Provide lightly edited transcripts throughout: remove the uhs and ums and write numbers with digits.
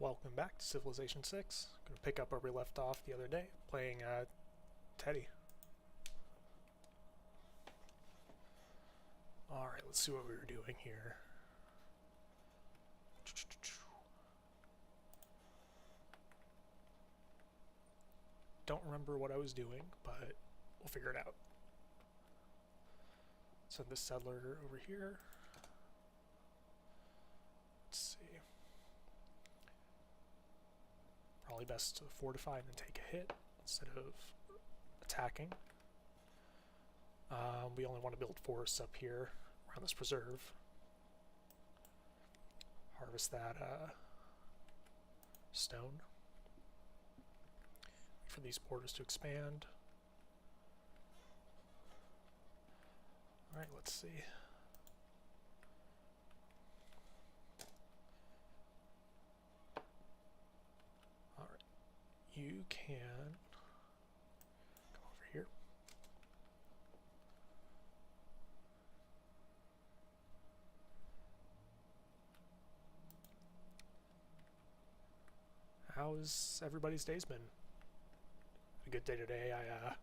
Welcome back to Civilization 6. I'm going to pick up where we left off the other day, playing Teddy. Alright, let's see what we were doing here. Don't remember what I was doing, but we'll figure it out. Send this settler over here. Let's see. Probably best to fortify and then take a hit instead of attacking. We only want to build forests up here around this preserve. Harvest that stone. Wait for these borders to expand. Alright, let's see. Alright, you can come over here. How's everybody's days been? A good day today. I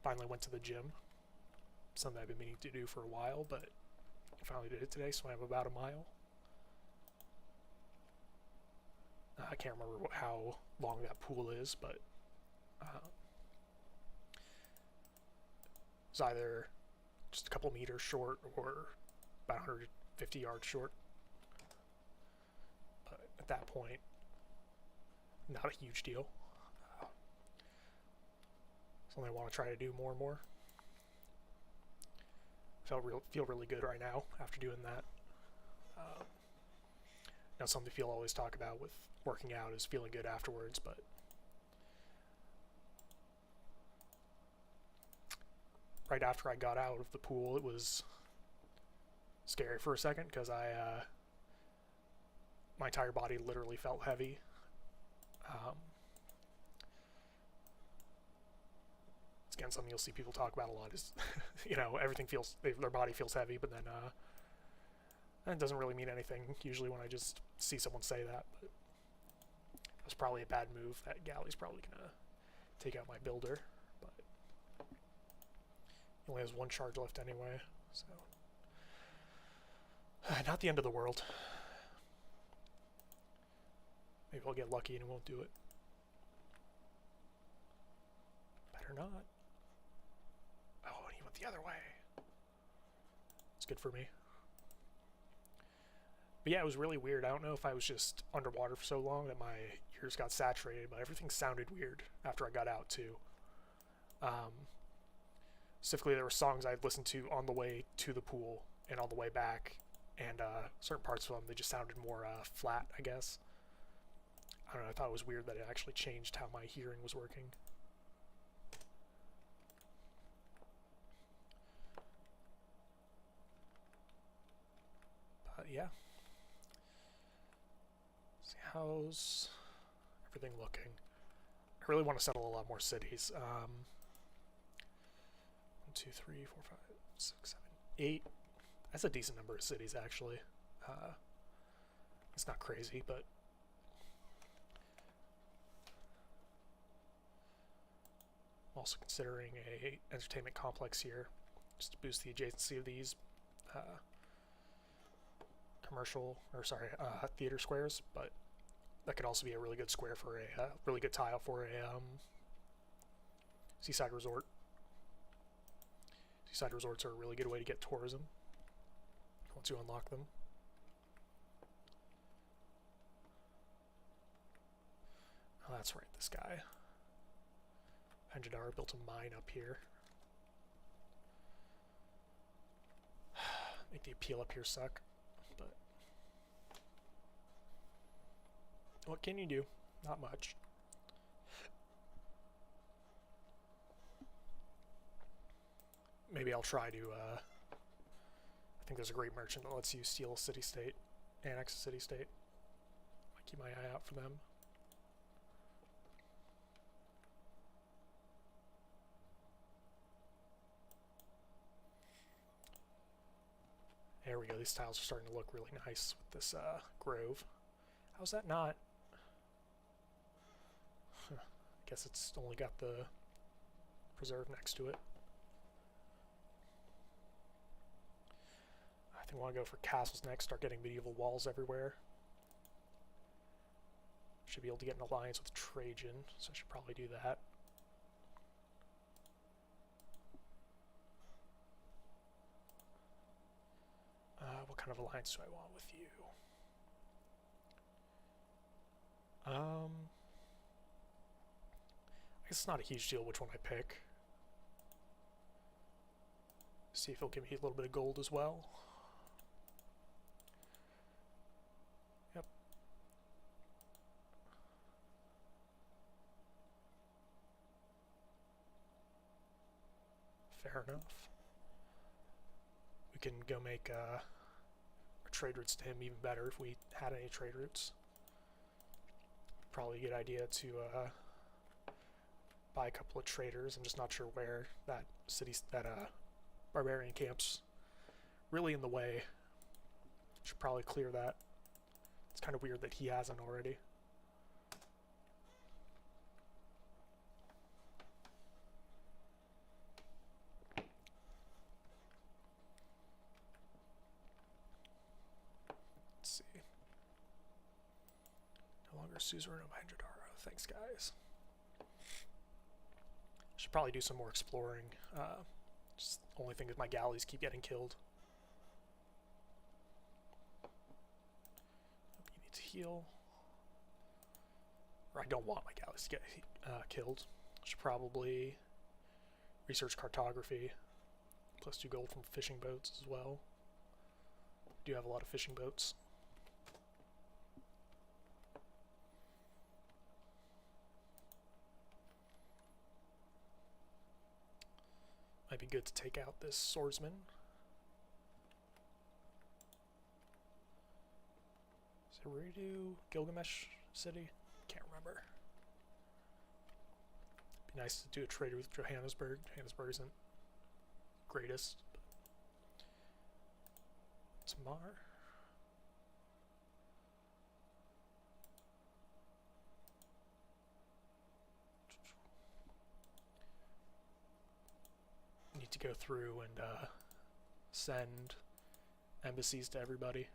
finally went to the gym. Something I've been meaning to do for a while, but I finally did it today, so I'm about a mile. I can't remember how long that pool is, but it's either just a couple meters short or about 150 yards short. But at that point, not a huge deal. Something I want to try to do more and more. Feel really good right now after doing that. Now, something people always talk about with working out is feeling good afterwards, but right after I got out of the pool, it was scary for a second because my entire body literally felt heavy. It's again something you'll see people talk about a lot is, everything feels, their body feels heavy, but then it doesn't really mean anything usually when I just see someone say that. But it was probably a bad move. That galley's probably gonna take out my builder, but he only has one charge left anyway, so not the end of the world. Maybe I'll get lucky and it won't do it. Better not. Oh, and he went the other way. It's good for me. But yeah, it was really weird. I don't know if I was just underwater for so long that my ears got saturated, but everything sounded weird after I got out too. Specifically, there were songs I'd listened to on the way to the pool and on the way back, and certain parts of them, they just sounded more flat, I guess. I don't know, I thought it was weird that it actually changed how my hearing was working. But yeah. See, how's everything looking? I really want to settle a lot more cities. 1, 2, 3, 4, 5, 6, 7, 8. That's a decent number of cities, actually. It's not crazy, but I'm also considering a entertainment complex here, just to boost the adjacency of these theater squares, but that could also be a really good square for a really good tile for a seaside resort. Seaside resorts are a really good way to get tourism once you unlock them. Oh, that's right, this guy. Penjadar built a mine up here. Make the appeal up here suck, but what can you do? Not much. Maybe I'll try to, I think there's a great merchant that lets you steal a city-state, annex a city-state. Might keep my eye out for them. There we go, these tiles are starting to look really nice with this grove. How's that not? Huh. I guess it's only got the preserve next to it. I think I want to go for castles next, start getting medieval walls everywhere. Should be able to get an alliance with Trajan, so I should probably do that. What kind of alliance do I want with you? I guess it's not a huge deal which one I pick. See if he'll give me a little bit of gold as well. Yep. Fair enough. We can go make our trade routes to him even better if we had any trade routes. Probably a good idea to buy a couple of traders. I'm just not sure where that barbarian camp's really in the way. Should probably clear that. It's kind of weird that he hasn't already. Let's see. No longer suzerain of Mohenjo-daro. Thanks, guys. Should probably do some more exploring. Just the only thing is my galleys keep getting killed. You need to heal. Or I don't want my galleys to get killed. Should probably research cartography. Plus 2 gold from fishing boats as well. Do have a lot of fishing boats. Might be good to take out this swordsman. Is it Eridu, Gilgamesh City? Can't remember. Be nice to do a trade with Johannesburg. Johannesburg isn't greatest. Tamar. Need to go through and send embassies to everybody.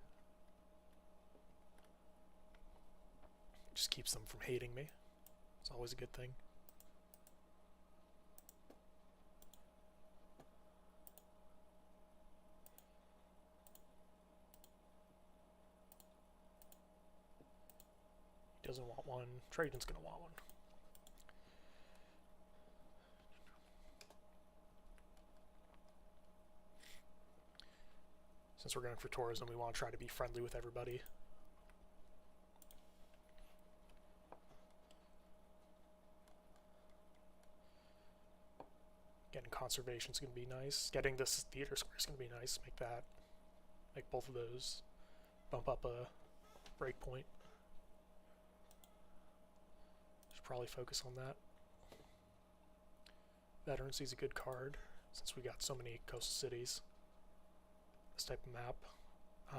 Just keeps them from hating me. It's always a good thing. He doesn't want one. Trajan's gonna want one. Since we're going for tourism, we want to try to be friendly with everybody. Getting conservation is going to be nice. Getting this theater square is going to be nice. Make both of those bump up a breakpoint. Should probably focus on that. Veterancy is a good card since we got so many coastal cities. This type of map. I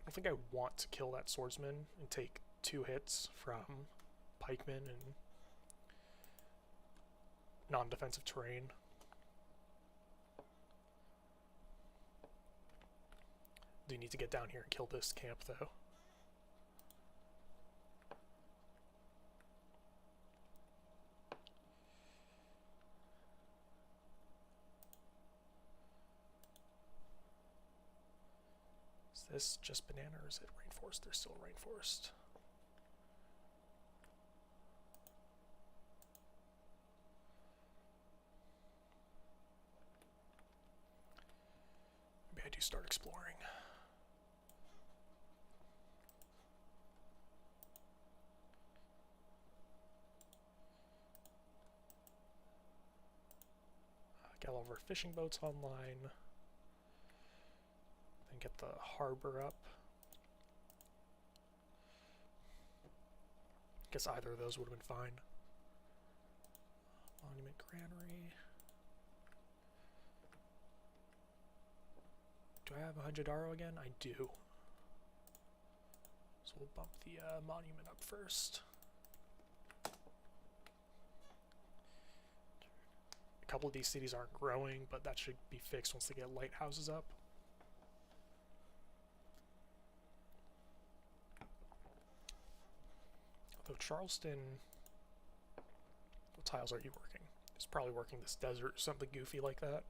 don't think I want to kill that swordsman and take 2 hits from pikemen and non-defensive terrain. Do need to get down here and kill this camp though. Is this just banana or is it rainforest? There's still rainforest. Maybe I do start exploring. Get all of our fishing boats online. Then get the harbor up. Guess either of those would have been fine. Monument Granary. Do I have Mohenjo-daro again? I do. So we'll bump the monument up first. A couple of these cities aren't growing, but that should be fixed once they get lighthouses up. Although Charleston, what tiles are you working? It's probably working this desert or something goofy like that.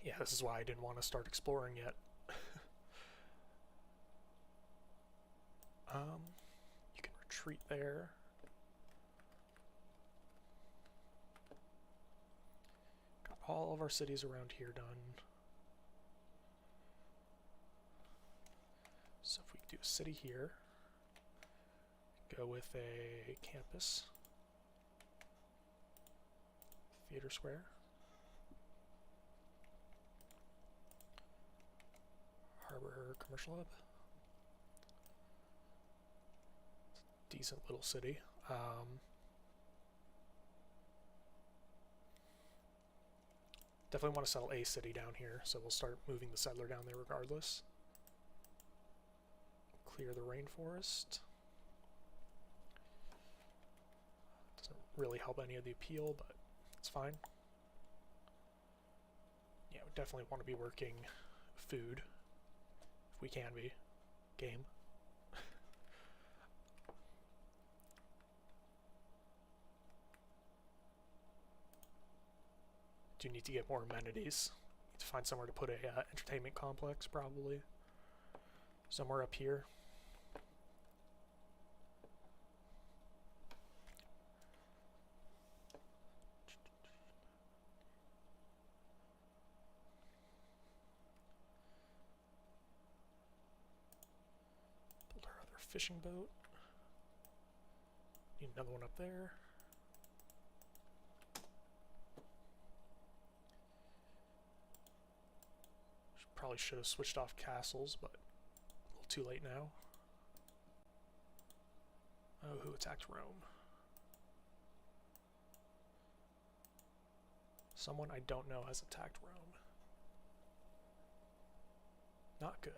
Yeah, this is why I didn't want to start exploring yet. You can retreat there. Got all of our cities around here done. So if we do a city here, go with a campus, theater square, harbor commercial hub. Decent little city. Definitely want to settle a city down here, so we'll start moving the settler down there regardless. Clear the rainforest. Doesn't really help any of the appeal, but it's fine. Yeah, we definitely want to be working food, if we can be. Game. Do need to get more amenities. Need to find somewhere to put a entertainment complex, probably. Somewhere up here. Build our other fishing boat. Need another one up there. Probably should have switched off castles, but a little too late now. Oh, who attacked Rome? Someone I don't know has attacked Rome. Not good.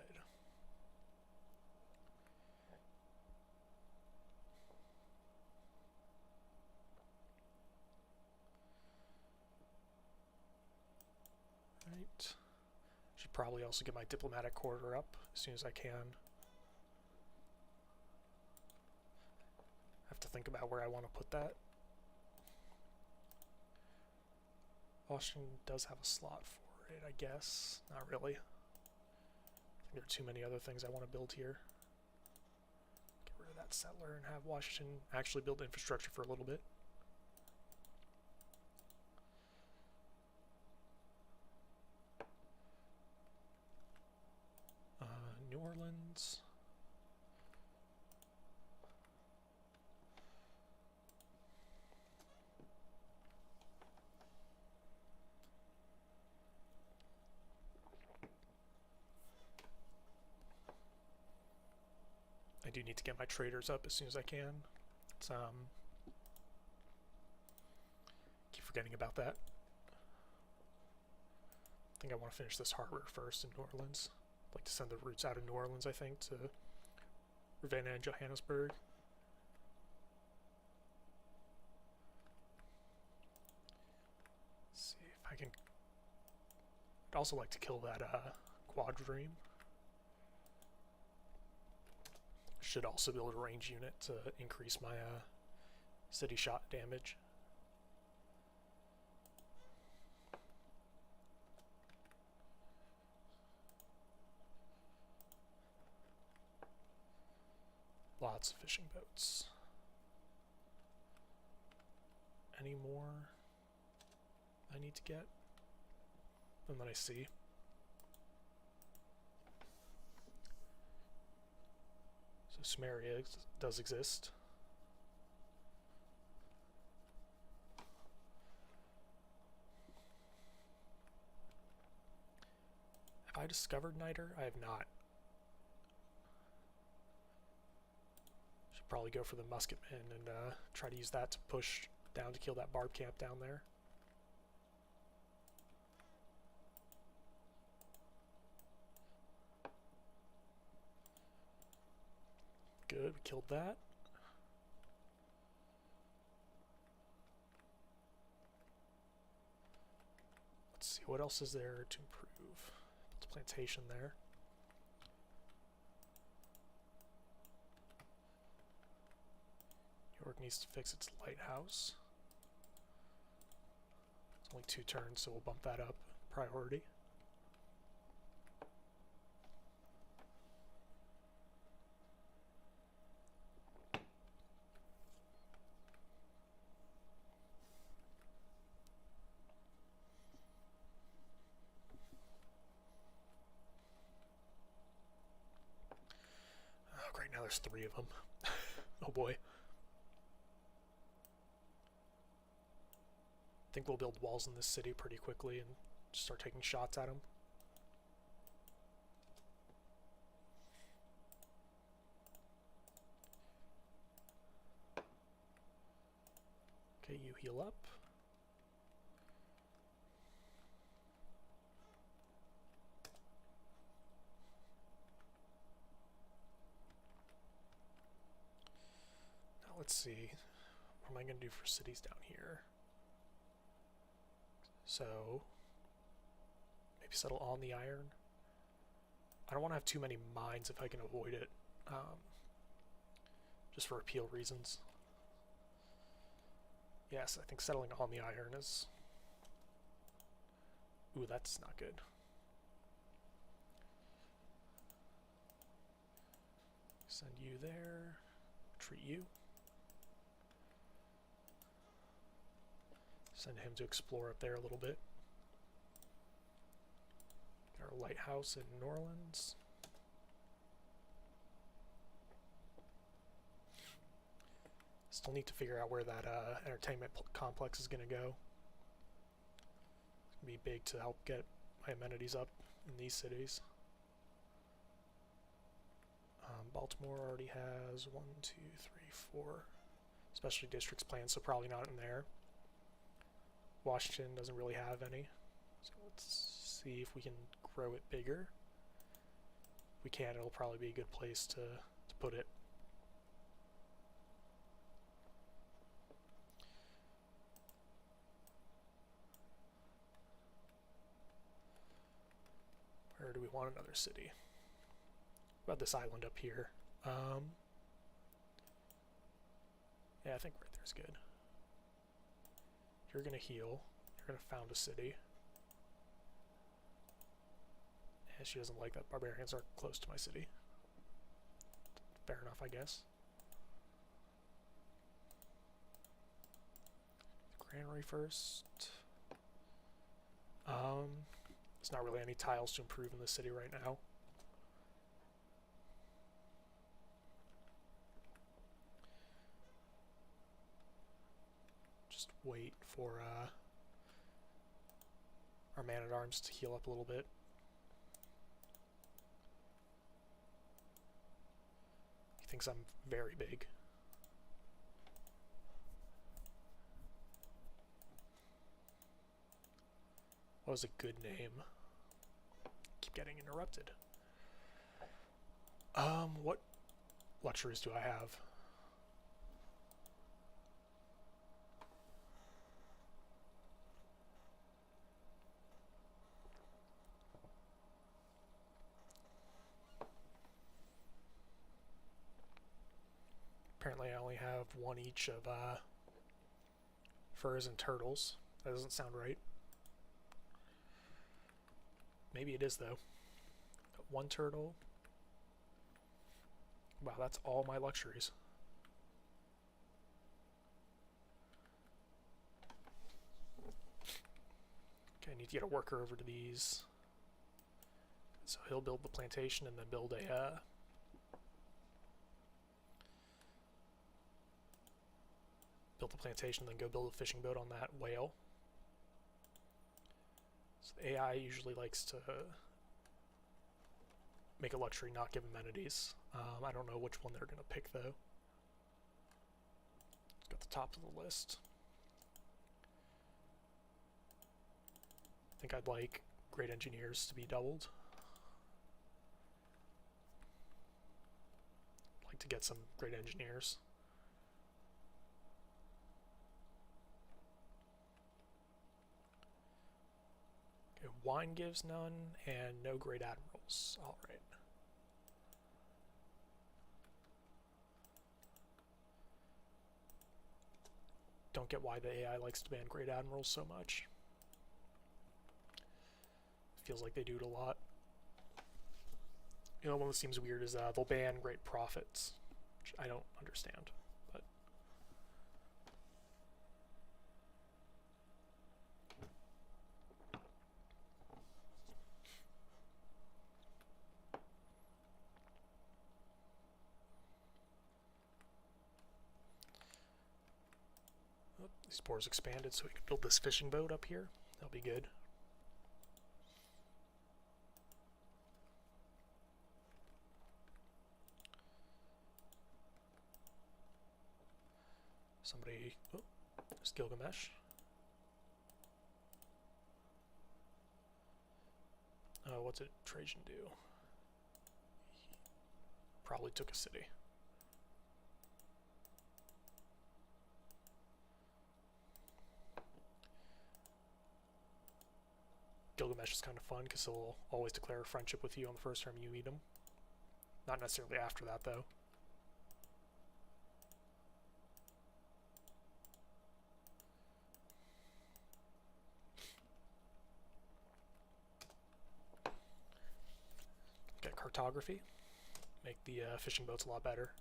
Right. Should probably also get my diplomatic corridor up as soon as I can. Have to think about where I want to put that. Washington does have a slot for it, I guess. Not really. There are too many other things I want to build here. Get rid of that settler and have Washington actually build infrastructure for a little bit. New Orleans. I do need to get my traders up as soon as I can. It's, keep forgetting about that. I think I want to finish this harbor first in New Orleans. I'd like to send the routes out of New Orleans, I think, to Ravenna and Johannesburg. Let's see if I can. I'd also like to kill that quadrireme. Should also build a range unit to increase my city shot damage. Lots of fishing boats. Any more I need to get? And then I see. So Sumeria does exist. Have I discovered Niter? I have not. Should probably go for the musketmen and try to use that to push down to kill that barb camp down there. good. We killed that. Let's see, what else is there to improve? It's a plantation there. York needs to fix its lighthouse. It's only 2 turns, so we'll bump that up priority. Oh, great, now there's 3 of them. Oh boy. I think we'll build walls in this city pretty quickly and start taking shots at them. Okay, you heal up. Now let's see. What am I going to do for cities down here? So, maybe settle on the iron. I don't want to have too many mines if I can avoid it, just for appeal reasons. Yes, I think settling on the iron is... Ooh, that's not good. Send you there. Treat you. Send him to explore up there a little bit. Our lighthouse in New Orleans. Still need to figure out where that entertainment complex is going to go. It's going to be big to help get my amenities up in these cities. Baltimore already has 1, 2, 3, 4 specialty districts planned, so probably not in there. Washington doesn't really have any, so let's see if we can grow it bigger. If we can, it'll probably be a good place to put it. Where do we want another city? What about this island up here? Yeah, I think right there's good. You're gonna heal. You're gonna found a city. And she doesn't like that barbarians are close to my city. Fair enough, I guess. Granary first. There's not really any tiles to improve in the city right now. Just wait for our man-at-arms to heal up a little bit. He thinks I'm very big. What was a good name? Keep getting interrupted. What luxuries do I have? Apparently I only have 1 each of furs and turtles. That doesn't sound right. Maybe it is though. 1 turtle. Wow, that's all my luxuries. Okay, I need to get a worker over to these. So he'll build the plantation and then build a build the plantation, then go build a fishing boat on that whale. So the AI usually likes to make a luxury, not give amenities. I don't know which one they're going to pick though. Got the top of the list. I think I'd like great engineers to be doubled. like to get some great engineers. Okay, wine gives none, and no great admirals. Alright. Don't get why the AI likes to ban great admirals so much. Feels like they do it a lot. You know, one that seems weird is they'll ban great profits, which I don't understand. But oh, these pores expanded, so we can build this fishing boat up here. That'll be good. Somebody, oh, there's Gilgamesh. What's did Trajan do? He probably took a city. Gilgamesh is kind of fun because he'll always declare a friendship with you on the first time you meet him. Not necessarily after that, though. Get cartography. Make the fishing boats a lot better.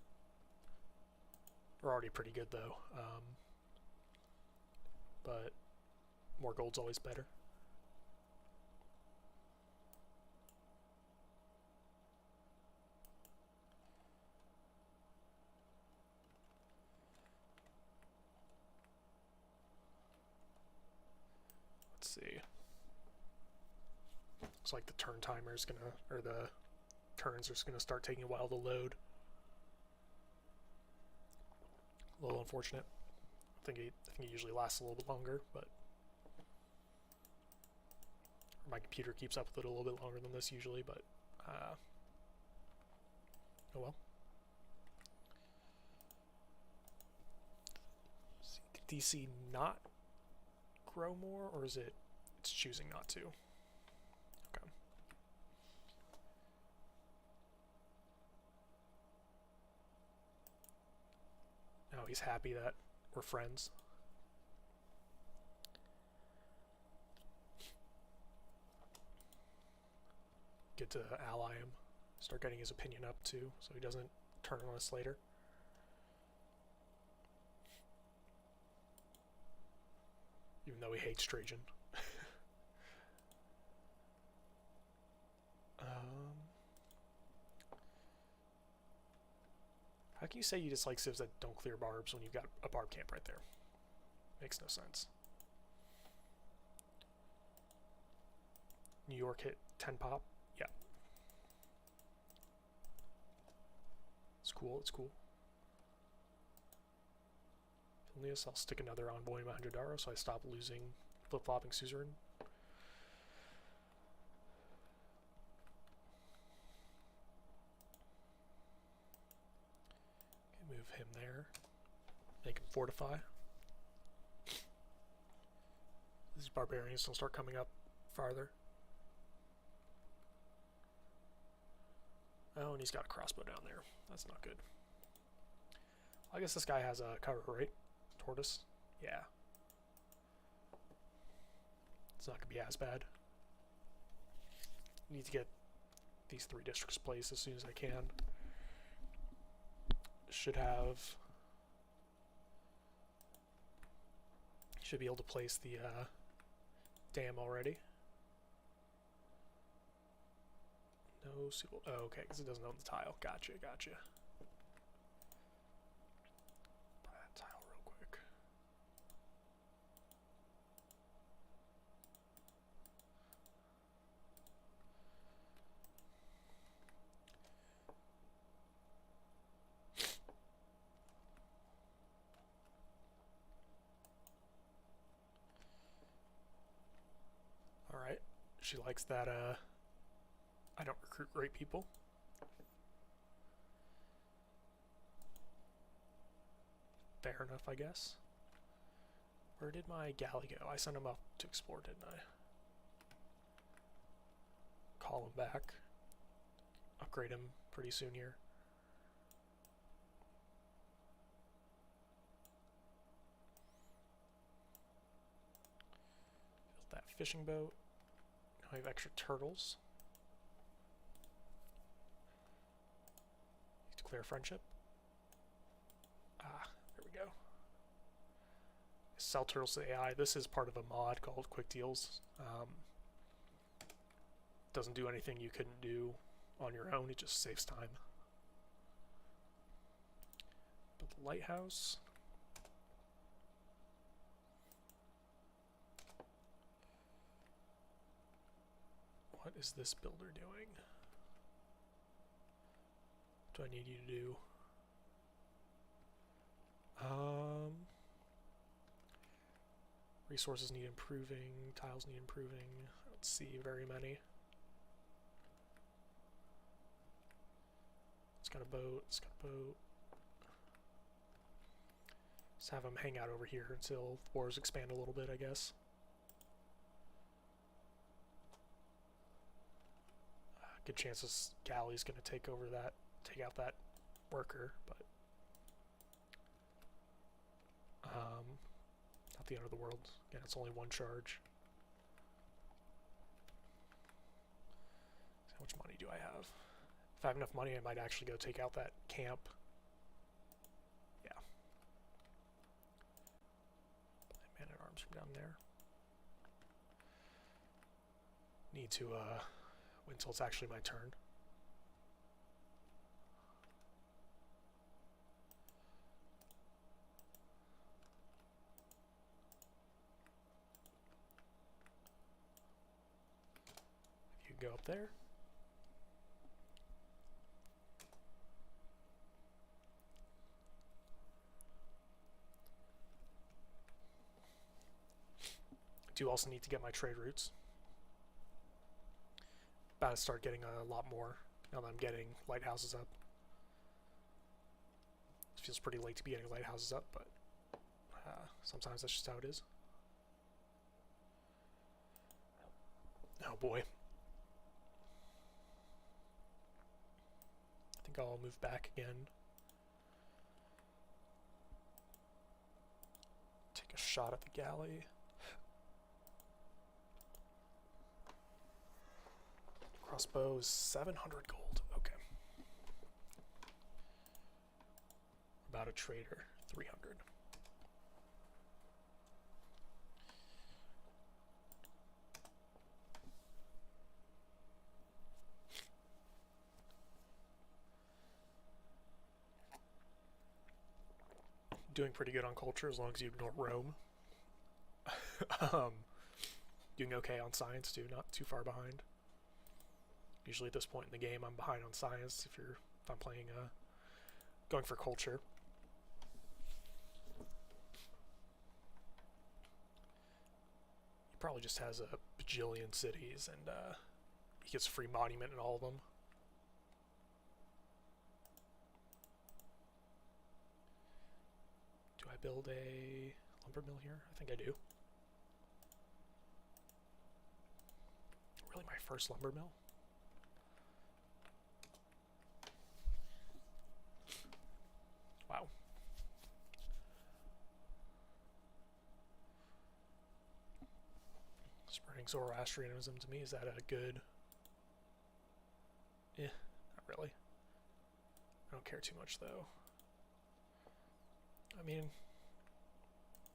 They're already pretty good, though. But more gold's always better. Let's see. Looks like the turn timer is gonna, or the turns are just gonna start taking a while to load. A little unfortunate. I think it usually lasts a little bit longer, but my computer keeps up with it a little bit longer than this usually, but oh well. Did DC not grow more, or is it's choosing not to? Okay. Now he's happy that we're friends. Get to ally him. Start getting his opinion up too, so he doesn't turn on us later. Even though he hates Trajan. How can you say you dislike civs that don't clear barbs when you've got a barb camp right there? Makes no sense. New York hit 10 pop? Yeah. It's cool, it's cool. Vilnius, I'll stick another envoy in Mohenjo-Daro so I stop losing flip-flopping suzerain. Okay, move him there. Make him fortify. These barbarians will start coming up farther. Oh, and he's got a crossbow down there. That's not good. I guess this guy has a cover, right? Tortoise? Yeah. It's not going to be as bad. Need to get these 3 districts placed as soon as I can. Should be able to place the dam already. No suitable. Oh, okay, because it doesn't own the tile. Gotcha, gotcha. Buy that tile real quick. Alright. She likes that, I don't recruit great people. fair enough, I guess. Where did my galley go? I sent him up to explore, didn't I? Call him back. Upgrade him pretty soon here. Build that fishing boat. Now I have extra turtles. Declare friendship. Ah, there we go. Sell turtles to AI. This is part of a mod called Quick Deals. Doesn't do anything you couldn't do on your own. It just saves time. Build a lighthouse. What is this builder doing? What do I need you to do? Resources need improving, tiles need improving. I don't see very many. It's got a boat, it's got a boat. Let's have them hang out over here until wars expand a little bit, I guess. Good chances Galley's gonna take out that worker, but not the end of the world. Again, it's only one charge. So how much money do I have? If I have enough money, I might actually go take out that camp. Yeah. Man-at-arms from down there. Need to wait until it's actually my turn. You can go up there. I do also need to get my trade routes. About to start getting a lot more now that I'm getting lighthouses up. It feels pretty late to be getting lighthouses up, but sometimes that's just how it is. Oh boy. I think I'll move back again. Take a shot at the galley. Crossbow is 700 gold. Okay. About a trader, 300. Doing pretty good on culture as long as you ignore Rome. Doing okay on science too, not too far behind. Usually at this point in the game, I'm behind on science if I'm playing going for culture. He probably just has a bajillion cities, and he gets a free monument in all of them. Do I build a lumber mill here? I think I do. Really, my first lumber mill? Wow. Spreading Zoroastrianism to me, is that a good... not really. I don't care too much, though. I mean,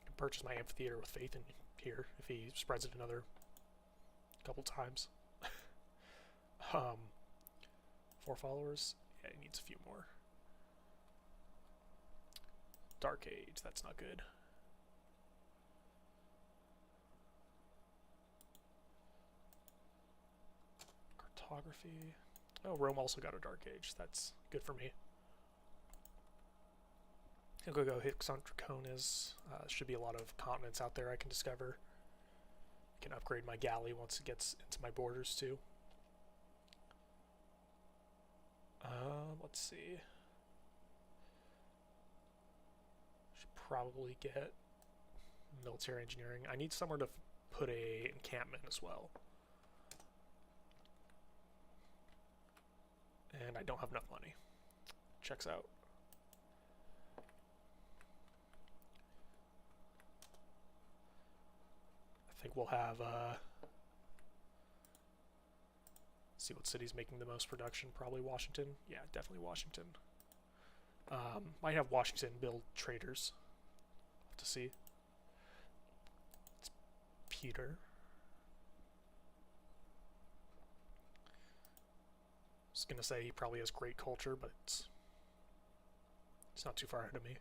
I can purchase my amphitheater with faith in here if he spreads it another couple times. 4 followers? Yeah, he needs a few more. Dark Age, that's not good. Cartography. Oh, Rome also got a Dark Age. That's good for me. I'm gonna go hit Xantraconis. Should be a lot of continents out there I can discover. I can upgrade my galley once it gets into my borders too. Let's see. Should probably get military engineering. I need somewhere to put a encampment as well. And I don't have enough money. Checks out. I think we'll have, see what city's making the most production. Probably Washington. Yeah, definitely Washington. Might have Washington build traders. Have to see. It's Peter. I was gonna say he probably has great culture, but it's not too far ahead of me.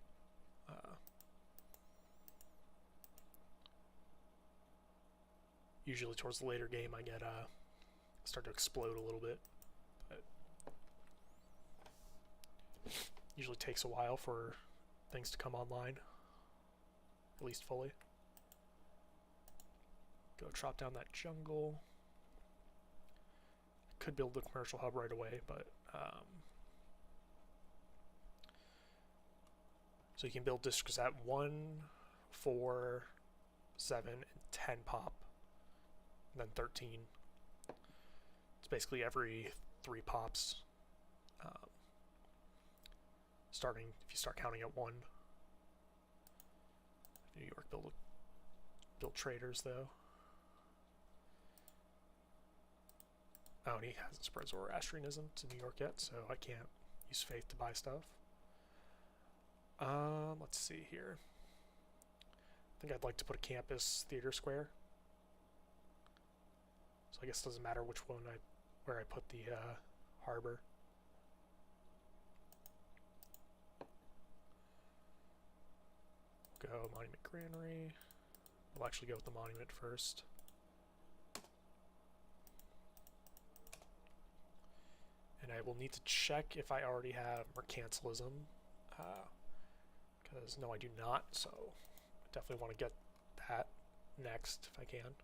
Usually towards the later game I get start to explode a little bit, but usually takes a while for things to come online, at least fully. Go chop down that jungle. Could build the commercial hub right away, but so you can build districts at 1, 4, 7, and 10 pop, and then 13. It's basically every 3 pops, starting if you start counting at 1. New York build traders though. Oh, and he hasn't spread Zoroastrianism to New York yet, so I can't use faith to buy stuff. Let's see here. I think I'd like to put a campus theater square. So I guess it doesn't matter which one where I put the harbor. Go Monument Granary. We'll actually go with the monument first. And I will need to check if I already have mercantilism, because no, I do not, so I definitely want to get that next if I can.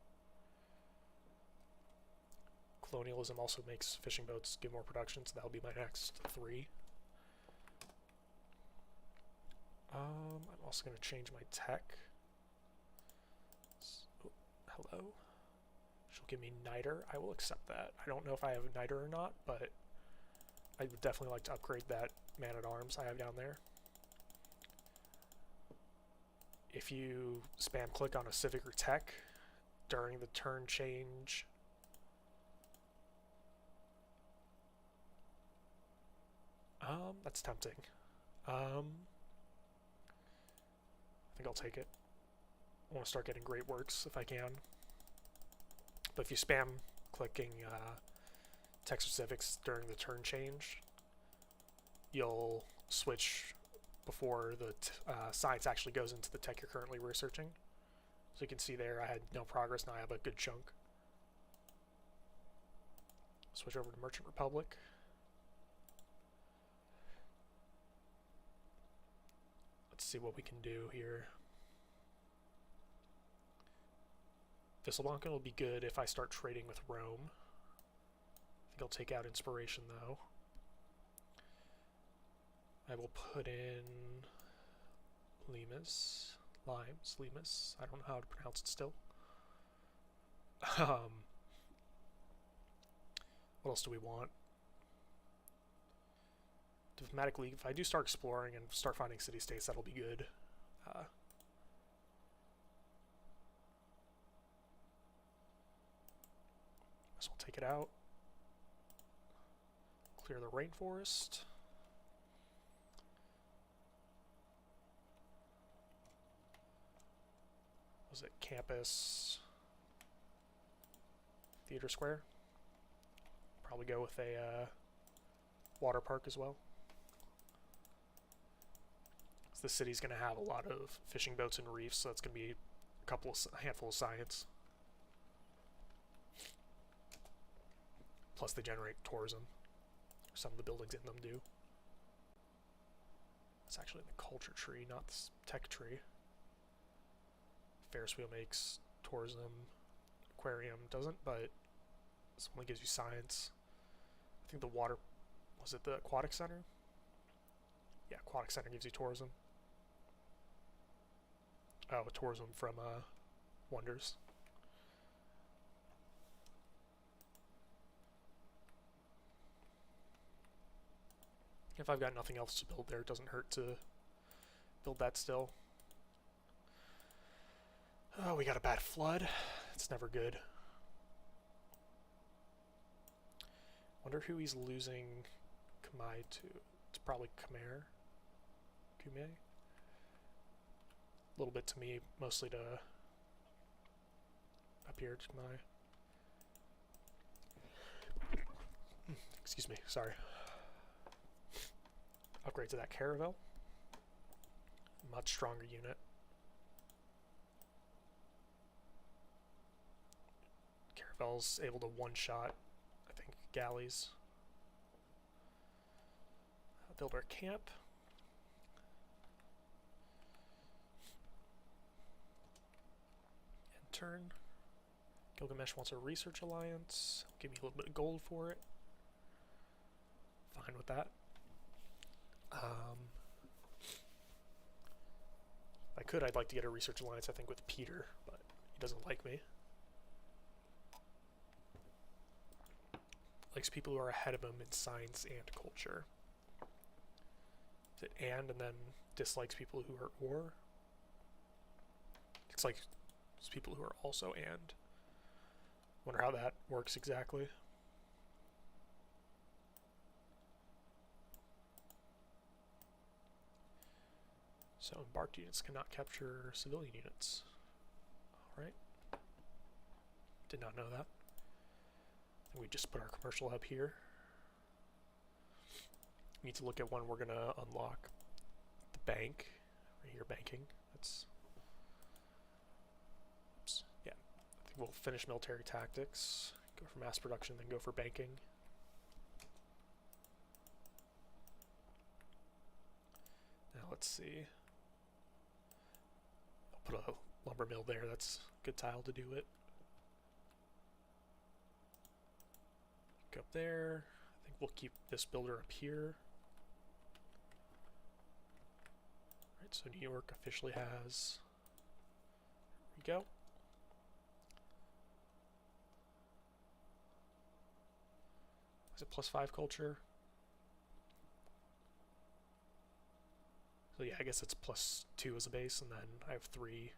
Colonialism also makes fishing boats give more production, so that'll be my next 3. I'm also going to change my tech. Oh, hello. She'll give me niter. I will accept that. I don't know if I have a niter or not, but I would definitely like to upgrade that man-at-arms I have down there. If you spam click on a civic or tech during the turn change, that's tempting. I think I'll take it. I want to start getting great works if I can. But if you spam clicking text or civics during the turn change, you'll switch before the science actually goes into the tech you're currently researching. So you can see there I had no progress, now I have a good chunk. Switch over to Merchant Republic. Let's see what we can do here. Thistlebank will be good if I start trading with Rome. I think I'll take out inspiration though. I will put in Limes. I don't know how to pronounce it still. What else do we want? Diplomatic League. If I do start exploring and start finding city-states, that'll be good. So we'll take it out. Clear the rainforest. Was it campus? Theater Square? Probably go with a water park as well. The city's going to have a lot of fishing boats and reefs, so that's going to be a handful of science. Plus they generate tourism. Some of the buildings in them do. It's actually the culture tree, not the tech tree. Ferris wheel makes tourism. Aquarium doesn't, but this only gives you science. I think the water... Was it the aquatic center? Yeah, aquatic center gives you tourism. Oh, tourism from Wonders. If I've got nothing else to build there, it doesn't hurt to build that still. Oh, we got a bad flood. It's never good. Wonder who he's losing Khmer to. It's probably Khmer. Kume. A little bit to me, mostly to up here to Khmer. Excuse me, sorry. Upgrade to that Caravel. Much stronger unit. Caravel's able to one-shot, I think, galleys. Build our camp. End turn. Gilgamesh wants a research alliance. Give me a little bit of gold for it. Fine with that. If I could, I'd like to get a research alliance, I think, with Peter, but he doesn't like me. Likes people who are ahead of him in science and culture. Is it and then dislikes people who are or? It's like it's people who are also and. Wonder how that works exactly. So embarked units cannot capture civilian units. Alright. Did not know that. And we just put our commercial hub here. We need to look at when we're gonna unlock the bank. Right here, banking. That's oops. Yeah. I think we'll finish military tactics, go for mass production, then go for banking. Now let's see. Put a lumber mill there, that's a good tile to do it. Go up there. I think we'll keep this builder up here. Alright, so New York officially has... There we go. Is it +5 culture? So yeah, I guess it's +2 as a base, and then I have 3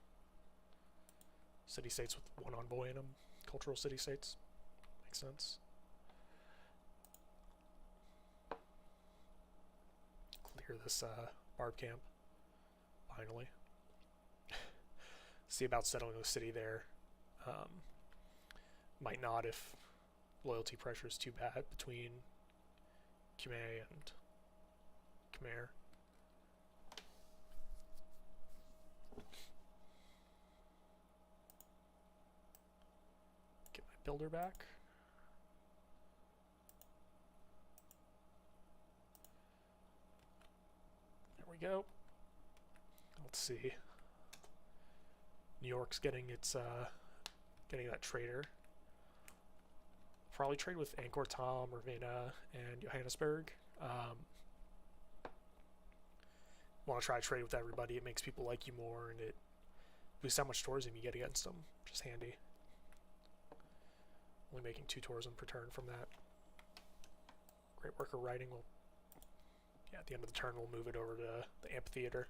city-states with 1 envoy in them. Cultural city-states. Makes sense. Clear this barb camp. Finally. See about settling the city there. Might not if loyalty pressure is too bad between Khmer and Khmer. Get my builder back. There we go. Let's see. New York's getting its getting that trader. Probably trade with Angkor Thom, Ravenna, and Johannesburg. Want to try to trade with everybody. It makes people like you more, and it boosts how much tourism you get against them, which is handy. Only making 2 tourism per turn from that. Great worker writing will, yeah, at the end of the turn we'll move it over to the amphitheater.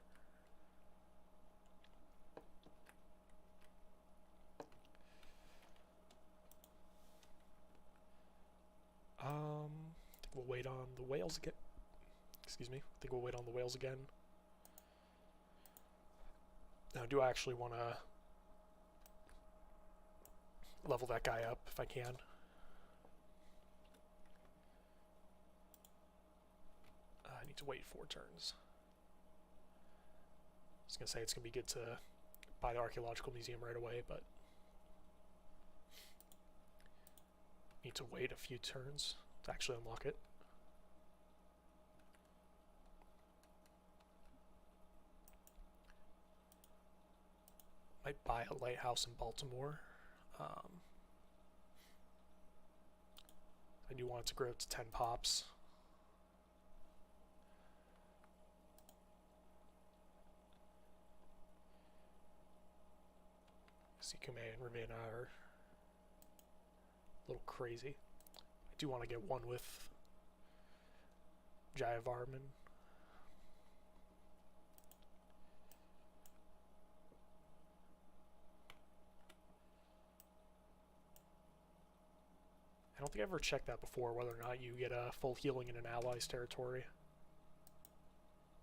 I think we'll wait on the whales again. Excuse me. I think we'll wait on the whales again. Now, do I actually want to level that guy up if I can? I need to wait 4 turns. I was going to say it's going to be good to buy the archaeological museum right away, but need to wait a few turns to actually unlock it. Might buy a lighthouse in Baltimore. I do want it to grow to 10 pops. Sikume and Ravenna are a little crazy. I do want to get one with Jayavarman. I don't think I've ever checked that before, whether or not you get a full healing in an ally's territory.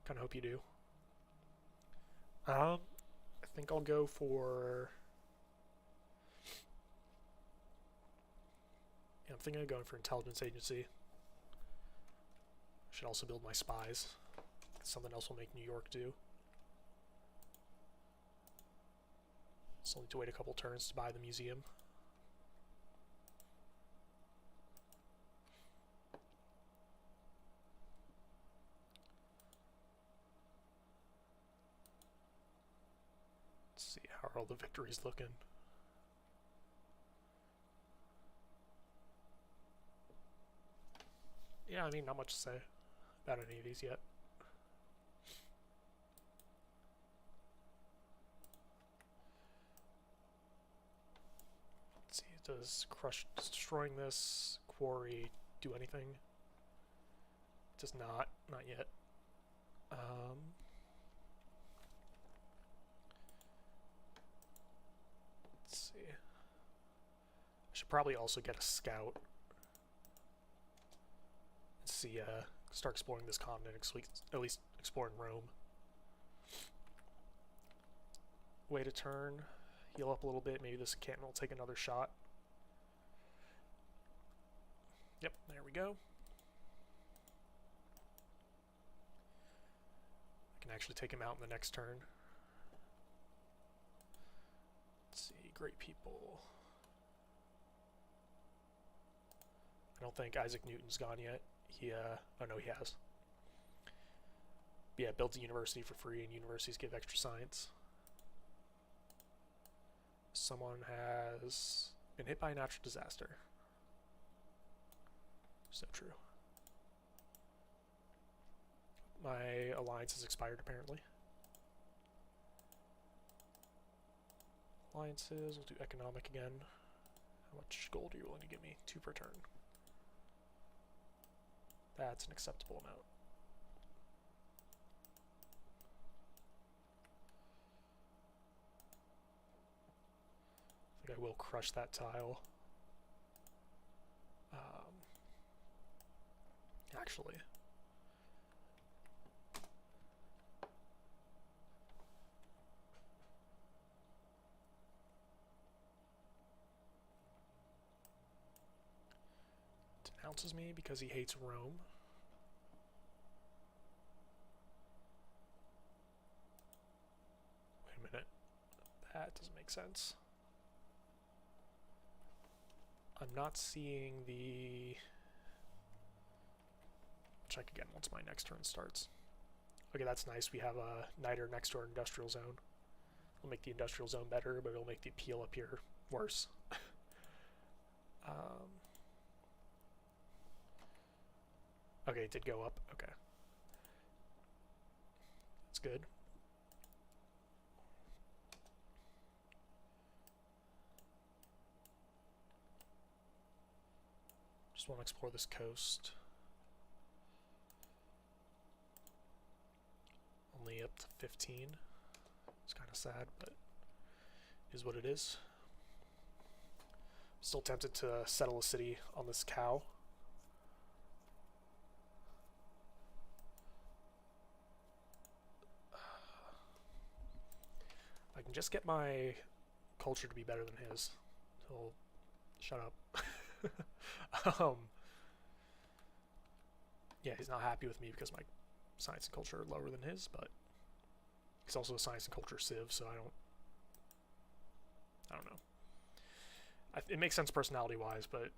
Kind of hope you do. I think I'll go for... Yeah, I'm thinking of going for intelligence agency. Should also build my spies. Something else will make New York do. Still need to wait a couple turns to buy the museum. Let's see, how are all the victories looking? Yeah, I mean, not much to say about any of these yet. Let's see, does destroying this quarry do anything? It does not yet. Let's see. I should probably also get a scout. See, start exploring this continent, at least exploring Rome. Wait a turn, heal up a little bit, maybe this cannon will take another shot. Yep, there we go. I can actually take him out in the next turn. Let's see, great people. I don't think Isaac Newton's gone yet. Oh no, he has. But yeah, builds a university for free, and universities give extra science. Someone has been hit by a natural disaster. So true. My alliance has expired, apparently. Alliances, we'll do economic again. How much gold are you willing to give me? 2 per turn. That's an acceptable amount. I think I will crush that tile. Actually. Denounces me because he hates Rome. Wait a minute. That doesn't make sense. I'm not seeing the... Check again once my next turn starts. Okay, that's nice. We have a niter next to our industrial zone. It'll make the industrial zone better, but it'll make the appeal up here worse. Okay, it did go up. Okay. That's good. Just want to explore this coast. Only up to 15. It's kind of sad, but it is what it is. Still tempted to settle a city on this cow. I can just get my culture to be better than his. He'll shut up. Yeah, he's not happy with me because my science and culture are lower than his, but he's also a science and culture civ, so I don't know. It makes sense personality-wise, but it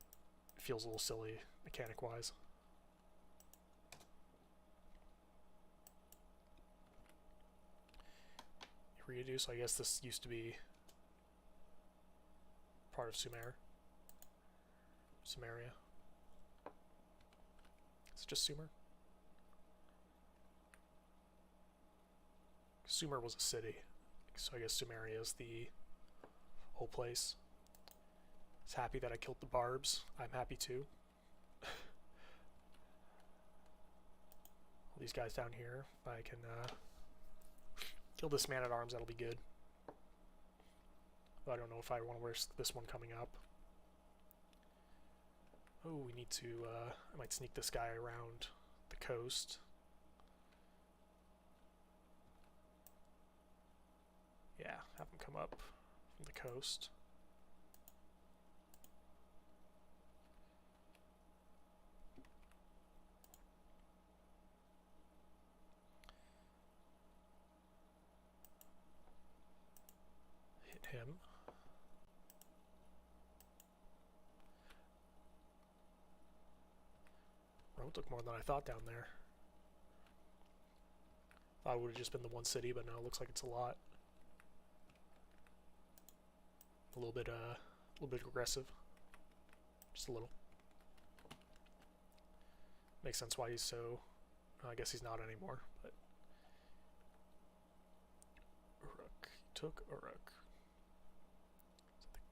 feels a little silly mechanic-wise. Redo, so I guess this used to be part of Sumeria. Is it just Sumer? Sumer was a city, so I guess Sumeria is the whole place. It's happy that I killed the barbs. I'm happy too. All these guys down here. If I can kill this man-at-arms, that'll be good. But I don't know if I want to risk this one coming up. Oh, we need to, I might sneak this guy around the coast. Yeah, have him come up from the coast. Hit him. Rome took more than I thought down there. Thought it would have just been the one city, but no, it looks like it's a lot. A little bit aggressive. Just a little. Makes sense why he's so... I guess he's not anymore, but... Uruk. He took Uruk.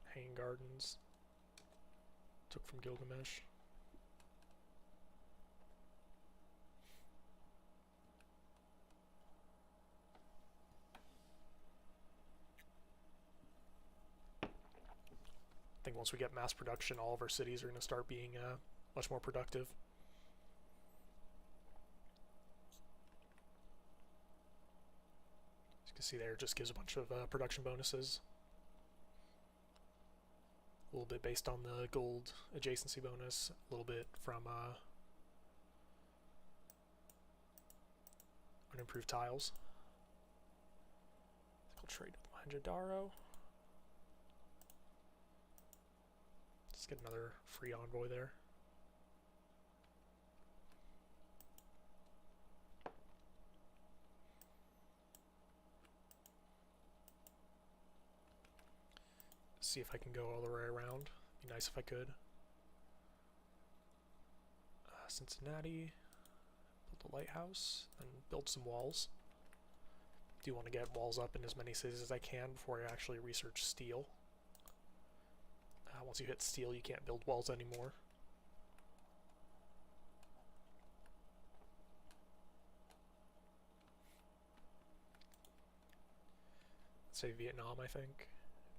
The Hanging Gardens. Took from Gilgamesh. I think once we get mass production, all of our cities are going to start being much more productive. As you can see there, it just gives a bunch of production bonuses. A little bit based on the gold adjacency bonus, a little bit from unimproved tiles. We'll trade with Mohenjo-Daro. Let's get another free envoy there. See if I can go all the way around. Be nice if I could. Cincinnati. Build a lighthouse. And build some walls. Do want to get walls up in as many cities as I can before I actually research steel. Once you hit steel, you can't build walls anymore. Let's say Vietnam, I think.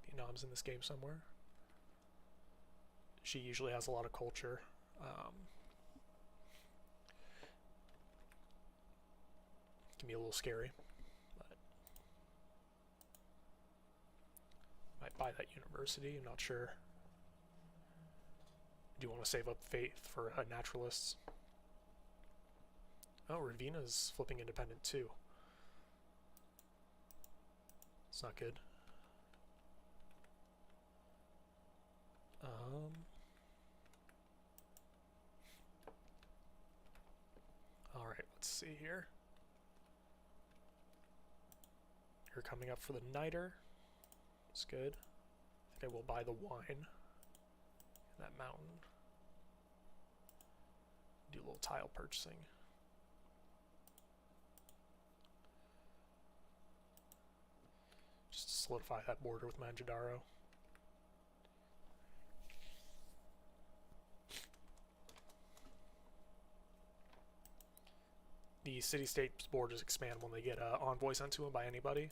Vietnam's in this game somewhere. She usually has a lot of culture. Can be a little scary, but might buy that university, I'm not sure. Do want to save up faith for naturalists. Oh, Ravina's flipping independent too. It's not good. Alright, let's see here. You're coming up for the niter. It's good. I think I will buy the wine in that mountain. Do a little tile purchasing. Just to solidify that border with Mohenjo-Daro. The city-state borders expand when they get an envoy sent to them by anybody.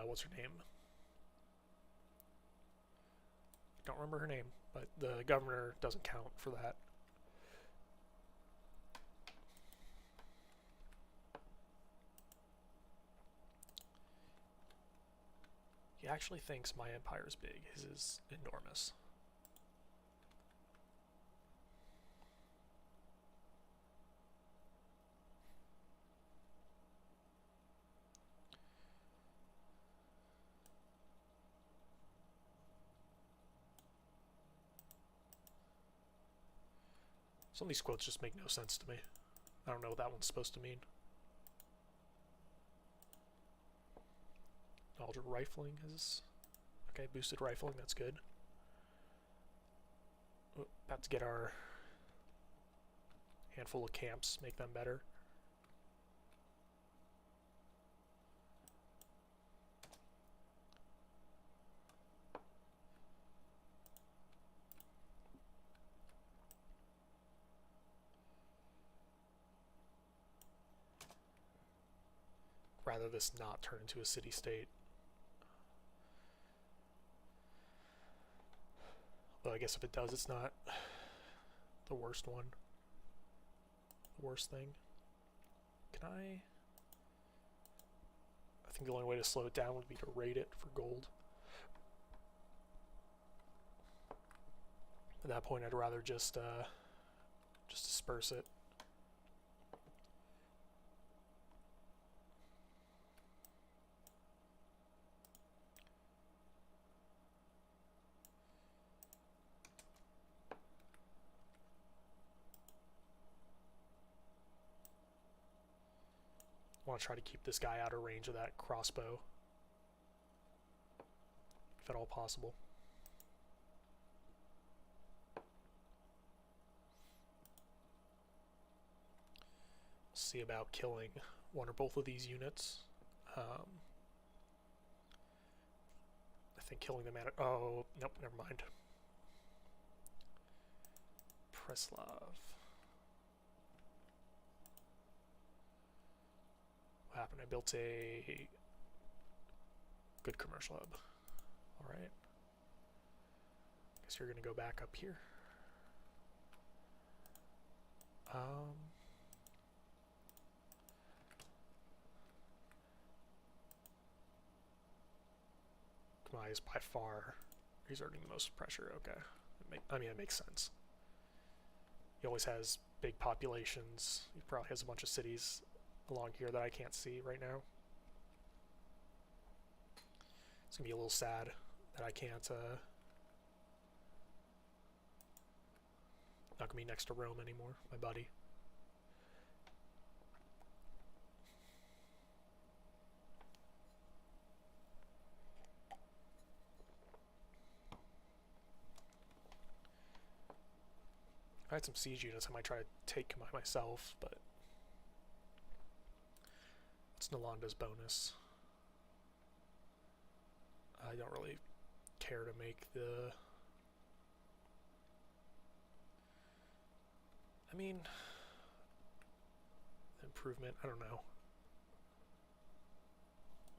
What's her name? Don't remember her name, but the governor doesn't count for that. He actually thinks my empire is big. His is enormous. Some of these quotes just make no sense to me. I don't know what that one's supposed to mean. Knowledge of rifling is... Okay, boosted rifling, that's good. About to get our handful of camps, make them better. rather this not turn into a city-state. Though I guess if it does, it's not the worst one. The worst thing. Can I think the only way to slow it down would be to rate it for gold. At that point, I'd rather just disperse it. I want to try to keep this guy out of range of that crossbow, if at all possible. See about killing one or both of these units. I think killing them at... Oh, nope, never mind. Preslav. What happened? I built a good commercial hub. Alright. Guess you're gonna go back up here. Kamai is by far exerting the most pressure. Okay. I mean, it makes sense. He always has big populations. He probably has a bunch of cities along here that I can't see right now. It's gonna be a little sad that I can't, not gonna be next to Rome anymore, my buddy. If I had some siege units, I might try to take Kamai myself, but it's Nalanda's bonus. I don't really care to make the... I mean, improvement, I don't know.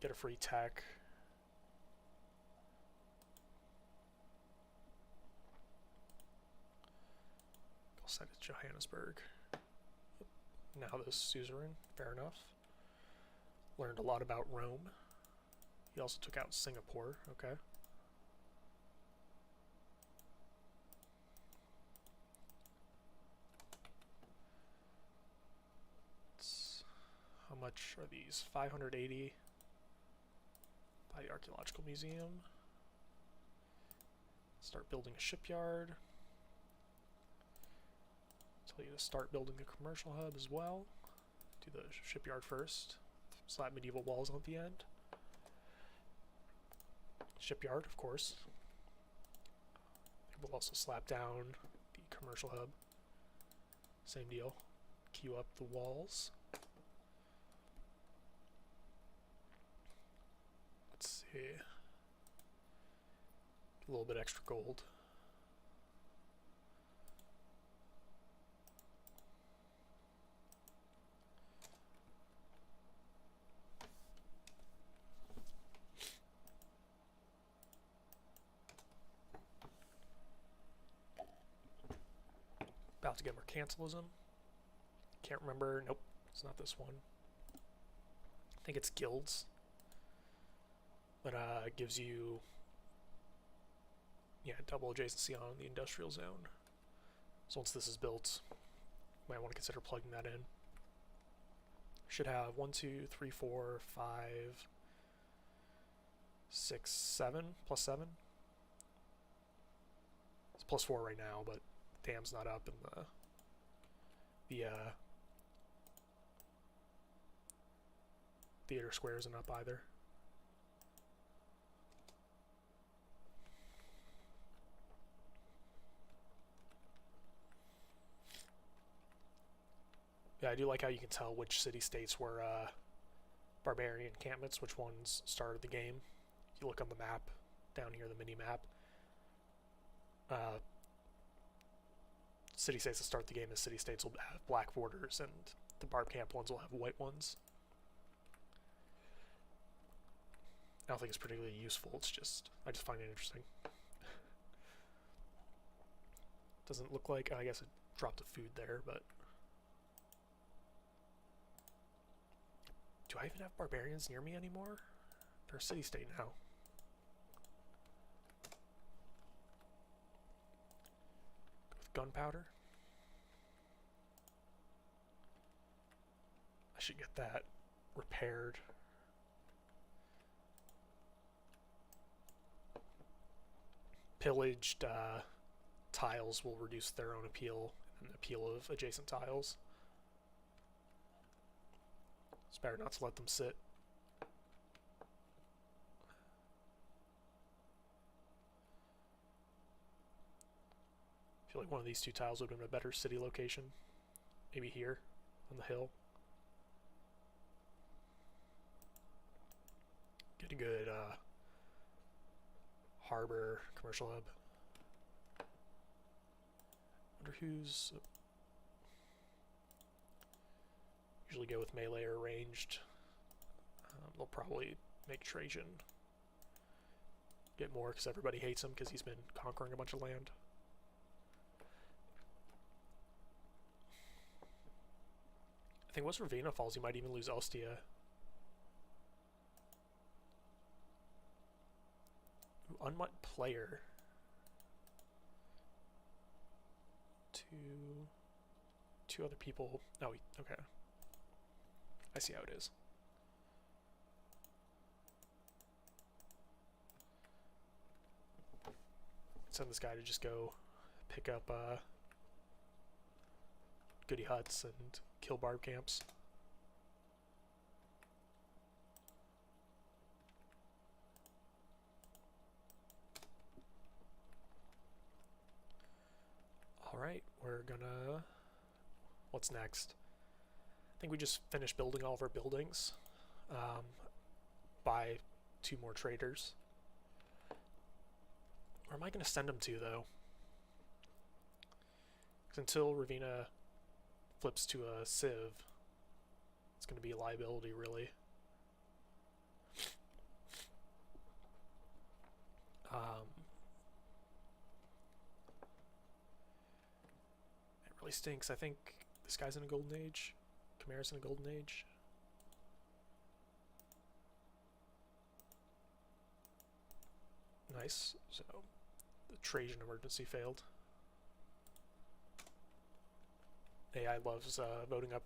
Get a free tech. I'll send it to Johannesburg. Now this suzerain, fair enough. Learned a lot about Rome. He also took out Singapore, okay. How much are these? 580 by the Archaeological Museum. Start building a shipyard. Tell you to start building the commercial hub as well. Do the shipyard first. Slap medieval walls at the end. Shipyard, of course. We'll also slap down the commercial hub. Same deal. Queue up the walls. Let's see. A little bit extra gold. About to get mercantilism. Can't remember. Nope, it's not this one. I think it's guilds. But it gives you, yeah, double adjacency on the industrial zone. So once this is built, you might want to consider plugging that in. Should have 1, 2, 3, 4, 5, 6, 7, plus 7. It's plus 4 right now, but dam's not up, and the theater square isn't up either. Yeah, I do like how you can tell which city-states were barbarian encampments, which ones started the game. If you look on the map, down here, the mini-map, city-states that start the game as city-states will have black borders, and the barb camp ones will have white ones. don't think it's particularly useful, it's just, I just find it interesting. Doesn't look like, I guess it dropped a food there, but... Do I even have barbarians near me anymore? They're a city-state now. With gunpowder? I should get that repaired. Pillaged tiles will reduce their own appeal and the appeal of adjacent tiles. It's better not to let them sit. I feel like one of these two tiles would have been a better city location. Maybe here, on the hill. Get a good harbor, commercial hub. Wonder who's... Usually go with melee or ranged. They'll probably make Trajan get more because everybody hates him because he's been conquering a bunch of land. I think once Ravenna falls, you might even lose Ostia. Ooh, unmet player. Two other people. Oh, okay. I see how it is. Send this guy to just go pick up goody huts and kill barb camps. Alright, we're gonna... What's next? I think we just finished building all of our buildings. Buy 2 more traders. Where am I going to send them to, though? Because until Ravenna flips to a civ, it's going to be a liability, really. It really stinks. I think this guy's in a golden age. Chimera's in a golden age. Nice. So the Trajan emergency failed. AI loves voting up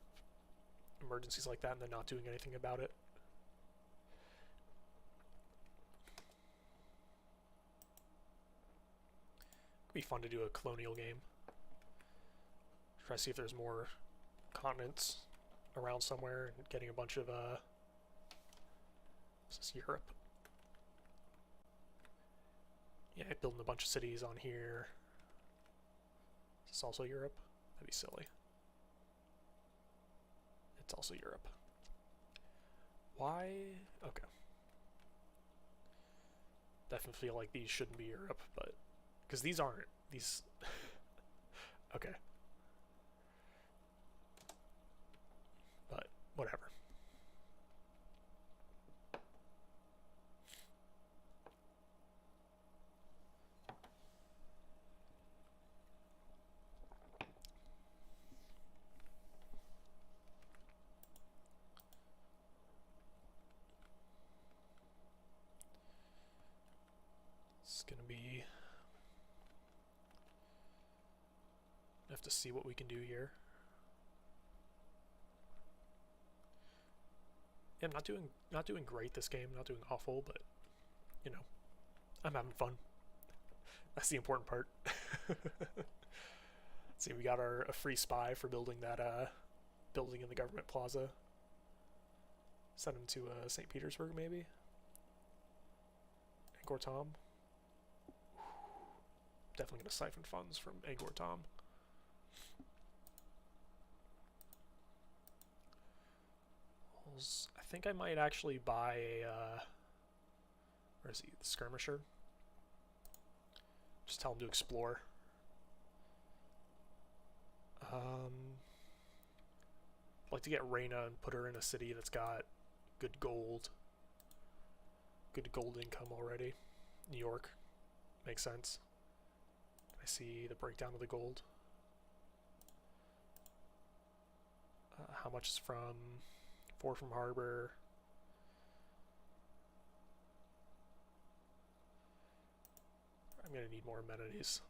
emergencies like that and then not doing anything about it. It'd be fun to do a colonial game. Try to see if there's more continents around somewhere and getting a bunch of this is Europe. Yeah, building a bunch of cities on here. Is this also Europe? That'd be silly. It's also Europe. Why? Okay. Definitely feel like these shouldn't be Europe, but because these aren't these. Okay. But whatever. It's gonna be... I have to see what we can do here. Yeah, I'm not doing great this game, not doing awful, but you know, I'm having fun. That's the important part. See, we got a free spy for building that building in the government plaza. Send him to St. Petersburg, maybe. Angkor Thom. Definitely gonna siphon funds from Angkor Thom. I think I might actually buy a where is he? The skirmisher. Just tell him to explore. I'd like to get Reyna and put her in a city that's got good gold. good gold income already. New York makes sense. I see the breakdown of the gold. How much is from 4 from Harbor? I'm gonna need more amenities.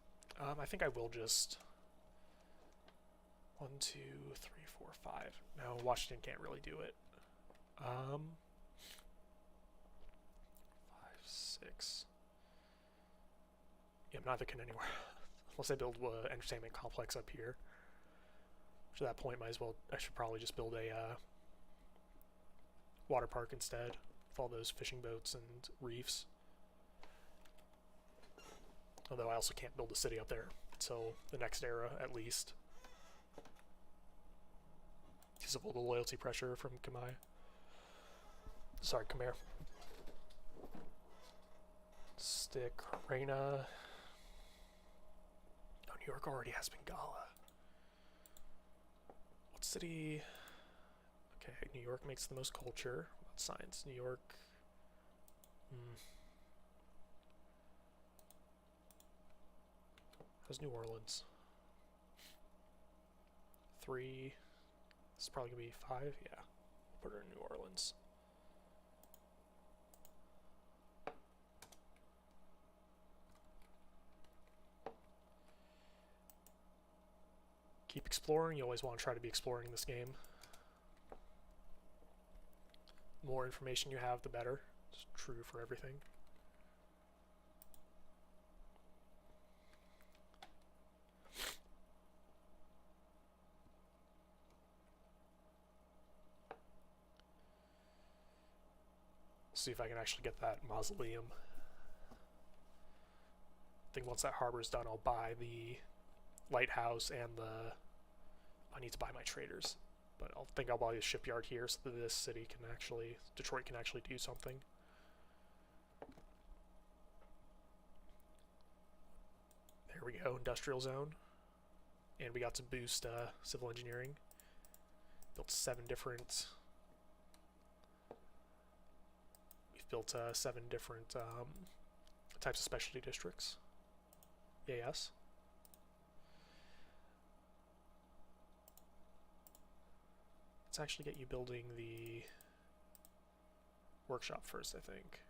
I think I will just 1, 2, 3, 4, 5. No, Washington can't really do it. 5, 6. Yeah, neither can anywhere. Unless I build an entertainment complex up here. Which at that point, I should probably just build a water park instead, with all those fishing boats and reefs. Although I also can't build a city up there until the next era, at least. Because of all the loyalty pressure from Khmer. Sorry, Khmer. Stick, Reina. Oh, New York already has Bengala. What city? Okay, New York makes the most culture. What science? New York. How's New Orleans? 3. This is probably gonna be 5. Yeah, put her in New Orleans. Keep exploring. You always want to try to be exploring this game. The more information you have, the better. It's true for everything. See if I can actually get that mausoleum. I think once that harbor is done, I'll buy the lighthouse and I need to buy my traders, but I'll buy the shipyard here so that this city can actually, Detroit can actually do something. There we go, industrial zone, and we got to boost civil engineering. Built 7 different. We've built 7 different types of specialty districts. Yes. Let's actually get you building the workshop first, I think.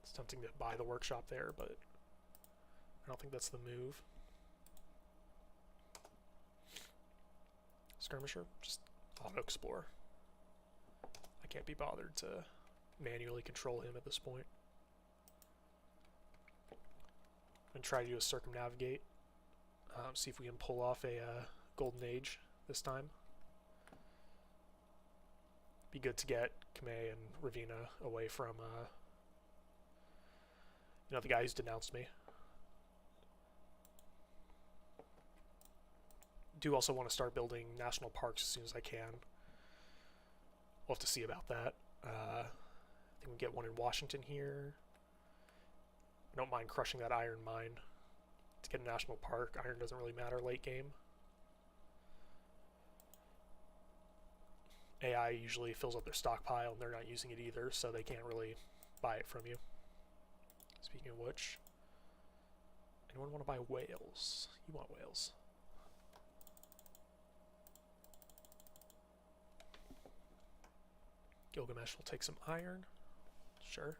It's tempting to buy the workshop there, but I don't think that's the move. Skirmisher, just auto-explore. I can't be bothered to manually control him at this point. I'm going to try to do a circumnavigate. See if we can pull off a golden age this time. Be good to get Khmer and Ravina away from, the guy who's denounced me. Do also want to start building national parks as soon as I can. We'll have to see about that. I think we get one in Washington here. I don't mind crushing that iron mine. To get a national park, iron doesn't really matter late game. AI usually fills up their stockpile and they're not using it either, so they can't really buy it from you. Speaking of which, anyone want to buy whales? You want whales. Gilgamesh will take some iron. Sure.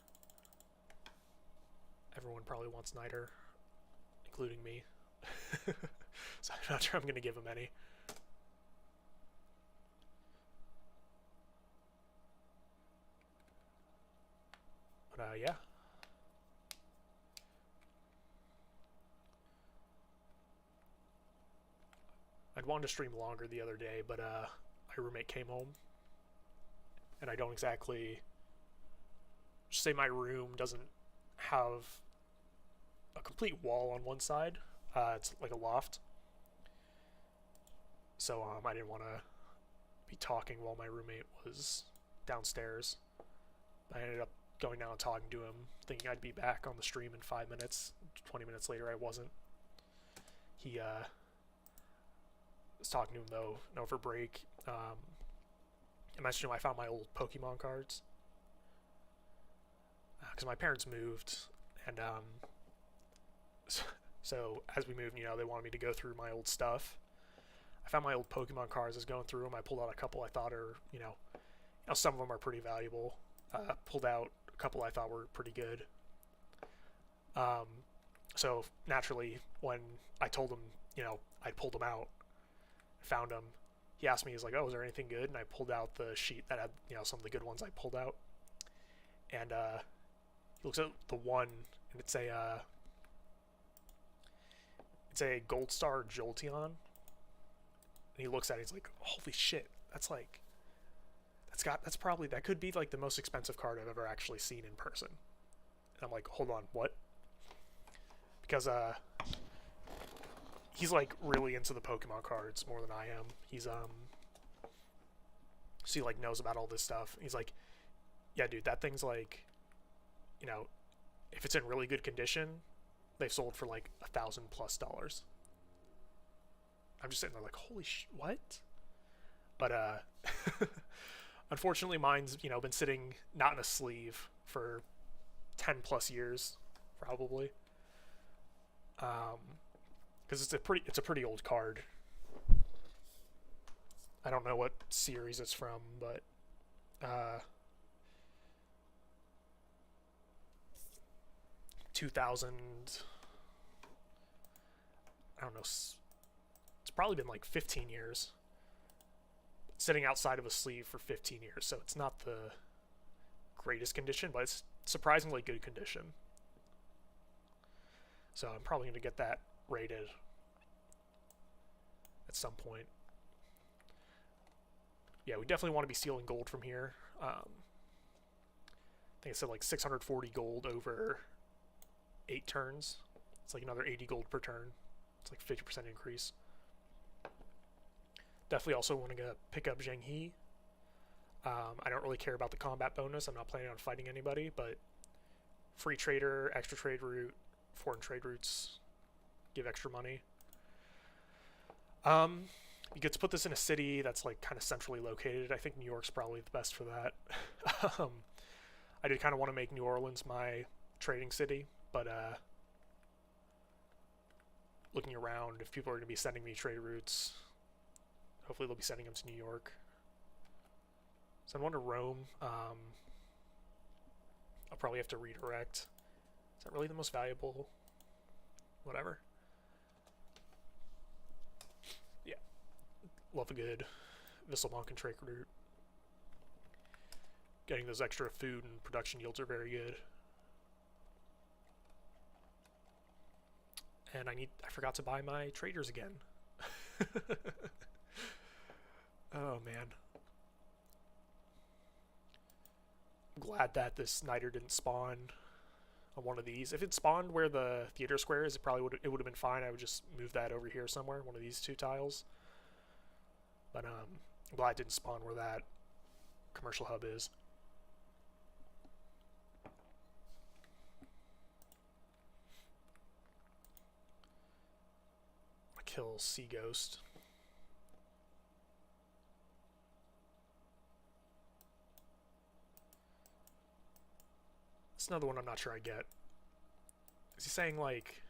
Everyone probably wants niter, including me. So I'm not sure I'm going to give him any. But yeah. I'd wanted to stream longer the other day, but my roommate came home. And I don't exactly... Just say my room doesn't have a complete wall on one side. It's like a loft. So I didn't want to be talking while my roommate was downstairs. I ended up going down and talking to him, thinking I'd be back on the stream in 5 minutes. 20 minutes later, I wasn't. He was talking to him, though, over break. I mentioned I found my old Pokemon cards because my parents moved, and so as we moved, they wanted me to go through my old stuff. I found my old Pokemon cards. I was going through them. I pulled out a couple I thought are, some of them are pretty valuable. Pulled out a couple I thought were pretty good. So naturally, when I told him, I pulled them out, found them, he asked me, he's like, "Oh, is there anything good?" And I pulled out the sheet that had, some of the good ones I pulled out. And he looks at the one, and it's a Gold Star Jolteon. And he looks at it, he's like, "Holy shit, that's probably, that could be like the most expensive card I've ever actually seen in person." And I'm like, "Hold on, what?" Because he's like really into the Pokemon cards more than I am. He's so he like knows about all this stuff. He's like, "Yeah, dude, that thing's like, if it's in really good condition, they've sold for like $1,000+." I'm just sitting there like, holy what? But unfortunately, mine's been sitting not in a sleeve for 10+ years, probably. Because it's a pretty old card. I don't know what series it's from, but 2000. I don't know. It's probably been like 15 years. Sitting outside of a sleeve for 15 years, so it's not the greatest condition, but it's surprisingly good condition. So I'm probably going to get that rated at some point. Yeah, we definitely want to be stealing gold from here. I think it said like 640 gold over 8 turns. It's like another 80 gold per turn. It's like 50% increase. Definitely also want to pick up Zheng He. I don't really care about the combat bonus. I'm not planning on fighting anybody, but free trader, extra trade route, foreign trade routes give extra money. You get to put this in a city that's like kind of centrally located. I think New York's probably the best for that. I did kind of want to make New Orleans my trading city, but looking around, if people are going to be sending me trade routes, hopefully they'll be sending them to New York. Send one to Rome. I'll probably have to redirect. Is that really the most valuable? Whatever. Yeah. Love a good Visselmonk and trade route. Getting those extra food and production yields are very good. And I forgot to buy my traders again. Oh man. I'm glad that this Niter didn't spawn on one of these. If it spawned where the theater square is, it would have been fine. I would just move that over here somewhere, one of these 2 tiles. But I'm glad it didn't spawn where that commercial hub is. I kill Sea Ghost. It's another one I'm not sure I get. Is he saying like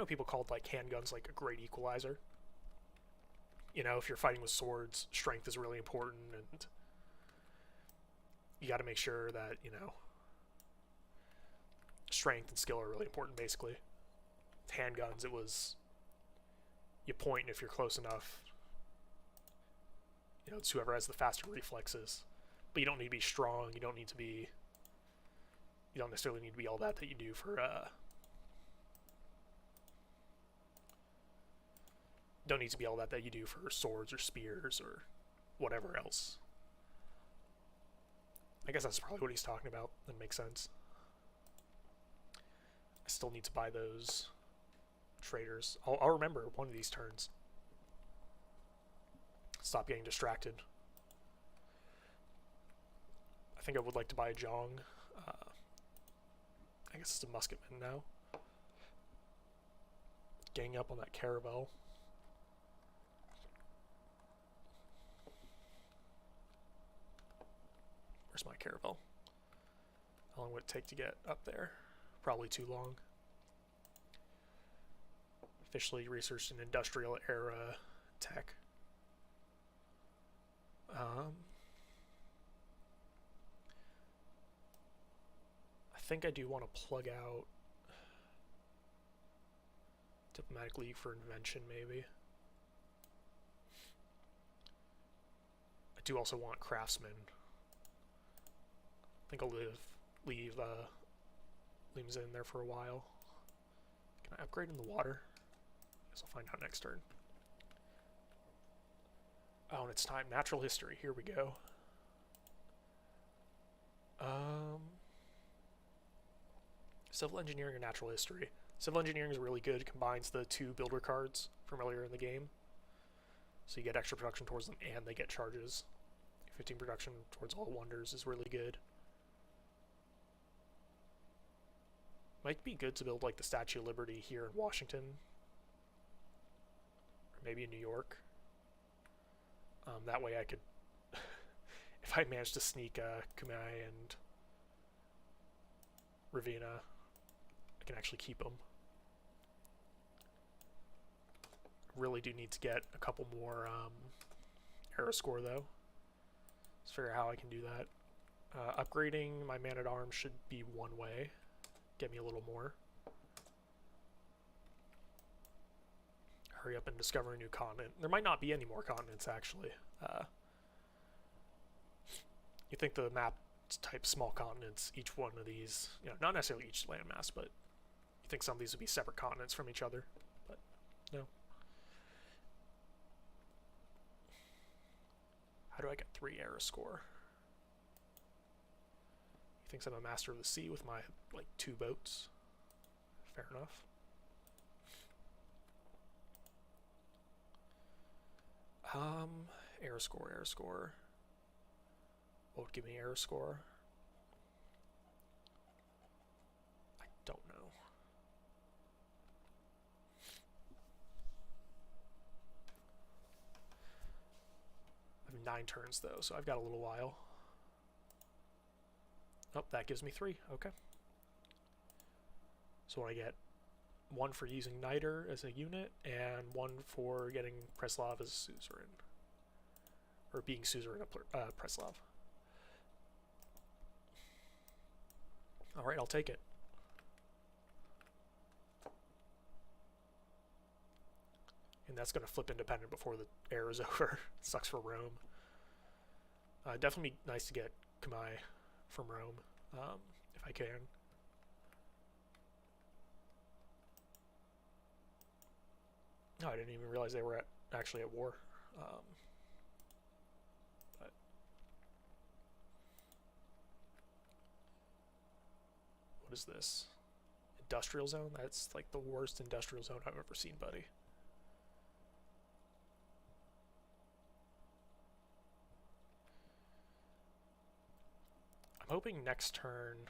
people called like handguns like a great equalizer? If you're fighting with swords, strength is really important, and you got to make sure that strength and skill are really important. Basically, with handguns, it was you point, and if you're close enough, it's whoever has the faster reflexes. But you don't need to be strong. You don't necessarily need to be all that you do for don't need to be all that you do for swords or spears or whatever else. I guess that's probably what he's talking about. That makes sense. I still need to buy those traders. I'll remember one of these turns. Stop getting distracted. I think I would like to buy a Jong. I guess it's a musketman now. Gang up on that caravel. Where's my caravel? How long would it take to get up there? Probably too long. Officially researched in industrial era tech. I think I do want to plug out Diplomatic League for Invention, maybe. I do also want Craftsman. I think I'll leave Liam's in there for a while. Can I upgrade in the water? Guess I'll find out next turn. Oh, and it's time. Natural history. Here we go. Civil engineering or natural history. Civil engineering is really good. It combines the 2 builder cards from earlier in the game. So you get extra production towards them and they get charges. 15 production towards all wonders is really good. Might be good to build like the Statue of Liberty here in Washington. Or maybe in New York. That way I could, if I manage to sneak Kumai and Ravenna, I can actually keep them. Really do need to get a couple more arrow score though. Let's figure out how I can do that. Upgrading my man-at-arms should be one way. Get me a little more. Hurry up and discover a new continent. There might not be any more continents, actually. You think the map type small continents, each one of these, you know, not necessarily each landmass, but you think some of these would be separate continents from each other, but no. How do I get 3 arrow score? He thinks I'm a master of the sea with my, like, 2 boats. Fair enough. Arrow score. What would give me arrow score? I don't know. I have 9 turns though, so I've got a little while. Oh, that gives me 3. Okay. So when I get 1 for using Niter as a unit, and 1 for getting Preslav as suzerain. Or being suzerain of Preslav. Alright, I'll take it. And that's going to flip independent before the era is over. Sucks for Rome. Definitely be nice to get Kamai from Rome, if I can. No, I didn't even realize they were actually at war. But what is this? Industrial zone? That's like the worst industrial zone I've ever seen, buddy. I'm hoping next turn,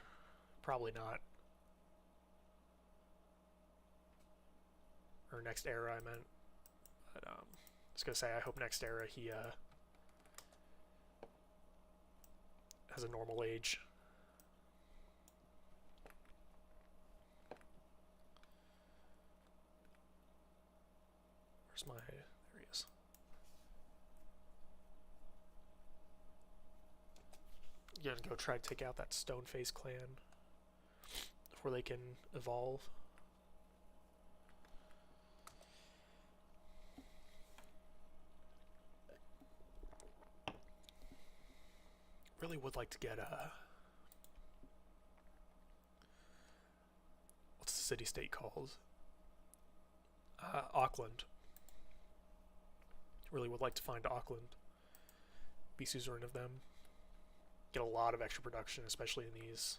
probably not. Or next era, I meant. But I was gonna say, I hope next era he has a normal age. Where's my? There he is. You gotta go try to take out that Stoneface clan before they can evolve. Really would like to get what's the city-state called? Auckland. Really would like to find Auckland. Be suzerain of them. Get a lot of extra production, especially in these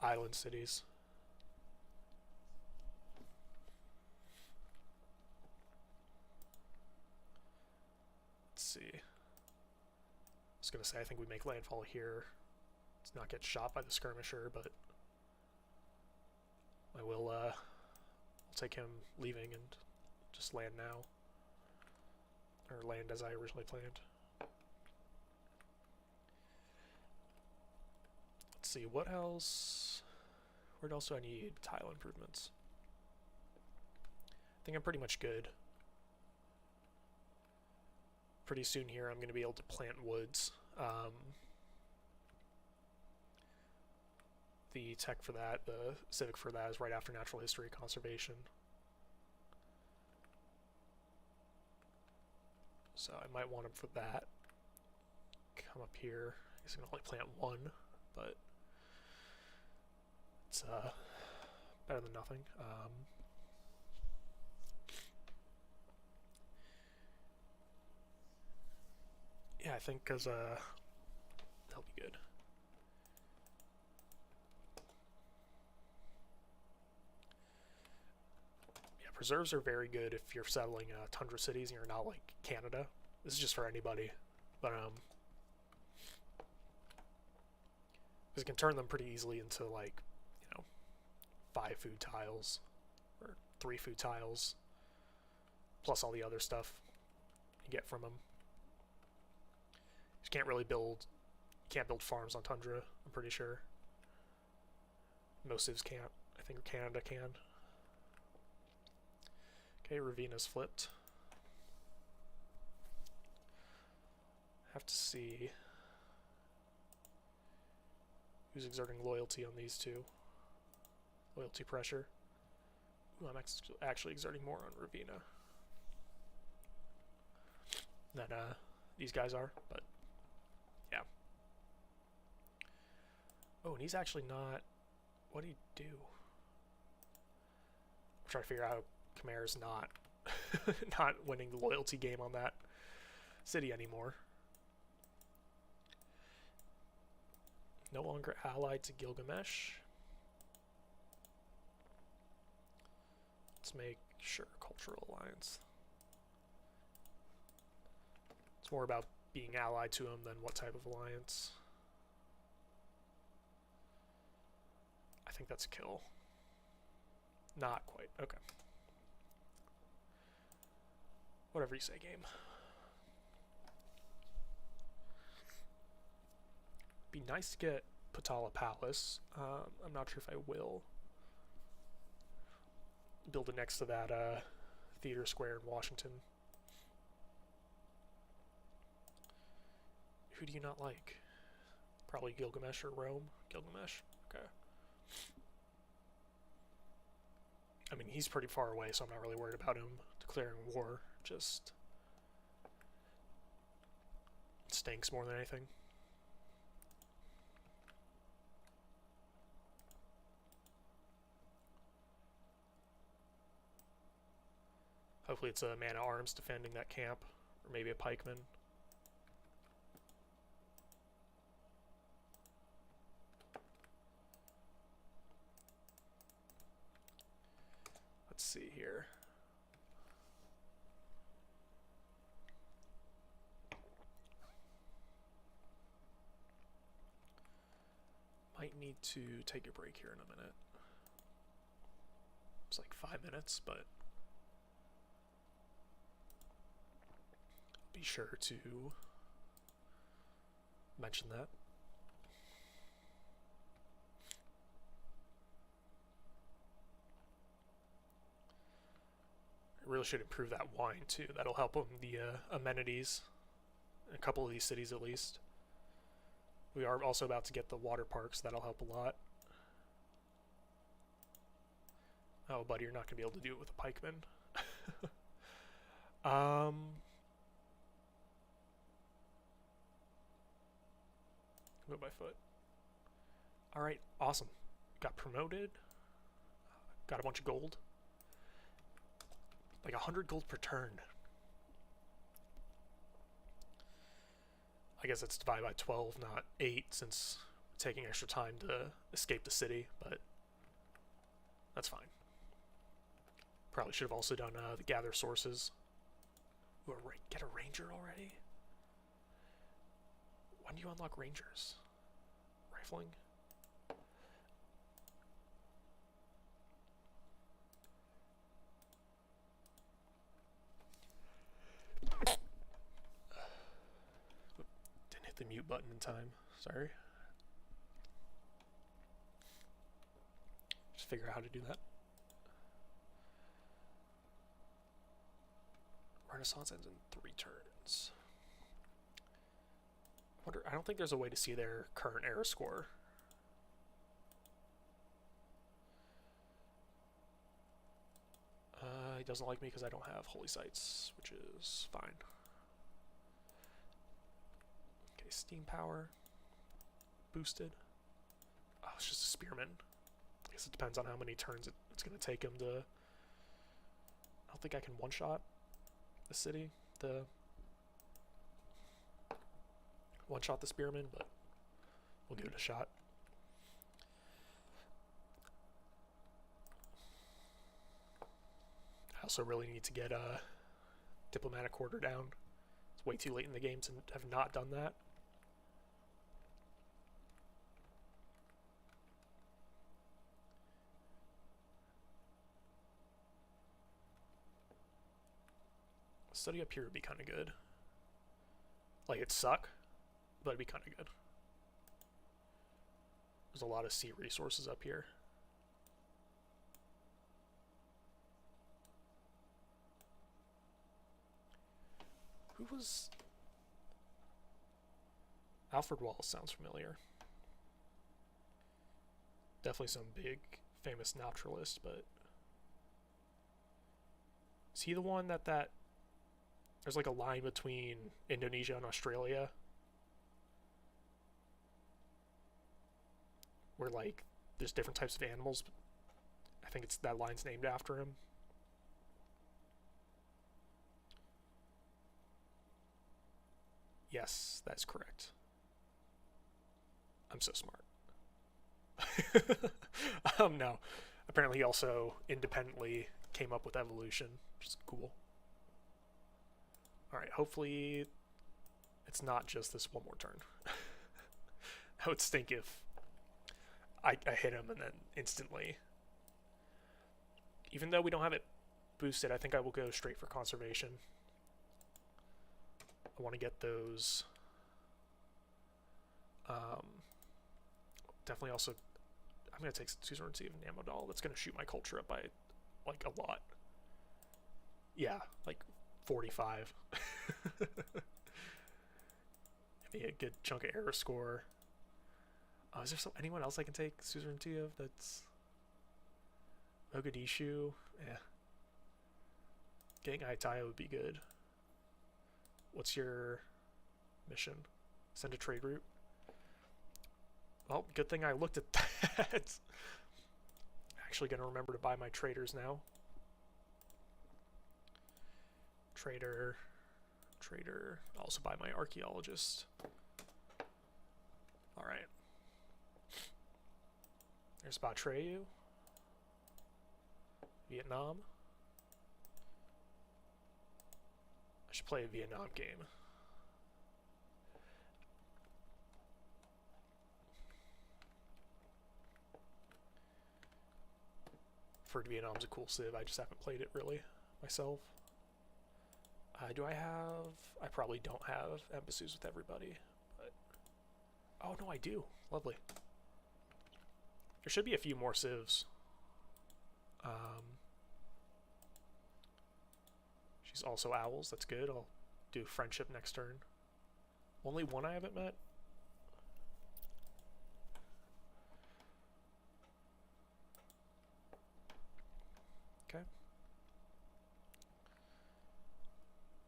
island cities. Let's see. I was going to say, I think we make landfall here. Let's not get shot by the skirmisher, but I will I'll take him leaving and just land now. Or land as I originally planned. see, what else? Where else do I need tile improvements? I think I'm pretty much good. Pretty soon here I'm going to be able to plant woods. The tech for that, the civic for that, is right after natural history conservation. So I might want them for that. Come up here. I guess I can only plant one, but it's better than nothing. Yeah, I think because that'll be good. Yeah, preserves are very good if you're settling tundra cities and you're not like Canada. This is just for anybody, but because you can turn them pretty easily into like 5 food tiles or 3 food tiles, plus all the other stuff you get from them. You can't really build, you can't build farms on tundra, I'm pretty sure. Most civs can't. I think Canada can. Okay, Ravina's flipped. Have to see who's exerting loyalty on these two. Loyalty pressure. Ooh, I'm actually exerting more on Ravina than these guys are, but yeah. Oh, and he's actually not... What did he do? I'm trying to figure out how Khmer's not not winning the loyalty game on that city anymore. No longer allied to Gilgamesh. Let's make sure cultural alliance. It's more about being allied to him than what type of alliance. I think that's a kill. Not quite. Okay. Whatever you say, game. Be nice to get Potala Palace. I'm not sure if I will. Build it next to that theater square in Washington. Who do you not like? Probably Gilgamesh or Rome. Gilgamesh? Okay. I mean, he's pretty far away, so I'm not really worried about him declaring war. Just stinks more than anything. Hopefully it's a man-at-arms defending that camp, or maybe a pikeman. Let's see here. Might need to take a break here in a minute. It's like 5 minutes, but be sure to mention that. I really should improve that wine too. That'll help them the amenities in a couple of these cities at least. We are also about to get the water parks. That'll help a lot. Oh, buddy, you're not going to be able to do it with a pikeman. Move my foot. Alright, awesome. Got promoted. Got a bunch of gold. Like 100 gold per turn. I guess it's divided by 12, not 8, since we're taking extra time to escape the city, but that's fine. Probably should have also done the gather sources. Ooh, get a ranger already? When do you unlock rangers? Rifling? Didn't hit the mute button in time. Sorry. figure out how to do that. Renaissance ends in 3 turns. I don't think there's a way to see their current era score. He doesn't like me because I don't have holy sites, which is fine. Okay, steam power. Boosted. Oh, it's just a spearman. I guess it depends on how many turns it's going to take him to... I don't think I can one-shot the city. One-shot the spearman, but we'll give it a shot. I also really need to get a diplomatic quarter down. It's way too late in the game to have not done that. Study up here would be kind of good. Like, it'd suck, but it'd be kind of good. There's a lot of sea resources up here. Who was... Alfred Wallace sounds familiar. Definitely some big, famous naturalist, but... Is he the one that there's like a line between Indonesia and Australia where like there's different types of animals. I think that line's named after him. Yes, that's correct. I'm so smart. No. Apparently he also independently came up with evolution, which is cool. Alright, hopefully it's not just this one more turn. I would stink if I hit him and then instantly. Even though we don't have it boosted, I think I will go straight for conservation. I want to get those. Definitely also, I'm going to take suzerainty of Namodal. That's going to shoot my culture up by, like, a lot. Yeah, like 45. Give me a good chunk of error score. Oh, is there anyone else I can take suzerainty of that's Mogadishu? Yeah. Getting Ayutthaya would be good. What's your mission? Send a trade route. Well, good thing I looked at that. Actually gonna remember to buy my traders now. Trader. I'll also buy my archaeologist. Alright. There's Batreyu. Vietnam. I should play a Vietnam game. I've heard Vietnam's a cool civ, I just haven't played it really myself. Do I have... I probably don't have embassies with everybody, but... Oh, no, I do. Lovely. There should be a few more civs. She's also owls, that's good. I'll do friendship next turn. Only one I haven't met? Okay.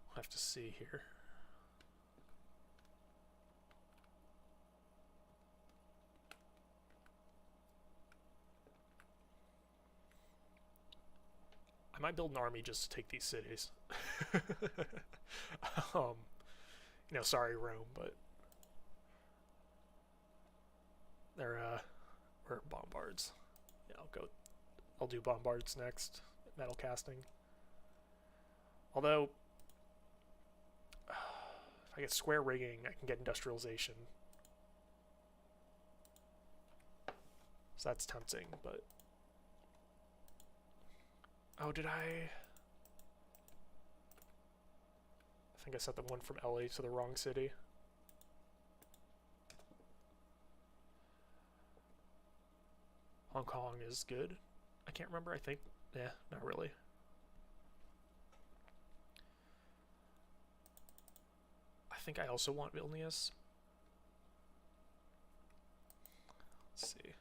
We'll have to see here. I might build an army just to take these cities. You know, sorry Rome, but they're we're bombards. Yeah, I'll do bombards next. Metal casting. Although if I get square rigging, I can get industrialization. So that's tempting, but oh, did I think I set the one from LA to the wrong city. Hong Kong is good. I can't remember, I think. Yeah, not really. I think I also want Vilnius. Let's see.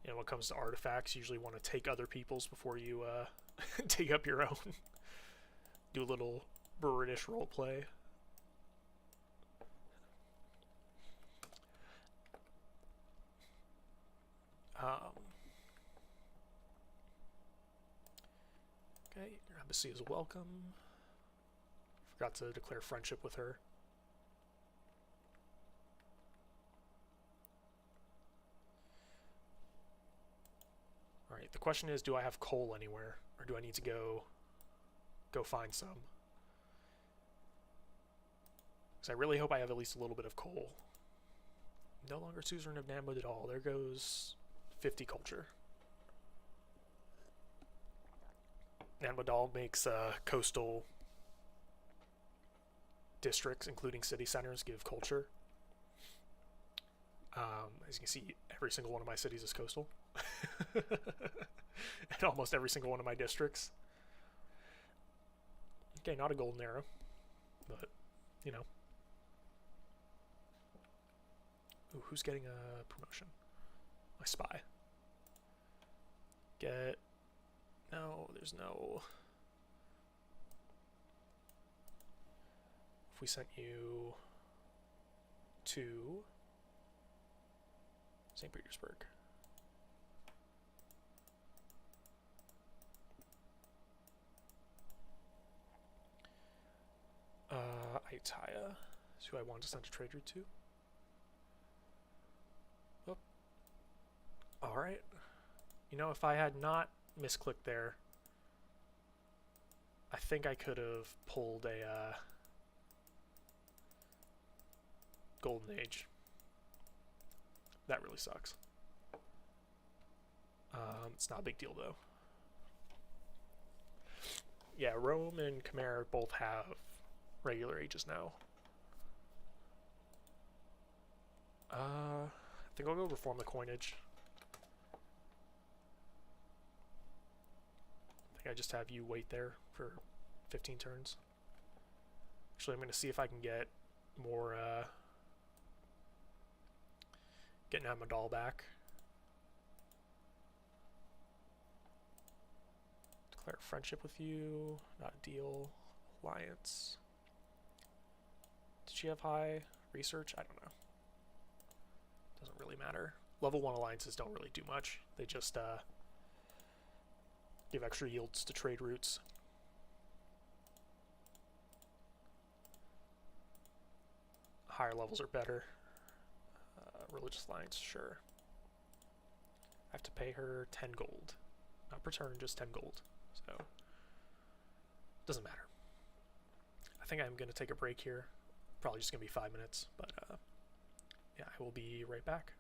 You know, when it comes to artifacts, you usually want to take other people's before you take up your own. Do a little British roleplay. Okay, your embassy is welcome. Forgot to declare friendship with her. Alright, the question is, do I have coal anywhere? Or do I need to go find some? Because I really hope I have at least a little bit of coal. No longer suzerain of Namwood at all. There goes 50 culture. Namwood makes coastal districts, including city centers, give culture. As you can see, every single one of my cities is coastal. And almost every single one of my districts. Okay, not a golden arrow, but, you know. Ooh, who's getting a promotion? My spy. Get... No, there's no... If we sent you to St. Petersburg. Itaya is who I want to send a trade route to. Oh. Alright. You know, if I had not misclicked there, I think I could have pulled a Golden Age. That really sucks. It's not a big deal, though. Yeah, Rome and Khmer both have regular ages now. I think I'll go reform the coinage. I think I just have you wait there for 15 turns. Actually, I'm going to see if I can get more, getting Amadal back. Declare friendship with you, not a deal. Alliance. Did she have high research? I don't know. Doesn't really matter. Level 1 alliances don't really do much. They just give extra yields to trade routes. Higher levels are better. Religious alliance, sure. I have to pay her 10 gold. Not per turn, just 10 gold. So, doesn't matter. I think I'm going to take a break here. Probably just going to be 5 minutes, but yeah, I will be right back.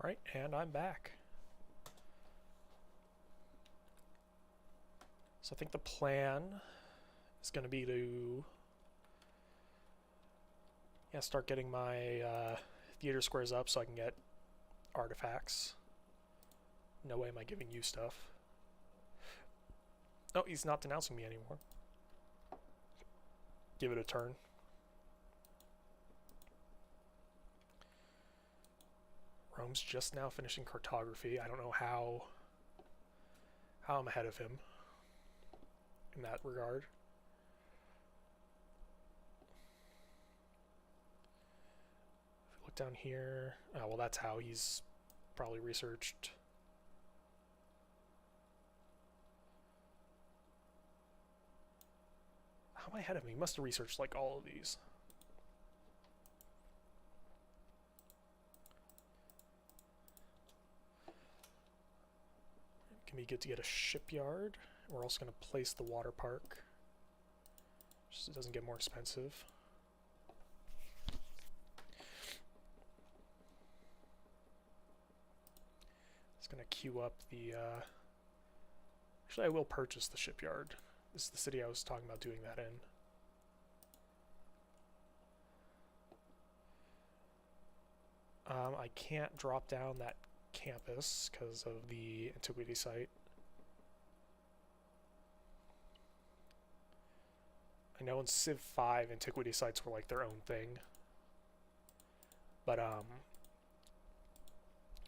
Alright, and I'm back. So I think the plan is going to be to start getting my theater squares up so I can get artifacts. No way am I giving you stuff. Oh, he's not denouncing me anymore. Give it a turn. Rome's just now finishing cartography. I don't know how I'm ahead of him in that regard. If we look down here, oh, well, that's how he's probably researched. How am I ahead of him? He must have researched like all of these. Can be good to get a shipyard. We're also going to place the water park, just so it doesn't get more expensive. It's going to queue up the... Actually, I will purchase the shipyard. This is the city I was talking about doing that in. I can't drop down that campus because of the antiquity site. I know in Civ 5 antiquity sites were like their own thing, but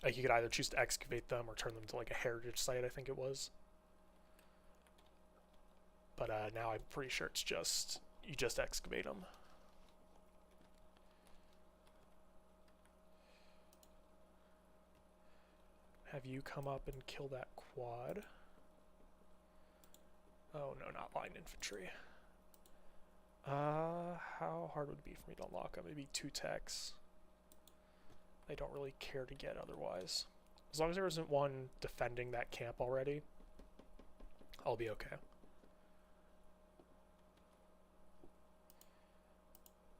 like you could either choose to excavate them or turn them to like a heritage site, I think it was. But now I'm pretty sure it's just you just excavate them. Have you come up and kill that quad? Oh no, not line infantry. How hard would it be for me to unlock them? Maybe 2 techs. I don't really care to get otherwise. As long as there isn't one defending that camp already, I'll be okay.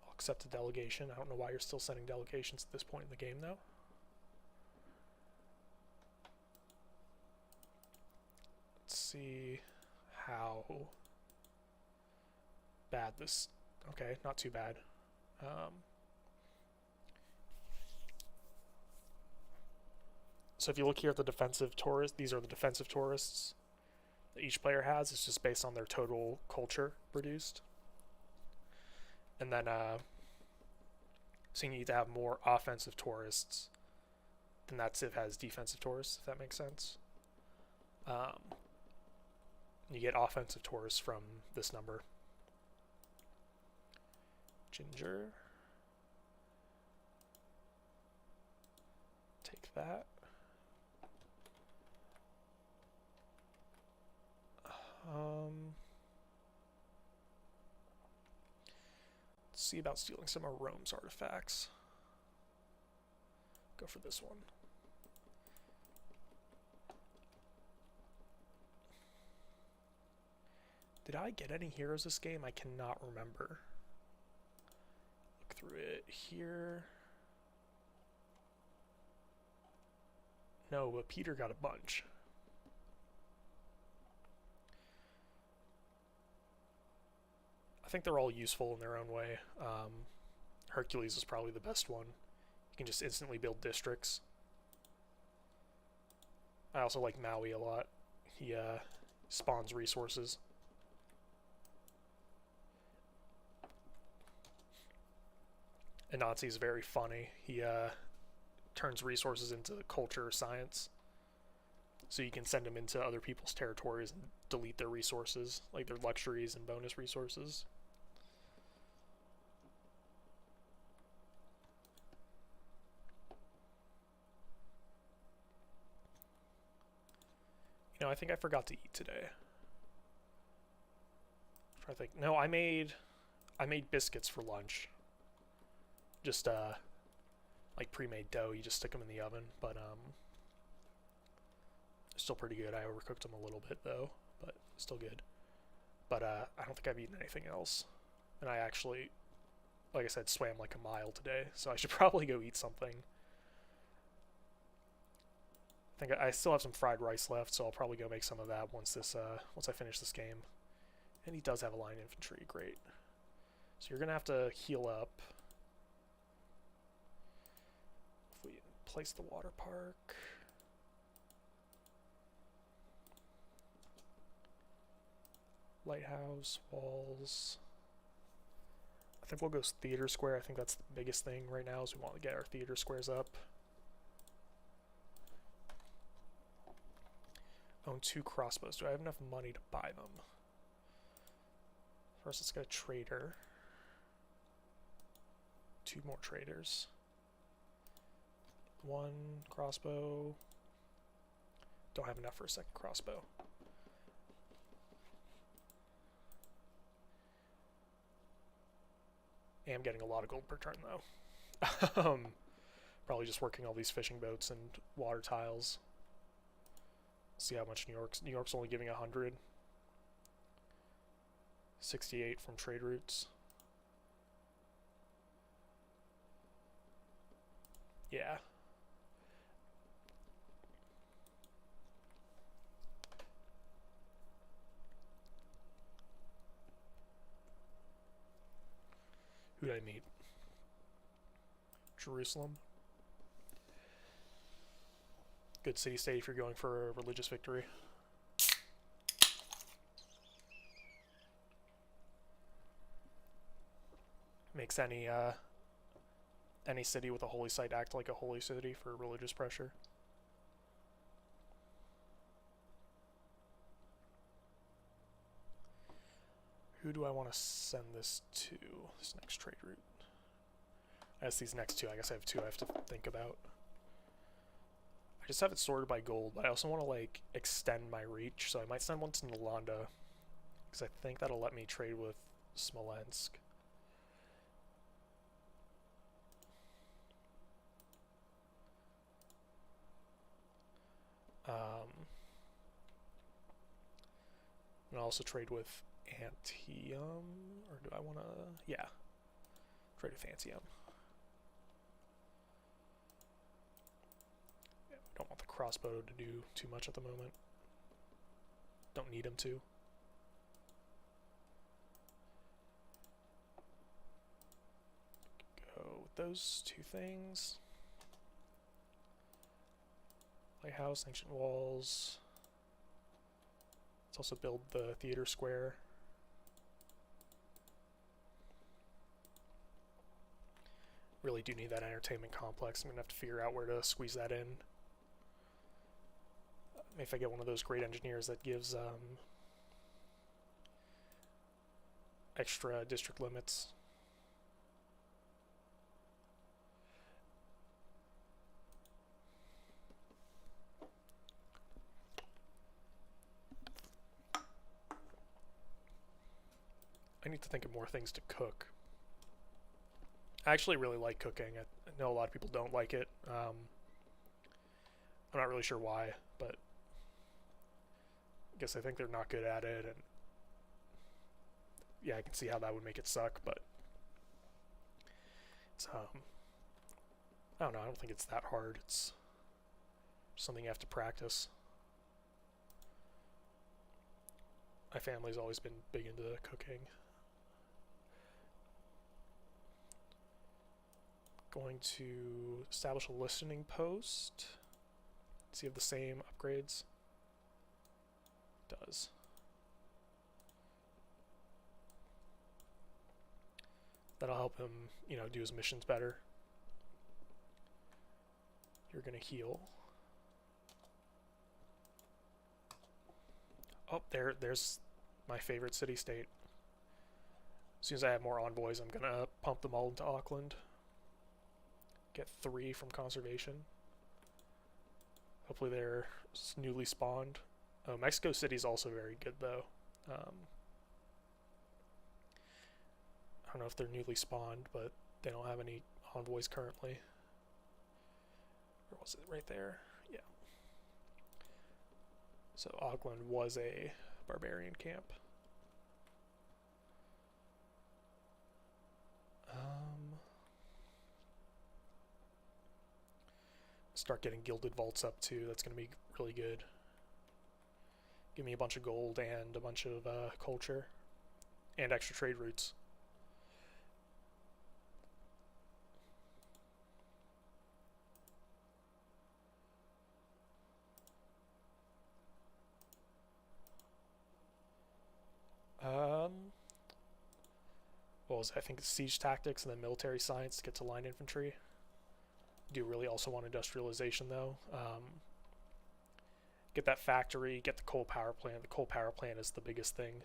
I'll accept a delegation. I don't know why you're still sending delegations at this point in the game, though. Let's see how bad this... Okay, not too bad. So if you look here at the defensive tourists, these are the defensive tourists that each player has. It's just based on their total culture produced. And then, so you need to have more offensive tourists than that Civ has defensive tourists, if that makes sense. You get offensive tourists from this number. Ginger. Take that. Let's see about stealing some of Rome's artifacts. Go for this one. Did I get any heroes this game? I cannot remember. Look through it here. No, but Peter got a bunch. I think they're all useful in their own way. Hercules is probably the best one. You can just instantly build districts. I also like Maui a lot. He spawns resources. Anansi is very funny. He turns resources into culture or science. So you can send them into other people's territories and delete their resources, like their luxuries and bonus resources. You know, I think I forgot to eat today. I think no, I made biscuits for lunch. Just like pre-made dough. You just stick them in the oven, but still pretty good. I overcooked them a little bit though, but still good. But I don't think I've eaten anything else. And I actually, like I said, swam like a mile today, so I should probably go eat something. think I still have some fried rice left, so I'll probably go make some of that once once I finish this game. And he does have a line infantry, great. So you're gonna have to heal up. If we place the water park. Lighthouse, walls. I think we'll go theater square. I think that's the biggest thing right now is we want to get our theater squares up. Own 2 crossbows. Do I have enough money to buy them? First, let's get a trader. 2 more traders. 1 crossbow. Don't have enough for a second crossbow. I am getting a lot of gold per turn, though. Probably just working all these fishing boats and water tiles. See how much New York's only giving 100. 68 from trade routes. Yeah. Who did I meet? Jerusalem. Good city-state if you're going for a religious victory. Makes any city with a holy site act like a holy city for religious pressure. Who do I want to send this to? This next trade route. I guess these next 2, I guess I have 2 I have to think about. I just have it sorted by gold, but I also want to like extend my reach, so I might send one to Nalanda, because I think that'll let me trade with Smolensk. And I'll also trade with Antium, or do I want to? Yeah, trade with Antium. Yeah, I don't want the crossbow to do too much at the moment. Don't need him to. Go with those 2 things. Lighthouse, ancient walls. Let's also build the theater square. Really do need that entertainment complex. I'm gonna have to figure out where to squeeze that in. Maybe if I get one of those great engineers that gives extra district limits. I need to think of more things to cook. I actually really like cooking. I know a lot of people don't like it. I'm not really sure why, but I guess I think they're not good at it, and yeah, I can see how that would make it suck, but it's, I don't know, I don't think it's that hard. It's something you have to practice. My family's always been big into cooking. Going to establish a listening post. See if the same upgrades. It does. That'll help him, you know, do his missions better. You're gonna heal. Oh, there's my favorite city-state. As soon as I have more envoys, I'm gonna pump them all into Auckland. Get 3 from conservation. Hopefully they're newly spawned. Oh, Mexico City's also very good though. I don't know if they're newly spawned, but they don't have any envoys currently. Where was it? Right there? Yeah. So Auckland was a barbarian camp. Start getting gilded vaults up too. That's going to be really good. Give me a bunch of gold and a bunch of culture and extra trade routes. What was it? I think it's siege tactics and then military science to get to line infantry. Do really also want industrialization though. Get that factory, get the coal power plant. The coal power plant is the biggest thing.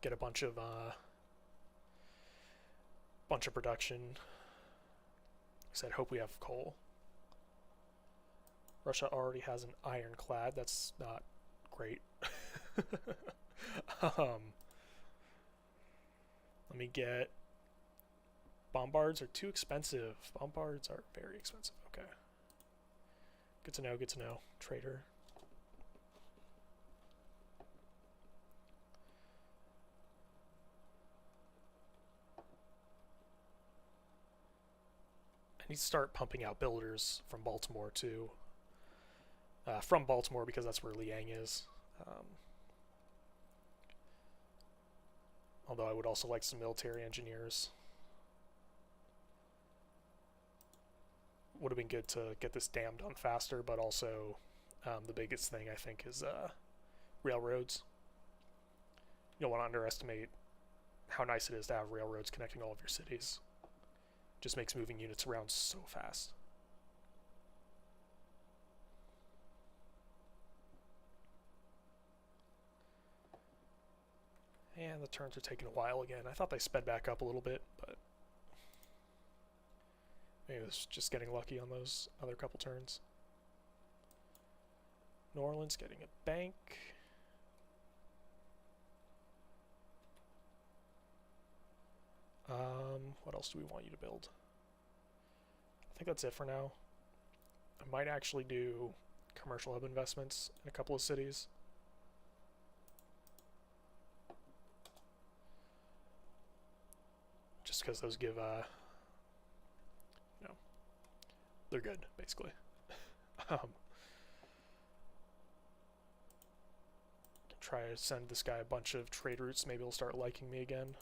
Get a bunch of production. Like I said, hope we have coal. Russia already has an ironclad. That's not great. Let me get... Bombards are too expensive. Bombards are very expensive. Okay. Good to know, good to know. Trader. I need to start pumping out builders from Baltimore too. From Baltimore because that's where Liang is. Although I would also like some military engineers. Would have been good to get this dam done faster, but also the biggest thing I think is railroads. You don't want to underestimate how nice it is to have railroads connecting all of your cities. Just makes moving units around so fast. And the turns are taking a while again. I thought they sped back up a little bit, but maybe it was just getting lucky on those other couple turns. New Orleans getting a bank. What else do we want you to build? I think that's it for now. I might actually do commercial hub investments in a couple of cities. Just because those give, you know, they're good, basically. Try to send this guy a bunch of trade routes. Maybe he'll start liking me again.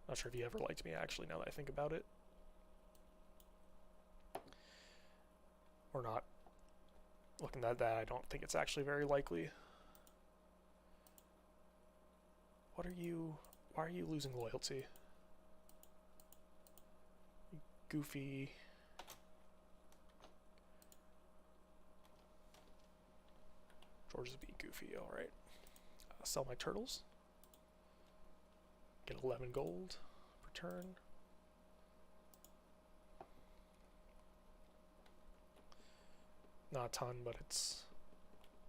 Not sure if he ever liked me, actually, now that I think about it. Or not. Looking at that, I don't think it's actually very likely. What are you... Why are you losing loyalty? You goofy... George is being goofy, alright. Sell my turtles. Get 11 gold per turn. Not a ton, but it's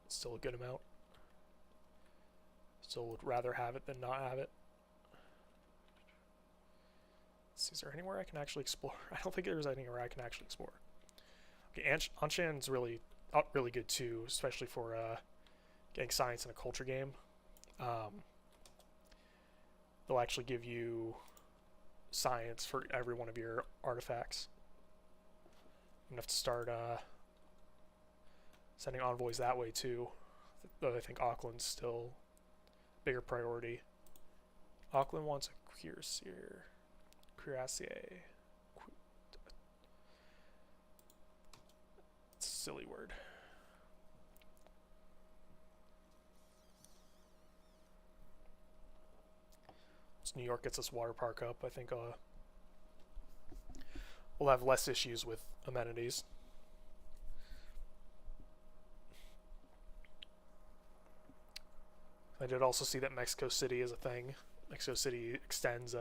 still a good amount. Still would rather have it than not have it. Let's see, is there anywhere I can actually explore? I don't think there's anywhere I can actually explore. Okay, Anshan's really good too, especially for getting science in a culture game. They'll actually give you science for every one of your artifacts. You have to start sending envoys that way too. Though I think Auckland's still a bigger priority. Auckland wants a cuirassier. It's a silly word. Once New York gets this water park up, I think we'll have less issues with amenities. I did also see that Mexico City is a thing. Mexico City extends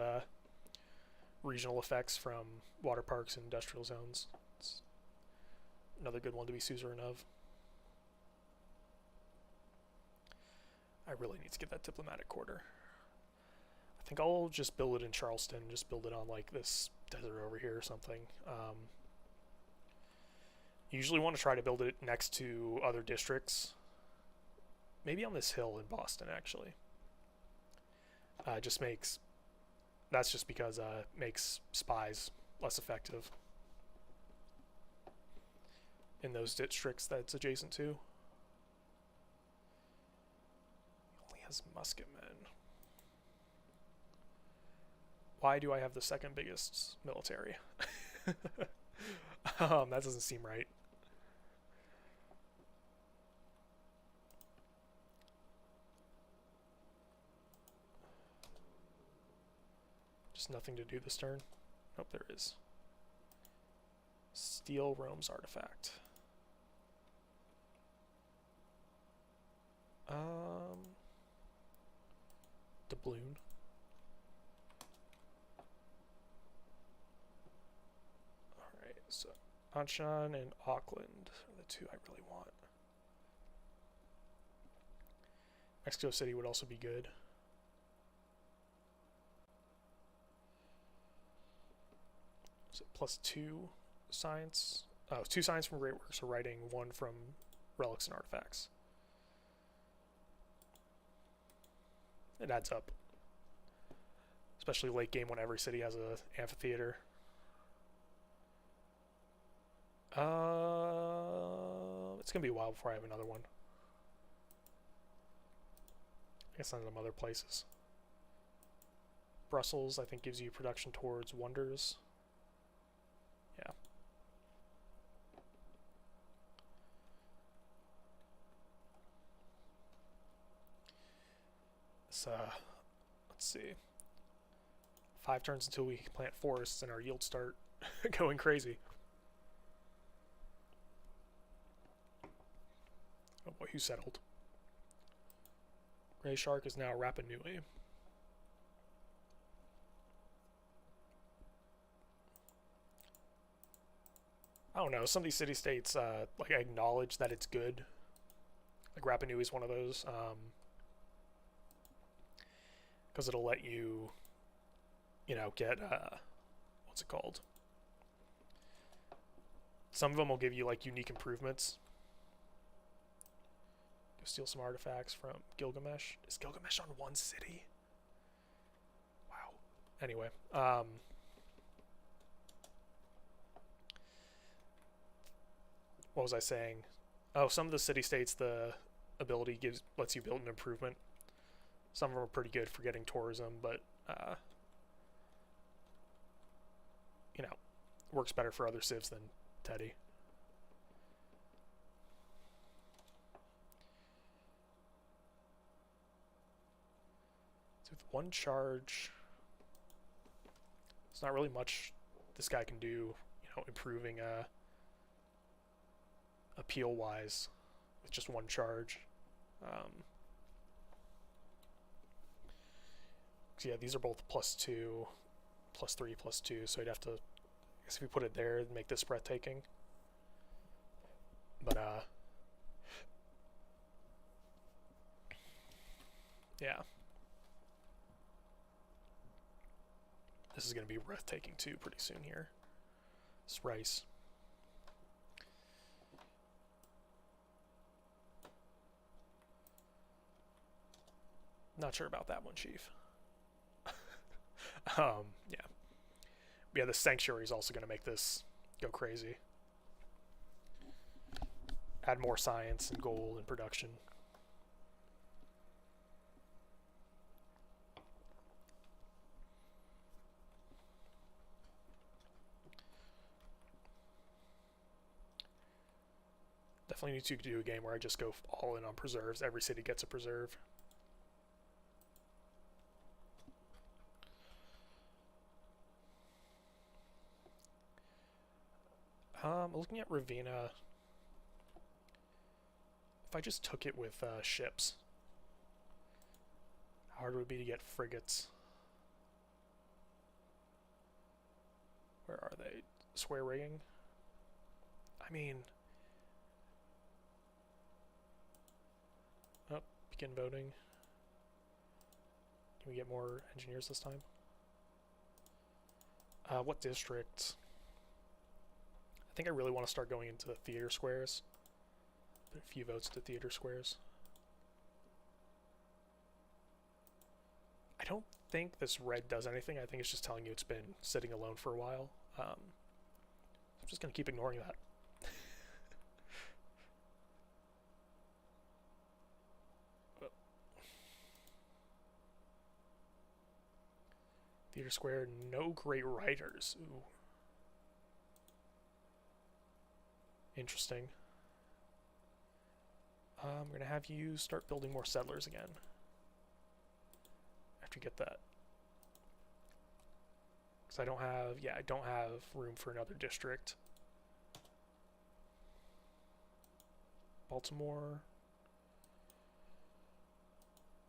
regional effects from water parks and industrial zones. It's another good one to be suzerain of. I really need to get that diplomatic quarter. I think I'll just build it in Charleston, just build it on like this desert over here or something. Usually want to try to build it next to other districts. Maybe on this hill in Boston, actually. That's just because makes spies less effective in those districts that it's adjacent to. Only has musketmen. Why do I have the second biggest military? That doesn't seem right. Just nothing to do this turn. Nope, there is. Steal Rome's artifact. Doubloon. Alright, so Anshan and Auckland are the two I really want. Mexico City would also be good. Is it +2 science? Oh, 2 science from Great Works, so writing 1 from Relics and Artifacts. It adds up. Especially late game when every city has an amphitheater. It's gonna be a while before I have another one. I guess none of them other places. Brussels, I think, gives you production towards wonders. Yeah. So, let's see. 5 turns until we plant forests and our yields start going crazy. Oh boy, who settled? Grey Shark is now Rapa Nui. I don't know, some of these city-states like acknowledge that it's good. Like Rapa Nui is one of those. Because it'll let you, you know, get, what's it called? Some of them will give you, like, unique improvements. Go steal some artifacts from Gilgamesh. Is Gilgamesh on 1 city? Wow. Anyway, what was I saying? Oh, some of the city-states, the ability lets you build an improvement. Some of them are pretty good for getting tourism, but, you know, works better for other civs than Teddy. So with 1 charge, there's not really much this guy can do, you know, improving appeal-wise with just 1 charge. So yeah, these are both +2, +3, +2, so you'd have to, I guess if we put it there, it'd make this breathtaking. But, yeah. This is going to be breathtaking too pretty soon here. This rice. Not sure about that one, Chief. Yeah. But yeah, the Sanctuary is also going to make this go crazy. Add more science and gold and production. Definitely need to do a game where I just go all in on preserves. Every city gets a preserve. Looking at Ravenna, if I just took it with ships, how hard would it be to get frigates? Where are they? Square rigging? I mean... Oh, begin voting. Can we get more engineers this time? What district? I think I really want to start going into the theater squares. Put a few votes to theater squares. I don't think this red does anything. I think it's just telling you it's been sitting alone for a while. I'm just going to keep ignoring that. Theater Square, no great writers. Ooh. Interesting. I'm going to have you start building more settlers again. After you get that. Because I don't have room for another district. Baltimore.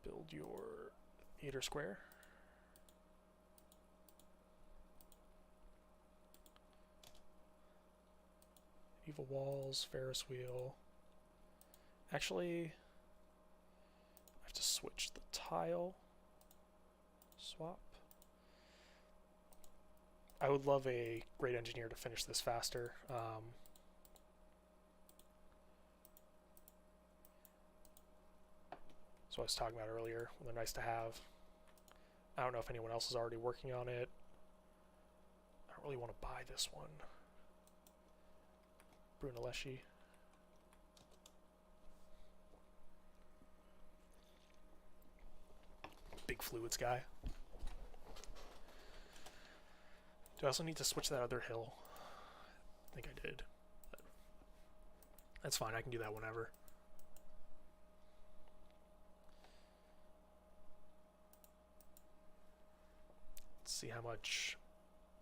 Build your Theater Square. Evil walls, Ferris wheel. Actually, I have to switch the tile. Swap. I would love a great engineer to finish this faster. So I was talking about earlier, they're nice to have. I don't know if anyone else is already working on it. I don't really want to buy this one. Brunelleschi. Big fluids guy. Do I also need to switch that other hill? I think I did. But that's fine, I can do that whenever. Let's see how much...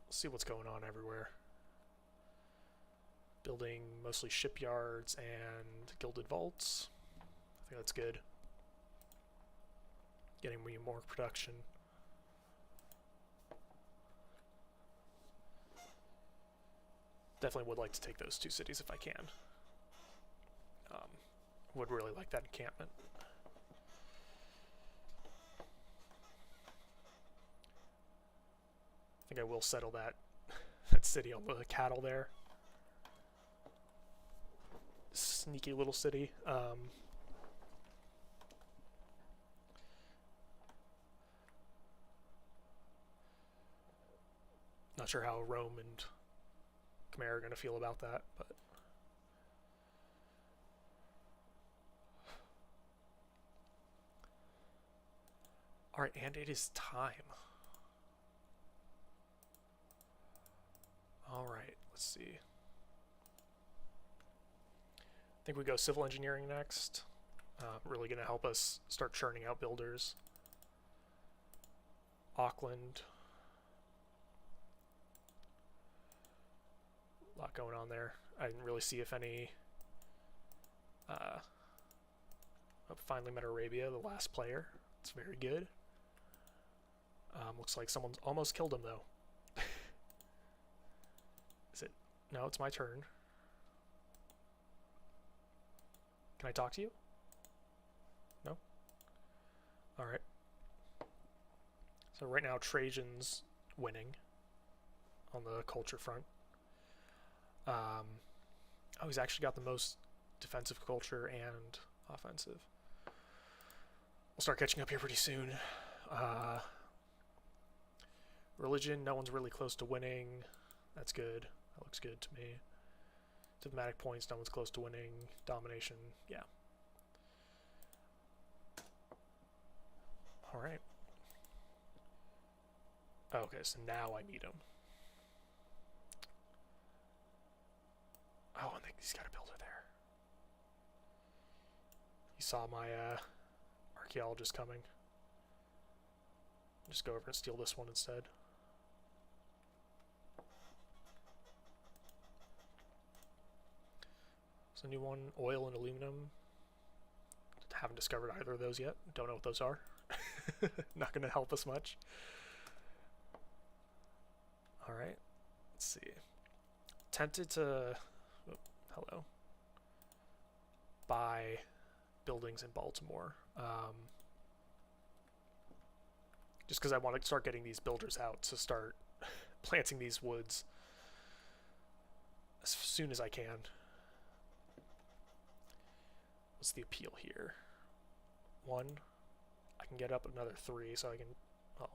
Let's see what's going on everywhere. Building mostly shipyards and gilded vaults. I think that's good. Getting me more production. Definitely would like to take those two cities if I can. Would really like that encampment. I think I will settle that city on the cattle there. Sneaky little city. Not sure how Rome and Khmer are going to feel about that, but alright, and it is time. Alright, let's see. I think we go civil engineering next. Really going to help us start churning out builders. Auckland. A lot going on there. I didn't really see if any... finally met Arabia, the last player. It's very good. Looks like someone's almost killed him, though. Is it? No, it's my turn. Can I talk to you? No? Alright. So right now, Trajan's winning on the culture front. Oh, he's actually got the most defensive culture and offensive. We'll start catching up here pretty soon. Religion, no one's really close to winning. That's good. That looks good to me. Diplomatic points, no one's close to winning. Domination, yeah. Alright. Okay, so now I meet him. Oh, and he's got a builder there. He saw my archaeologist coming. Just go over and steal this one instead. So new one, oil and aluminum. Haven't discovered either of those yet. Don't know what those are. Not going to help us much. Alright, let's see. Tempted to... Oh, hello. Buy buildings in Baltimore. Just because I want to start getting these builders out to start planting these woods as soon as I can. What's the appeal here? 1. I can get up another 3, so I can... Oh.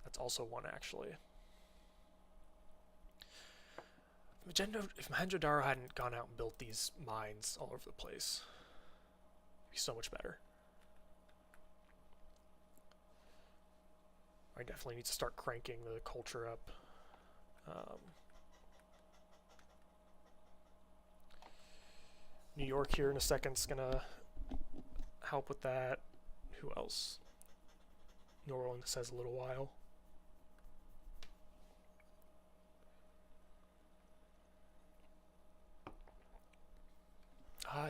That's also 1, actually. If Mohenjo-Daro hadn't gone out and built these mines all over the place, it'd be so much better. I definitely need to start cranking the culture up. New York here in a second is gonna help with that. Who else? New Orleans has a little while.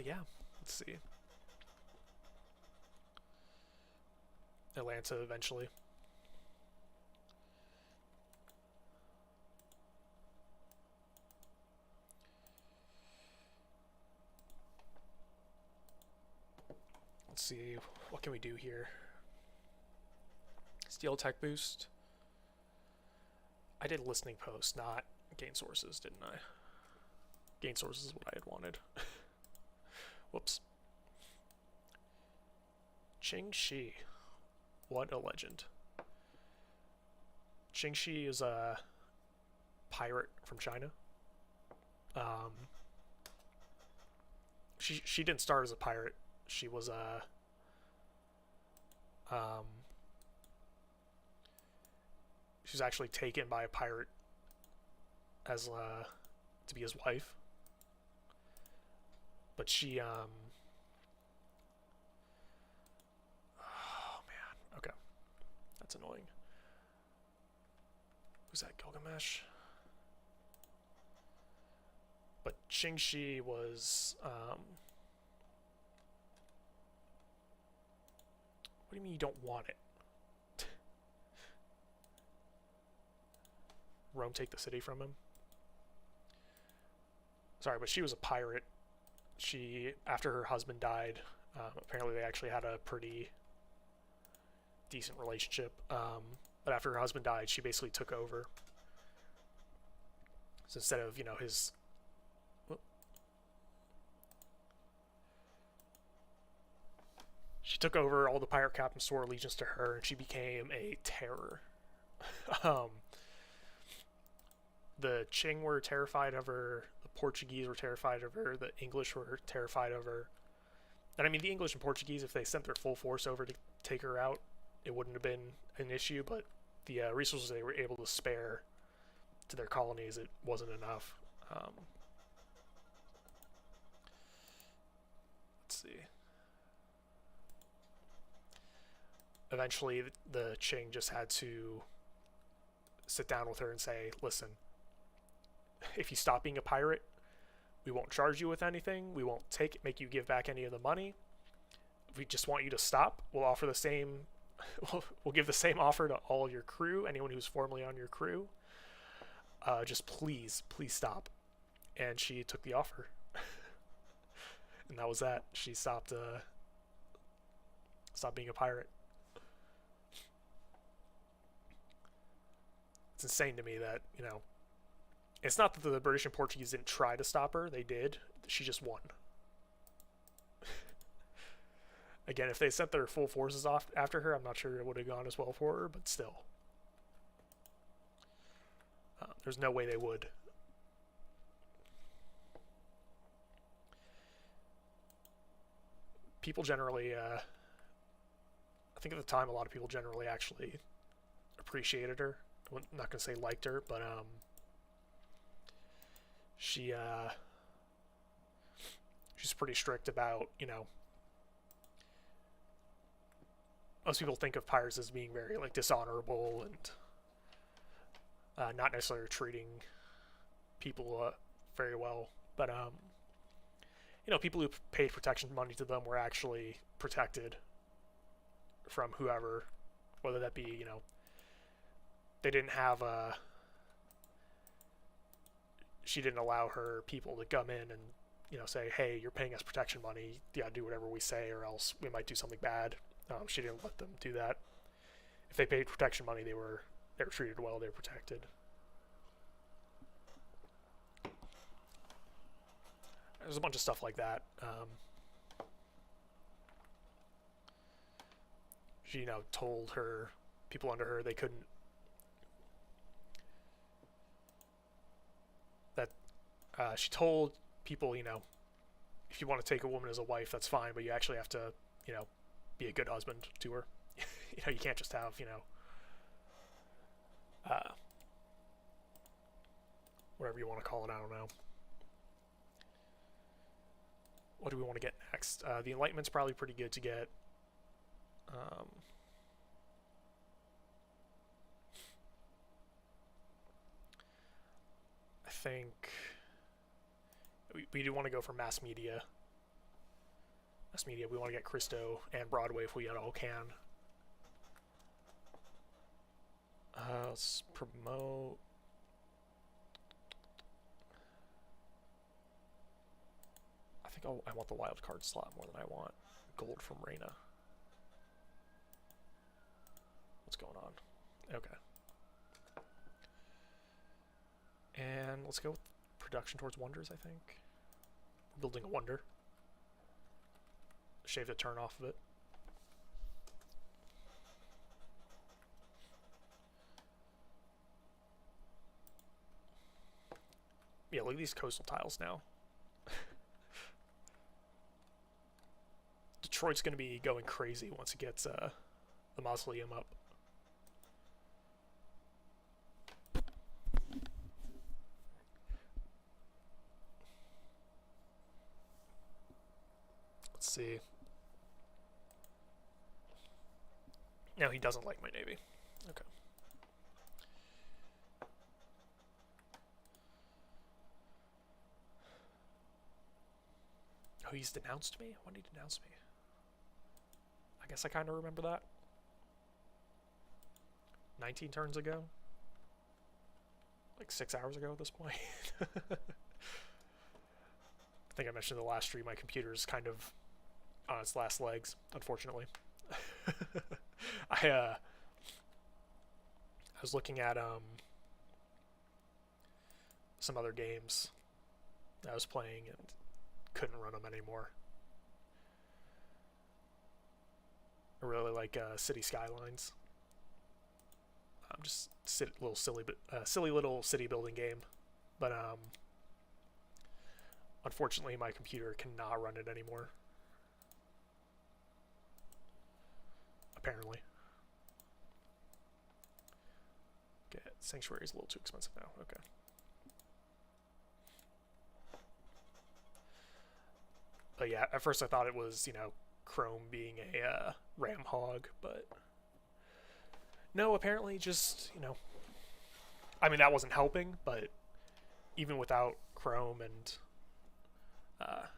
Yeah, let's see. Atlanta eventually. Let's see, what can we do here? Steel tech boost. I did listening post, not gain sources, didn't I? Gain sources is what I had wanted. Whoops. Qing Shi. What a legend. Qing Shi is a pirate from China. She didn't start as a pirate. She was a she was actually taken by a pirate as to be his wife. But she oh man, okay. That's annoying. Who's that, Gilgamesh? But Qing Shi was what do you mean you don't want it? Rome take the city from him? Sorry, but she was a pirate. She, after her husband died, apparently they actually had a pretty decent relationship. But after her husband died, she basically took over. So instead of, you know, his... She took over, all the pirate captains swore allegiance to her, and she became a terror. The Qing were terrified of her, the Portuguese were terrified of her, the English were terrified of her. And I mean, the English and Portuguese, if they sent their full force over to take her out, it wouldn't have been an issue, but the resources they were able to spare to their colonies, it wasn't enough. Let's see. Eventually, the Qing just had to sit down with her and say, listen, if you stop being a pirate, we won't charge you with anything. We won't make you give back any of the money. If we just want you to stop, we'll offer the same. We'll give the same offer to all your crew, anyone who's formerly on your crew. Just please stop. And she took the offer, and that was that. She stopped being a pirate. It's insane to me that, you know, it's not that the British and Portuguese didn't try to stop her. They did. She just won. Again, if they sent their full forces off after her, I'm not sure it would have gone as well for her, but still. There's no way they would. People generally, I think at the time, a lot of people generally actually appreciated her. I'm not going to say liked her, but she's pretty strict about, you know, most people think of pirates as being very, like, dishonorable and not necessarily treating people very well, but you know, people who paid protection money to them were actually protected from whoever, whether that be, you know, they didn't have she didn't allow her people to come in and, you know, say, hey, you're paying us protection money, you gotta do whatever we say or else we might do something bad. She didn't let them do that. If they paid protection money, they were treated well, they were protected. There's a bunch of stuff like that. She, you know, told her people under her they couldn't, that She told people, if you want to take a woman as a wife, that's fine, but you actually have to, be a good husband to her. You can't just have, uh, whatever you want to call it, I don't know. What do we want to get next? The Enlightenment's probably pretty good to get. I think we do want to go for mass media. Mass media, we want to get Christo and Broadway if we at all can. Let's promote. I think I want the wild card slot more than I want gold from Reyna. What's going on? Okay. And let's go with production towards wonders, I think. We're building a wonder. Shave the turn off of it. Yeah, look at these coastal tiles now. Detroit's going to be going crazy once it gets the mausoleum up. Let's see. No, he doesn't like my navy. Okay. Oh, he's denounced me? When did he denounce me? I guess I kind of remember that. 19 turns ago? Like 6 hours ago at this point. I think I mentioned in the last stream my computer's kind of on its last legs, unfortunately. I was looking at some other games that I was playing and couldn't run them anymore. I really like City Skylines. Just silly little city building game, but unfortunately my computer cannot run it anymore. Apparently. Okay, Sanctuary is a little too expensive now. Okay. But yeah, at first I thought it was, Chrome being a RAM hog, but no, apparently just, I mean, that wasn't helping, but even without Chrome and, I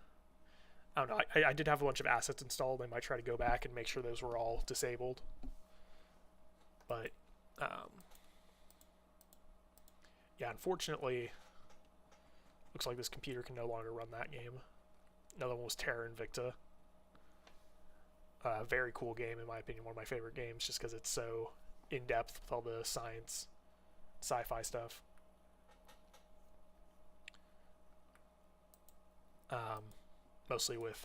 don't know, I did have a bunch of assets installed. I might try to go back and make sure those were all disabled. But, yeah, unfortunately, looks like this computer can no longer run that game. Another one was Terra Invicta. Very cool game, in my opinion, one of my favorite games, just because it's so in-depth with all the science, sci-fi stuff. Mostly with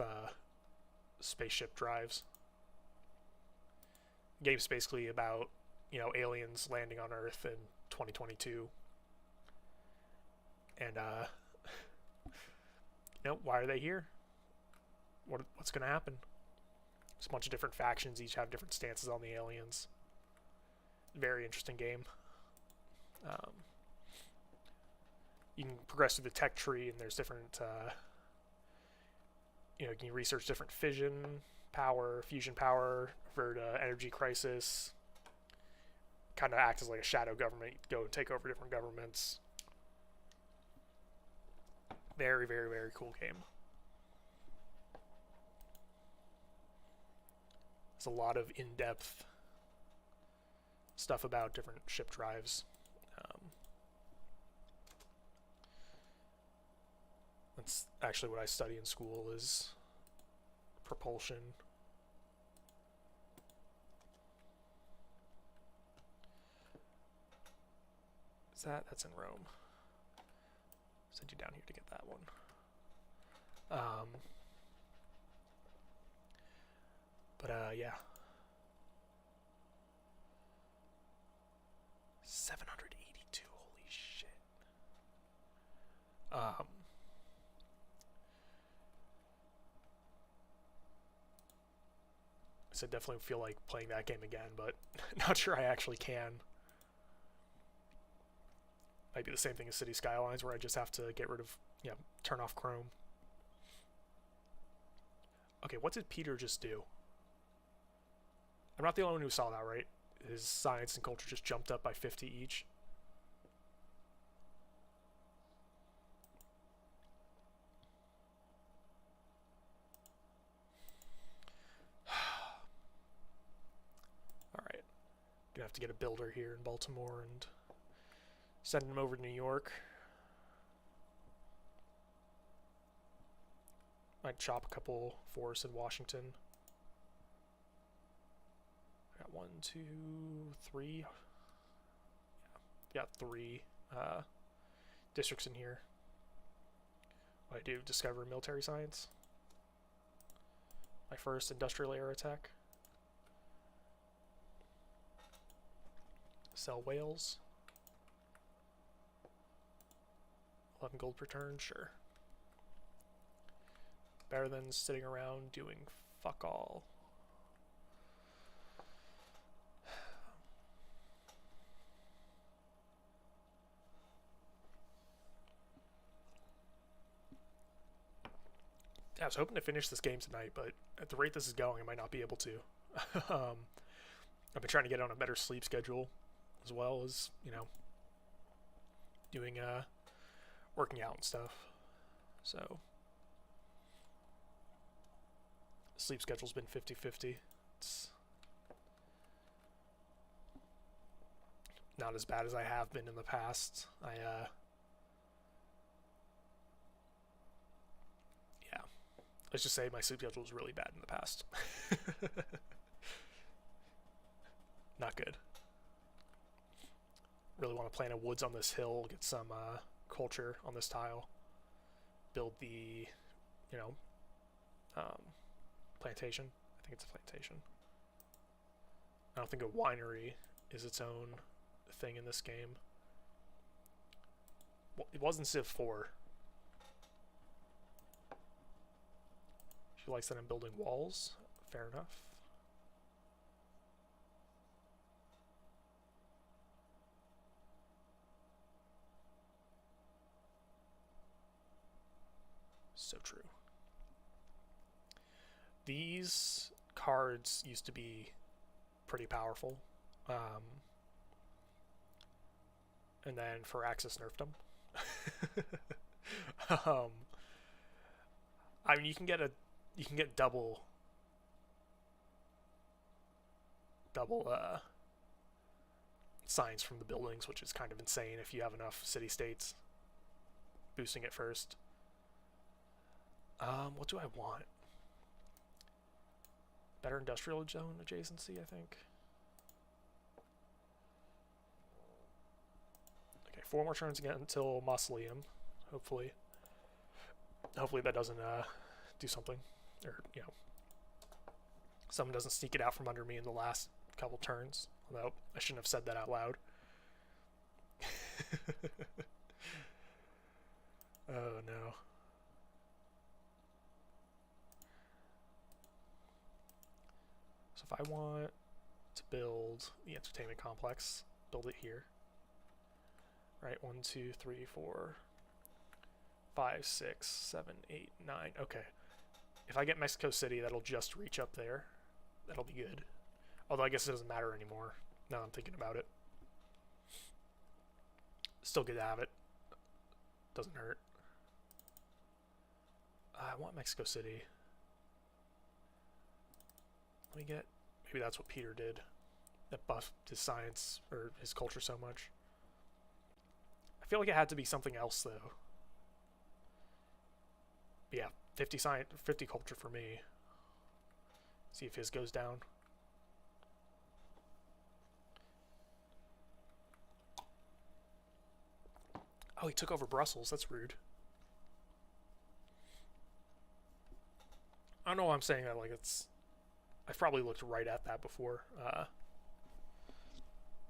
spaceship drives. Game's basically about, aliens landing on Earth in 2022. And, why are they here? What's going to happen? There's a bunch of different factions, each have different stances on the aliens. Very interesting game. You can progress through the tech tree, and there's different, you can research different fission power, fusion power, avert energy crisis. Kind of act as like a shadow government. You can go and take over different governments. Very, very, very cool game. There's a lot of in-depth stuff about different ship drives. That's actually what I study in school is propulsion. Is that's in Rome. Send you down here to get that one. Yeah. 782, holy shit. So I definitely feel like playing that game again, but not sure I actually can. Might be the same thing as City Skylines, where I just have to get rid of, turn off Chrome. Okay, what did Peter just do? I'm not the only one who saw that, right? His science and culture just jumped up by 50 each. Alright. Gonna have to get a builder here in Baltimore and send him over to New York. Might chop a couple forests in Washington. I got 1, 2, 3. Yeah, got 3 districts in here. What I do, discover military science. My first industrial era tech. Sell whales. 11 gold per turn, sure. Better than sitting around doing fuck all. I was hoping to finish this game tonight, but at the rate this is going, I might not be able to. I've been trying to get on a better sleep schedule, as well as, doing, working out and stuff. So, sleep schedule's been 50-50. It's not as bad as I have been in the past. Let's just say my sleep schedule was really bad in the past. Not good. Really want to plant a woods on this hill, get some culture on this tile, build the, plantation. I think it's a plantation. I don't think a winery is its own thing in this game. Well, it was in Civ 4. She likes that I'm building walls. Fair enough. So true. These cards used to be pretty powerful. And then Firaxis nerfed them. I mean, you can get double signs from the buildings, which is kind of insane if you have enough city-states boosting it first. What do I want? Better industrial zone adjacency, I think. Okay, 4 more turns again until Mausoleum, hopefully. Hopefully that doesn't do something. Or, someone doesn't sneak it out from under me in the last couple turns. Although, I shouldn't have said that out loud. Oh, no. So if I want to build the entertainment complex, build it here. Right, 1, 2, 3, 4, 5, 6, 7, 8, 9. Okay. If I get Mexico City, that'll just reach up there. That'll be good. Although I guess it doesn't matter anymore, now that I'm thinking about it. Still good to have it. Doesn't hurt. I want Mexico City. Let me get... Maybe that's what Peter did. That buffed his science, or his culture so much. I feel like it had to be something else, though. But yeah, 50 science, 50 culture for me. See if his goes down. Oh, he took over Brussels. That's rude. I don't know why I'm saying that. Like, it's... I've probably looked right at that before.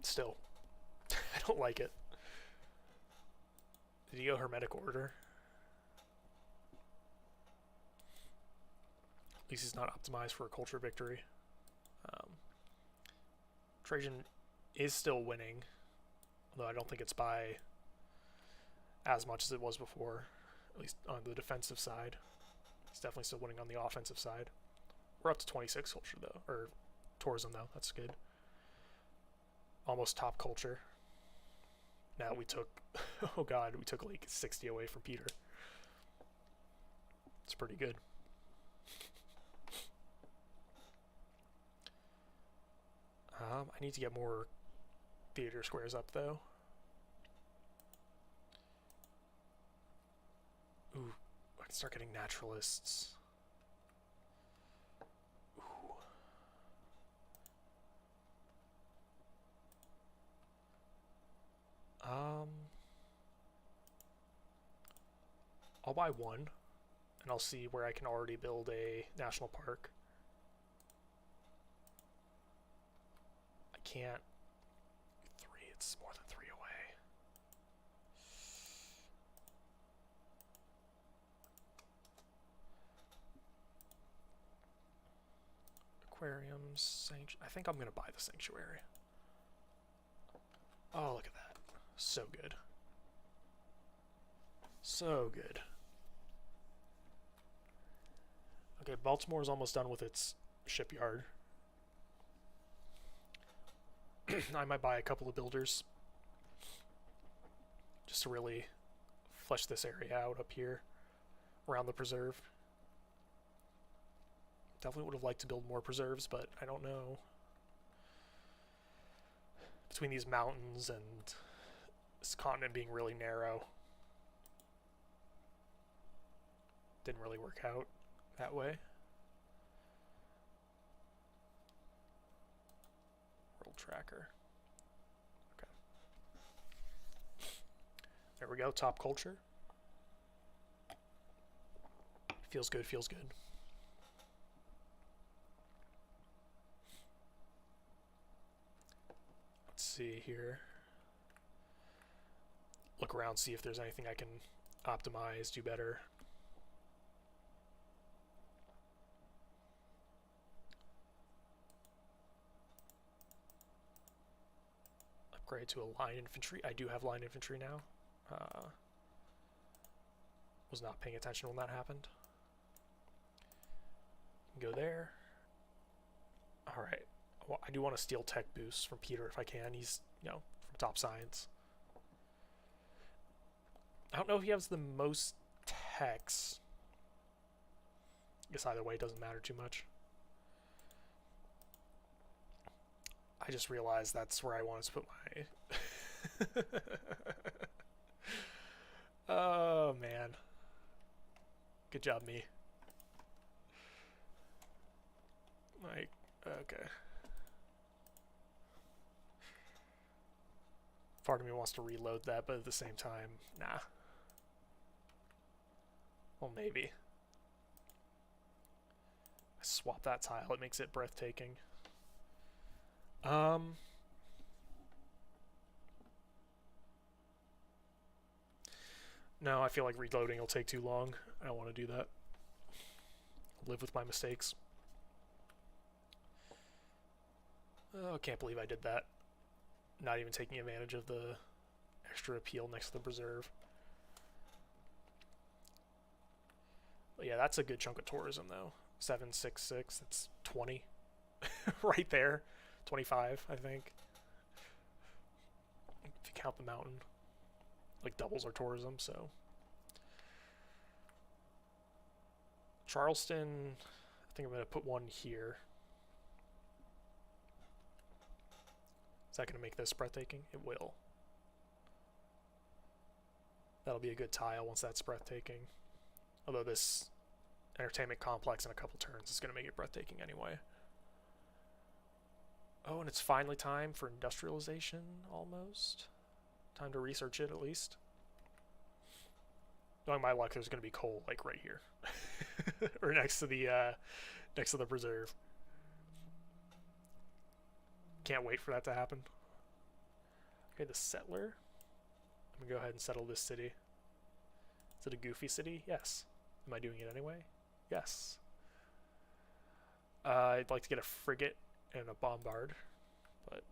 Still. I don't like it. Did he go Hermetic Order? At least he's not optimized for a culture victory. Um, Trajan is still winning, although I don't think it's by as much as it was before, at least on the defensive side. He's definitely still winning on the offensive side. We're up to 26 culture, though, or tourism, though. That's good. Almost top culture. Now we took, oh god, we took like 60 away from Peter. It's pretty good. I need to get more theater squares up, though. Ooh, I can start getting naturalists. Ooh. I'll buy one, and I'll see where I can already build a national park. I can't. 3, it's more than 3 away. Aquariums, I think I'm gonna buy the sanctuary. Oh, look at that. So good. So good. Okay, Baltimore's almost done with its shipyard. I might buy a couple of builders just to really flesh this area out up here around the preserve. Definitely would have liked to build more preserves, but I don't know. Between these mountains and this continent being really narrow, didn't really work out that way. World tracker. Okay. There we go, top culture. Feels good, feels good. Let's see here. Look around, see if there's anything I can optimize, do better. Upgrade to a line infantry. I do have line infantry now. Was not paying attention when that happened. Go there. Alright. Well, I do want to steal tech boosts from Peter if I can. He's, you know, from top science. I don't know if he has the most techs. I guess either way, it doesn't matter too much. I just realized that's where I wanted to put my... Oh, man. Good job, me. Like, okay. Part of me wants to reload that, but at the same time, nah. Well, maybe. I swap that tile, it makes it breathtaking. No, I feel like reloading will take too long. I don't want to do that. I'll live with my mistakes. Oh, I can't believe I did that. Not even taking advantage of the extra appeal next to the preserve. But yeah, that's a good chunk of tourism, though. 766, that's 20. Right there. 25, I think. If you count the mountain. Like, doubles our tourism, so. Charleston, I think I'm going to put one here. Is that going to make this breathtaking? It will. That'll be a good tile once that's breathtaking. Although this entertainment complex in a couple turns is going to make it breathtaking anyway. Oh, and it's finally time for industrialization, almost. Time to research it, at least. Knowing my luck, there's going to be coal, like, right here. Or next to the preserve. Can't wait for that to happen. Okay, the settler. I'm going to go ahead and settle this city. Is it a goofy city? Yes. Am I doing it anyway? Yes. I'd like to get a frigate and a bombard, but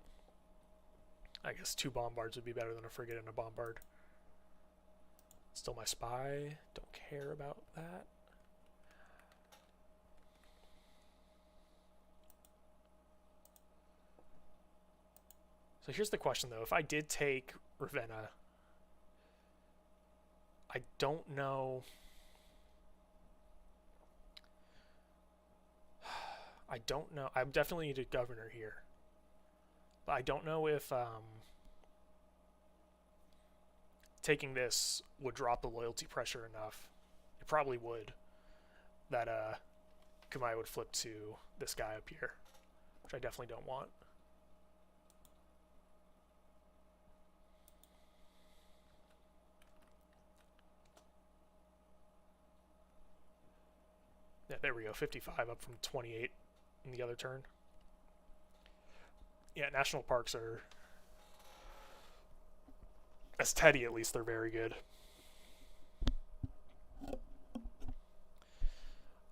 I guess 2 bombards would be better than a frigate and a bombard. Still my spy. Don't care about that. So here's the question, though. If I did take Ravenna, I don't know. I don't know. I definitely need a governor here. But I don't know if taking this would drop the loyalty pressure enough. It probably would. That Kumai would flip to this guy up here, which I definitely don't want. Yeah, there we go. 55 up from 28 in the other turn. Yeah, national parks are, as Teddy at least, they're very good.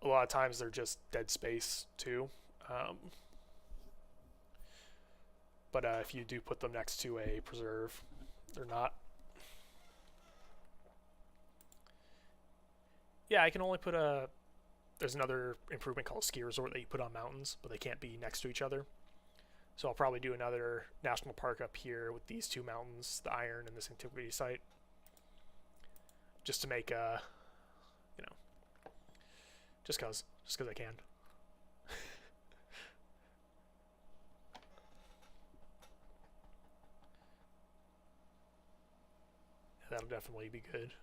A lot of times they're just dead space too. But if you do put them next to a preserve, they're not. Yeah, I can only put a... There's another improvement called Ski Resort that you put on mountains, but they can't be next to each other. So I'll probably do another national park up here with these 2 mountains, the Iron and this antiquity site, just to make you know, just cause I can. Yeah, that'll definitely be good.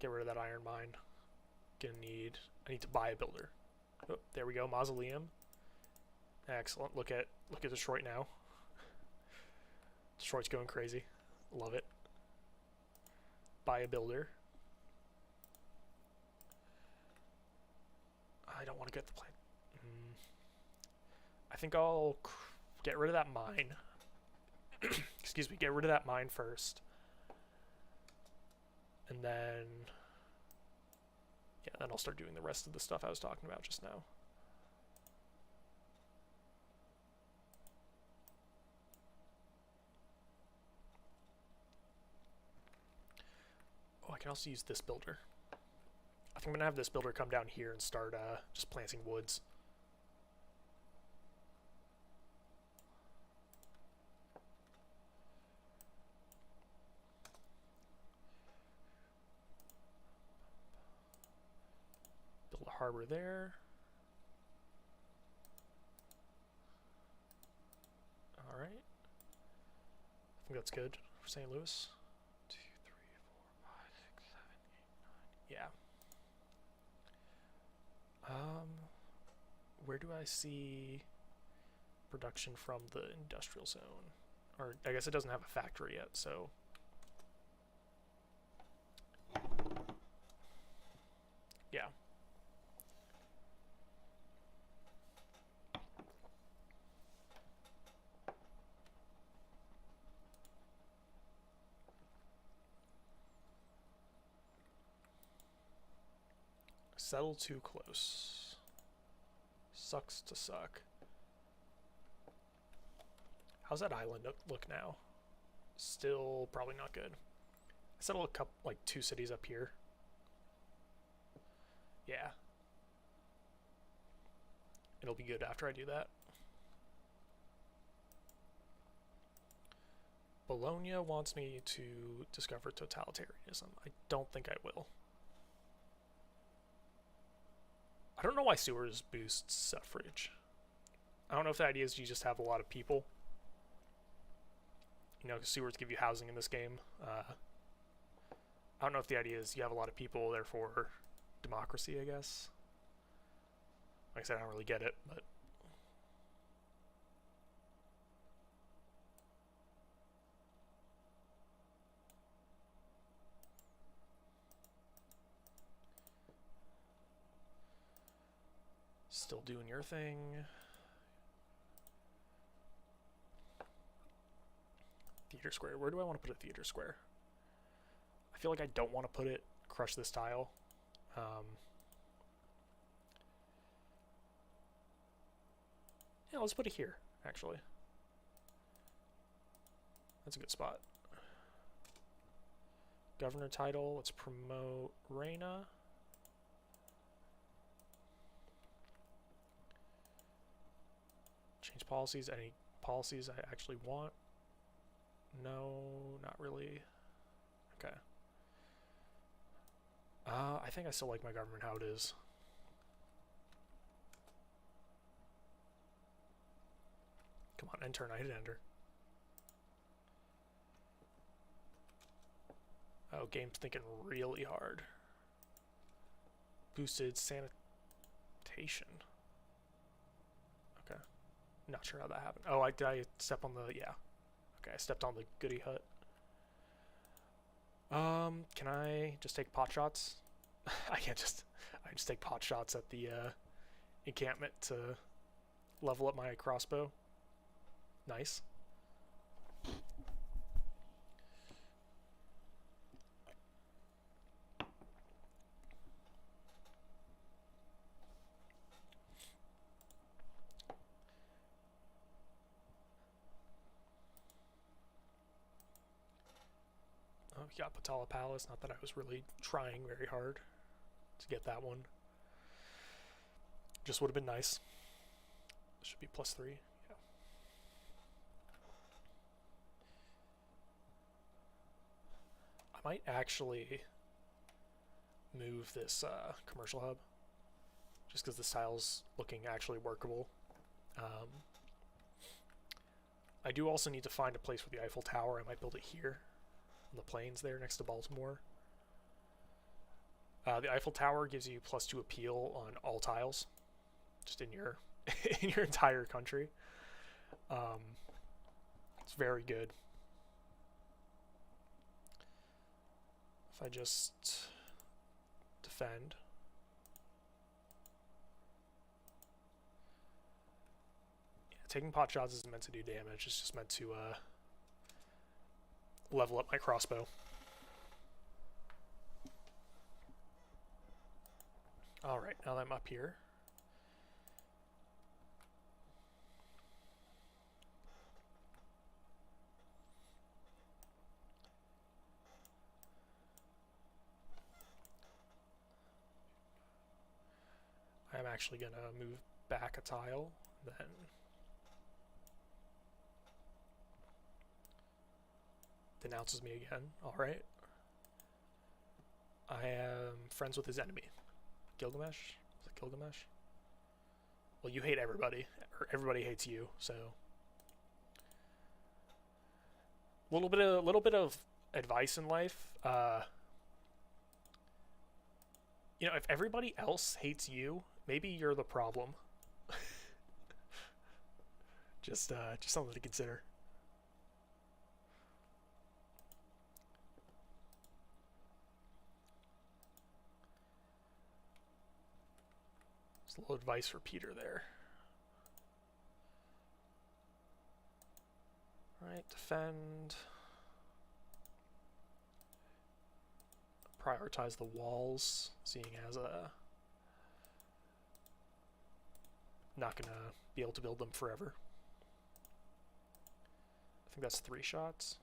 Get rid of that iron mine. I need to buy a builder. Oh, there we go, mausoleum. Excellent. Look at Detroit now. Detroit's going crazy. Love it. Buy a builder. I don't want to get the plant. I think I'll get rid of that mine. Excuse me, get rid of that mine first. And then, yeah, then I'll start doing the rest of the stuff I was talking about just now. Oh, I can also use this builder. I think I'm going to have this builder come down here and start just planting woods. Build a harbor there. All right. I think that's good for St. Louis. 2, 3, 4, 5, 6, 7, 8, 9. Yeah. Where do I see production from the industrial zone? Or I guess it doesn't have a factory yet, so yeah. Settle too close. Sucks to suck. How's that island look now? Still probably not good. I settle a couple, like 2 cities up here. Yeah. It'll be good after I do that. Bologna wants me to discover totalitarianism. I don't think I will. I don't know why sewers boost suffrage. I don't know if the idea is you just have a lot of people. You know, sewers give you housing in this game. I don't know if the idea is you have a lot of people, therefore democracy, I guess. Like I said, I don't really get it, but... Still doing your thing. Theater square. Where do I want to put a theater square? I feel like I don't want to put it, crush this tile. Yeah, let's put it here, actually. That's a good spot. Governor title, let's promote Reina. Change policies, any policies I actually want? No, not really. Okay. I think I still like my government how it is. Come on, enter, and I hit enter. Oh, game's thinking really hard. Boosted sanitation. Okay. Not sure how that happened. Oh, did I step on the, yeah. Okay, I stepped on the goody hut. Can I just take pot shots? I just take pot shots at the encampment to level up my crossbow. Nice. Oh, we got Patala Palace. Not that I was really trying very hard to get that one. Just would have been nice. Should be +3. Yeah. I might actually move this commercial hub just because the tile's looking actually workable. I do also need to find a place for the Eiffel Tower. I might build it here on the plains there next to Baltimore. The Eiffel Tower gives you +2 appeal on all tiles, just in your in your entire country. It's very good. If I just defend. Yeah, taking pot shots isn't meant to do damage, it's just meant to level up my crossbow. Alright, now that I'm up here. I'm actually going to move back a tile, then denounces me again. Alright. I am friends with his enemy. Gilgamesh? Is it Gilgamesh? Well, you hate everybody, or everybody hates you, so little bit of advice in life. You know, if everybody else hates you, maybe you're the problem. Just something to consider. Just a little advice for Peter there. Alright, defend. Prioritize the walls, seeing as not gonna be able to build them forever. I think that's 3 shots.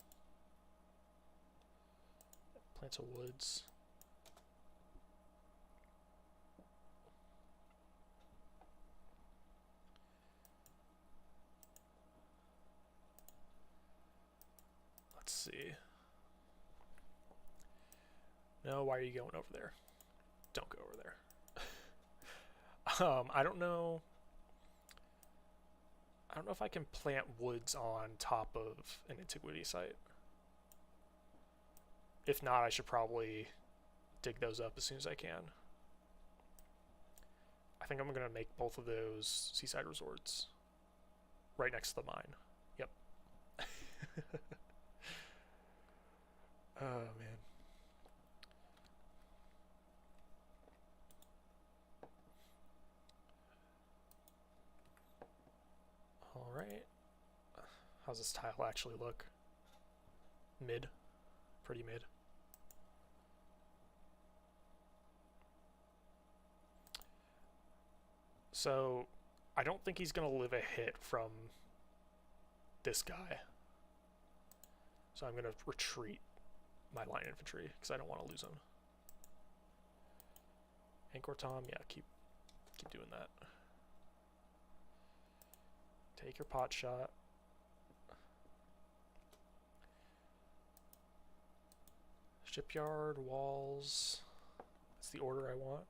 Plants of woods. Let's see. No, why are you going over there? Don't go over there. I don't know. I don't know if I can plant woods on top of an antiquity site. If not, I should probably dig those up as soon as I can. I think I'm going to make both of those seaside resorts right next to the mine. Yep. Oh, man. Alright. How's this tile actually look? Mid. Pretty mid. So, I don't think he's going to live a hit from this guy. So I'm going to retreat my line infantry because I don't want to lose him. Angkor Thom, yeah, keep doing that. Take your pot shot. Shipyard, walls. That's the order I want.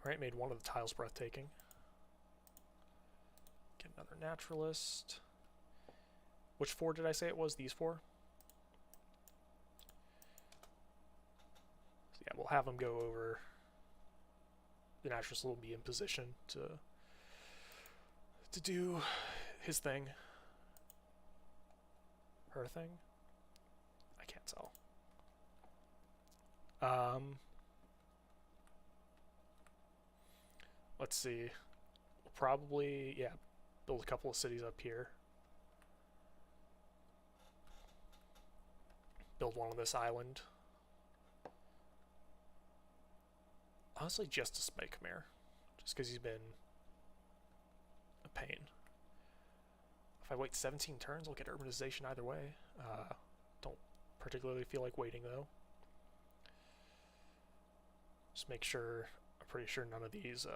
Alright, made one of the tiles breathtaking. Get another naturalist. Which 4 did I say it was? These 4? So yeah, we'll have him go over. The naturalist will be in position to do his thing. Her thing? I can't tell. Let's see. We'll probably, yeah, build a couple of cities up here. Build one on this island. Honestly, just to spike Khmer. Just because he's been a pain. If I wait 17 turns, I'll get urbanization either way. Don't particularly feel like waiting, though. Just make sure, I'm pretty sure none of these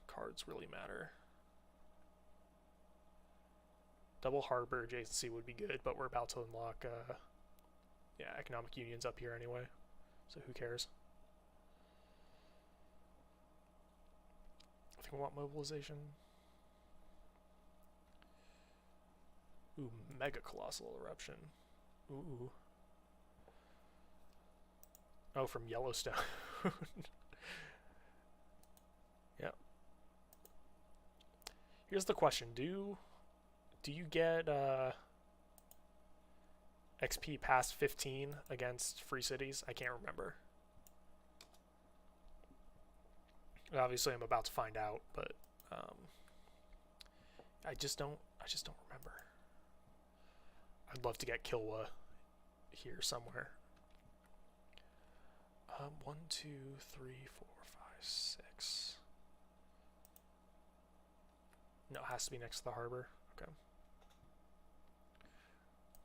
cards really matter. Double harbor adjacency would be good, but we're about to unlock yeah, economic unions up here anyway, so who cares? I think we want mobilization. Ooh, mega colossal eruption. Ooh. Oh, from Yellowstone. Yep. Here's the question: Do you get XP past 15 against free cities? I can't remember. Obviously, I'm about to find out, but I just don't remember. I'd love to get Kilwa here somewhere. 1, 2, 3, 4, 5, 6. No, it has to be next to the harbor. Okay.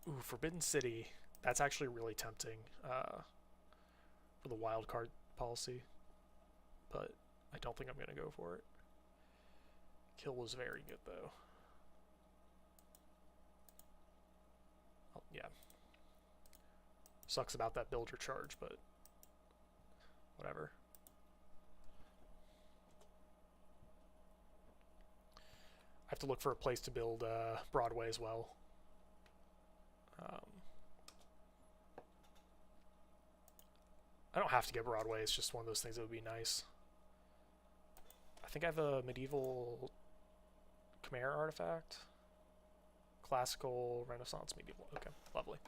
Ooh, Forbidden City. That's actually really tempting for the wild card policy, but I don't think I'm going to go for it. Kill was very good, though. Oh, yeah. Sucks about that builder charge, but whatever. I have to look for a place to build Broadway as well. I don't have to get Broadway, it's just one of those things that would be nice. I think I have a medieval Khmer artifact. Classical, Renaissance, medieval. Okay, lovely.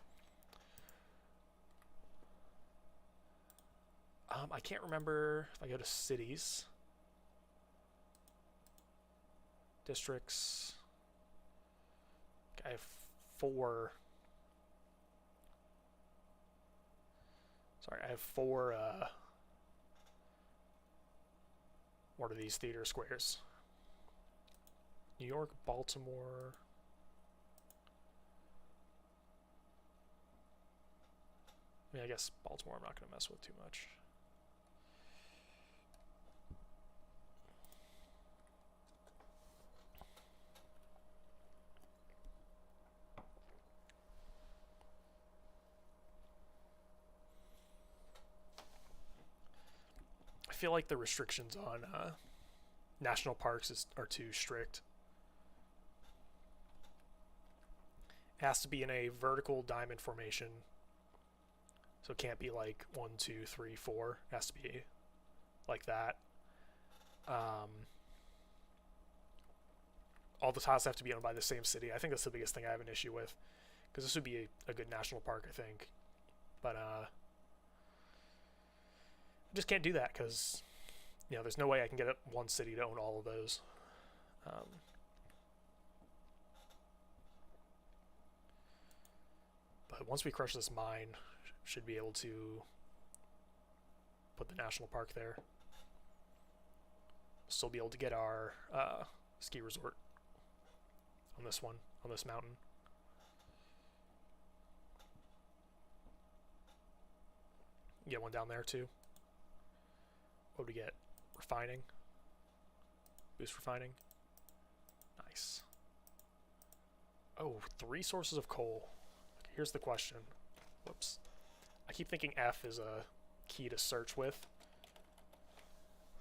I can't remember if I go to cities. Districts. I have 4. Sorry, I have 4, what are these theater squares? New York, Baltimore. I mean, I guess Baltimore I'm not going to mess with too much. I feel like the restrictions on national parks are too strict. It has to be in a vertical diamond formation. So it can't be like 1, 2, 3, 4. It has to be like that. All the tiles have to be owned by the same city. I think that's the biggest thing I have an issue with. Because this would be a good national park, I think. But I just can't do that because, you know, there's no way I can get one city to own all of those. But once we crush this mine, should be able to put the national park there. Still be able to get our ski resort on this one, on this mountain. Get one down there too. What would we get? Refining. Boost refining. Nice. Oh, 3 sources of coal. Here's the question. Whoops. I keep thinking F is a key to search with.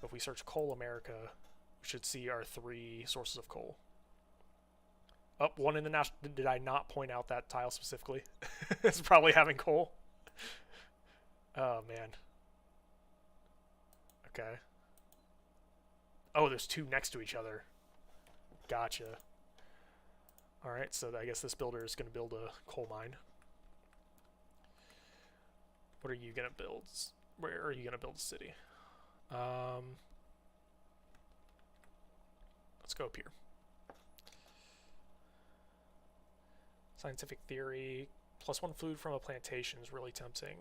If we search Coal America, we should see our 3 sources of coal. Oh, one in the national... Did I not point out that tile specifically? It's probably having coal. Oh, man. Okay. Oh, there's 2 next to each other. Gotcha. Alright, so I guess this builder is going to build a coal mine. What are you going to build? Where are you going to build a city? Let's go up here. Scientific theory. +1 food from a plantation is really tempting.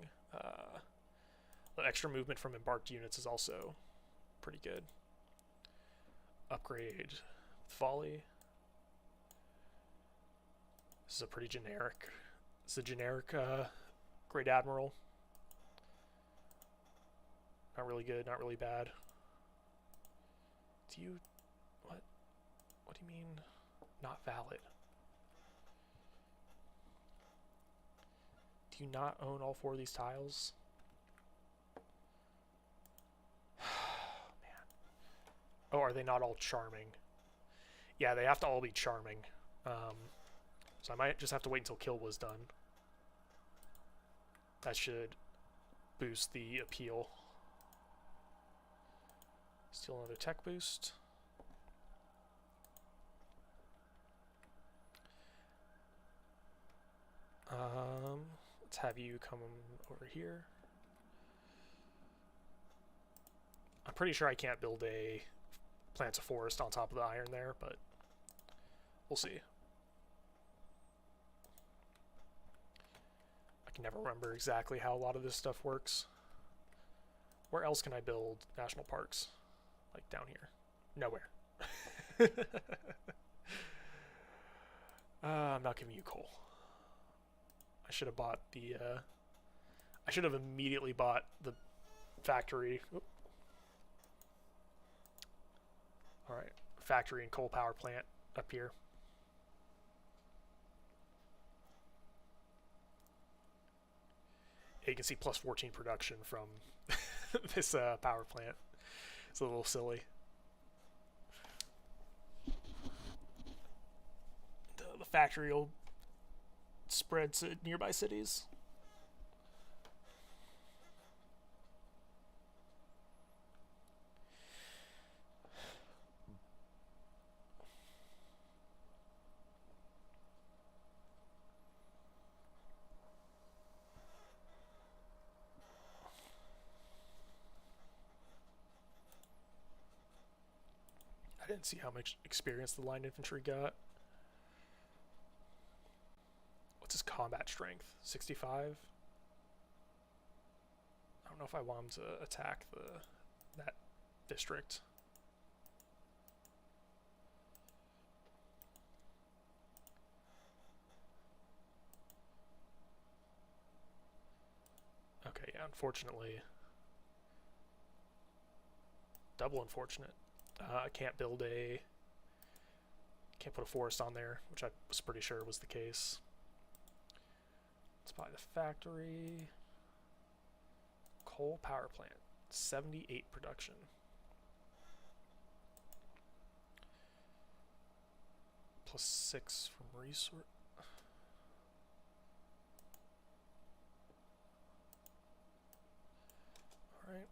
The extra movement from embarked units is also pretty good. Upgrade volley. This is a pretty generic. It's a generic Great Admiral. Not really good, not really bad. Do you... What do you mean not valid? Do you not own all 4 of these tiles? Man. Oh, are they not all charming? Yeah, they have to all be charming. So I might just have to wait until Kill was done. That should boost the appeal. Still another tech boost. Let's have you come over here. I'm pretty sure I can't build a plant a forest on top of the iron there, but we'll see. I can never remember exactly how a lot of this stuff works. Where else can I build national parks? Like down here? Nowhere. I'm not giving you coal. I should have bought the, I should have immediately bought the factory. Oop. Alright, factory and coal power plant up here. Yeah, you can see +14 production from this power plant. It's a little silly. The factory will spread to nearby cities. I didn't see how much experience the line infantry got. What's his combat strength? 65? I don't know if I want him to attack that district. Okay, yeah, unfortunately. Double unfortunate. I can't put a forest on there, which I was pretty sure was the case. Let's buy the factory. Coal power plant, 78 production. +6 from resource. Alright.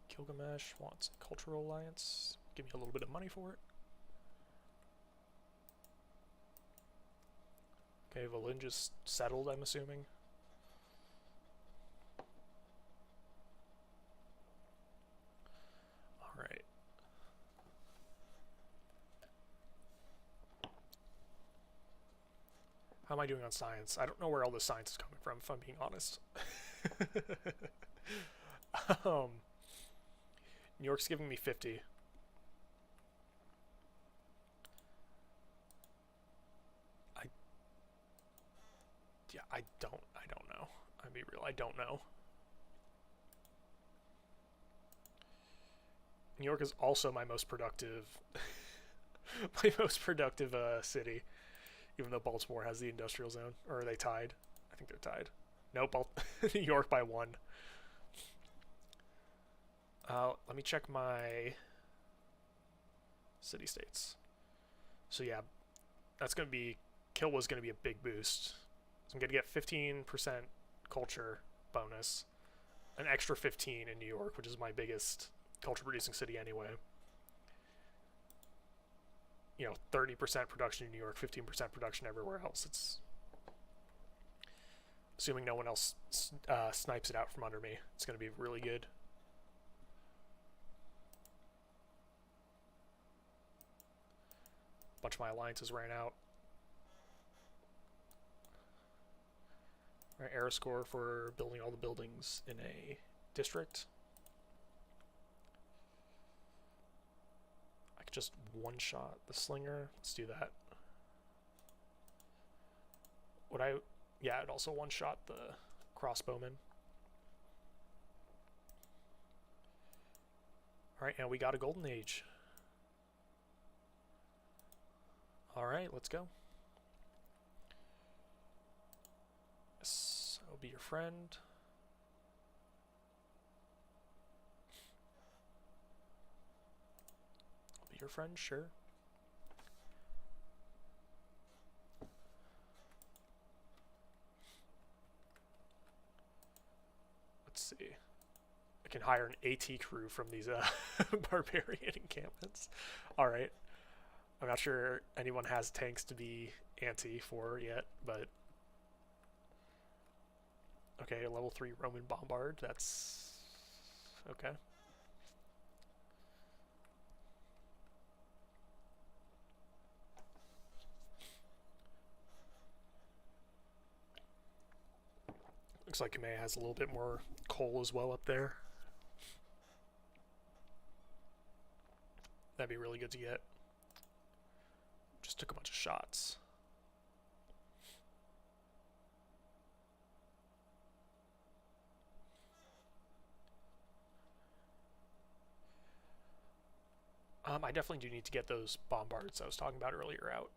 Gilgamesh wants a cultural alliance. Give me a little bit of money for it. Okay, Valin just settled, I'm assuming. Alright. How am I doing on science? I don't know where all this science is coming from, if I'm being honest. um, New York's giving me 50. Yeah, I don't know. I'll be real, I don't know. New York is also my most productive, city, even though Baltimore has the industrial zone. Or are they tied? I think they're tied. Nope, New York by 1. Let me check my city states. So yeah, that's gonna be Kilwa's gonna be a big boost. So I'm gonna get 15% culture bonus, an extra 15 in New York, which is my biggest culture producing city anyway. 30% production in New York, 15% production everywhere else. It's assuming no one else snipes it out from under me. It's going to be really good. A bunch of my alliances ran out. All right, error score for building all the buildings in a district. I could just one-shot the slinger. Let's do that. Yeah, I'd also one-shot the crossbowman. Alright, and we got a golden age. Alright, let's go. Yes, I'll be your friend. I'll be your friend, sure. Let's see. I can hire an AT crew from these barbarian encampments. Alright. I'm not sure anyone has tanks to be anti for yet, but okay, level 3 Roman Bombard, that's okay. Looks like Kamea has a little bit more coal as well up there. That'd be really good to get. Just took a bunch of shots. I definitely do need to get those bombards I was talking about earlier out.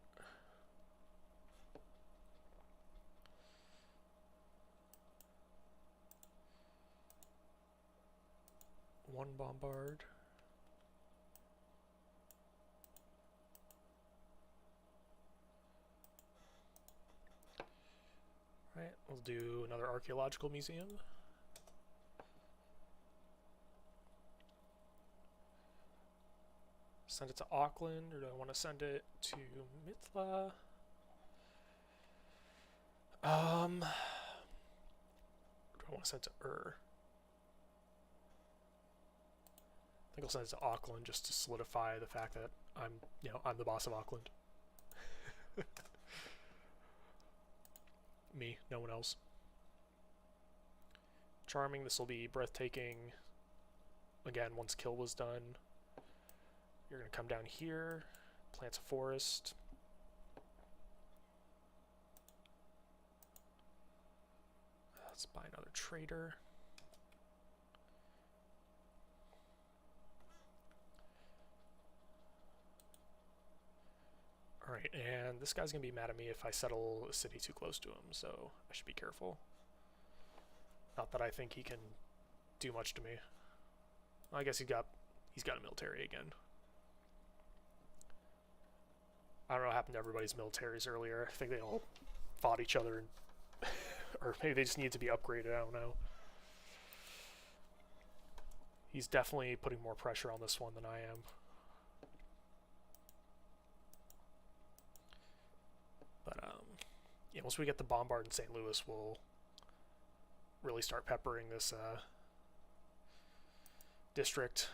One bombard. Right, we'll do another archaeological museum. Send it to Auckland, or do I want to send it to Mithla? Do I want to send it to Ur? I think I'll send it to Auckland just to solidify the fact that I'm the boss of Auckland. Me, no one else. Charming, this will be breathtaking. Again, once kill was done. You're going to come down here, plant a forest. Let's buy another trader. Alright, and this guy's going to be mad at me if I settle a city too close to him, so I should be careful. Not that I think he can do much to me. I guess he's got a military again. I don't know what happened to everybody's militaries earlier. I think they all fought each other, and or maybe they just needed to be upgraded, I don't know. He's definitely putting more pressure on this one than I am. But, yeah, once we get the bombard in St. Louis, we'll really start peppering this district.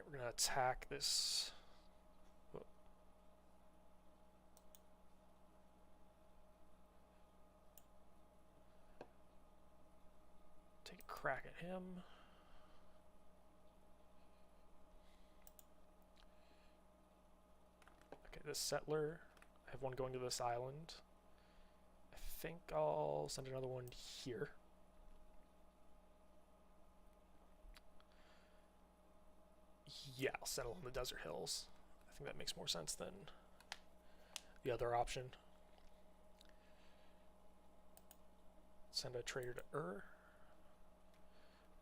Alright, we're gonna attack this. Whoa. Take a crack at him. Okay, this settler. I have one going to this island. I think I'll send another one here. Yeah, I'll settle on the desert hills. I think that makes more sense than the other option. Send a trader to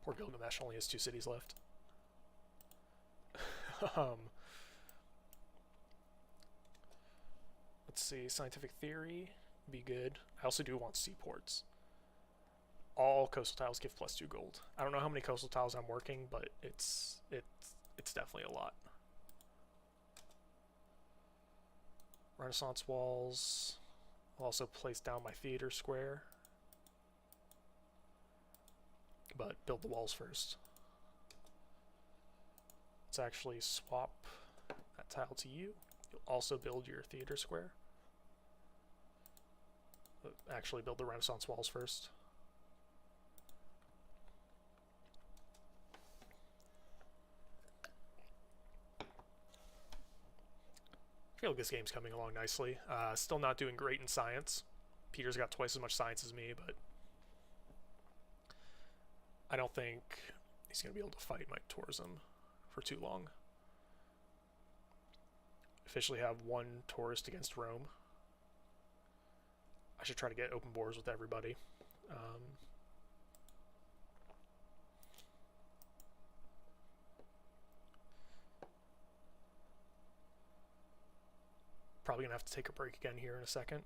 Poor Gilgamesh only has 2 cities left. Let's see, scientific theory, be good. I also do want seaports. All coastal tiles give +2 gold. I don't know how many coastal tiles I'm working, but it's definitely a lot. Renaissance walls. I'll also place down my theater square. But build the walls first. Let's actually swap that tile to you. You'll also build your theater square. But actually build the Renaissance walls first. I feel like this game's coming along nicely. Still not doing great in science. Peter's got twice as much science as me, but I don't think he's going to be able to fight my tourism for too long. Officially have 1 tourist against Rome. I should try to get open borders with everybody. Probably going to have to take a break again here in a second.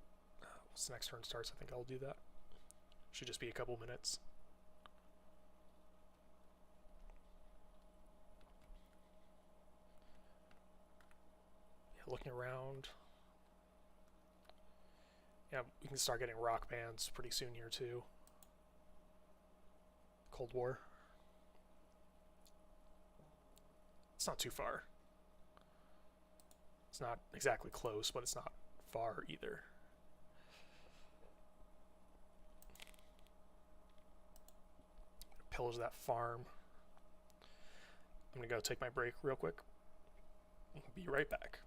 Once the next turn starts, I think I'll do that. Should just be a couple minutes. Yeah, looking around. Yeah, we can start getting rock bands pretty soon here too. Cold War. It's not too far. It's not exactly close, but it's not far either. Pillage that farm. I'm gonna go take my break real quick. Be right back.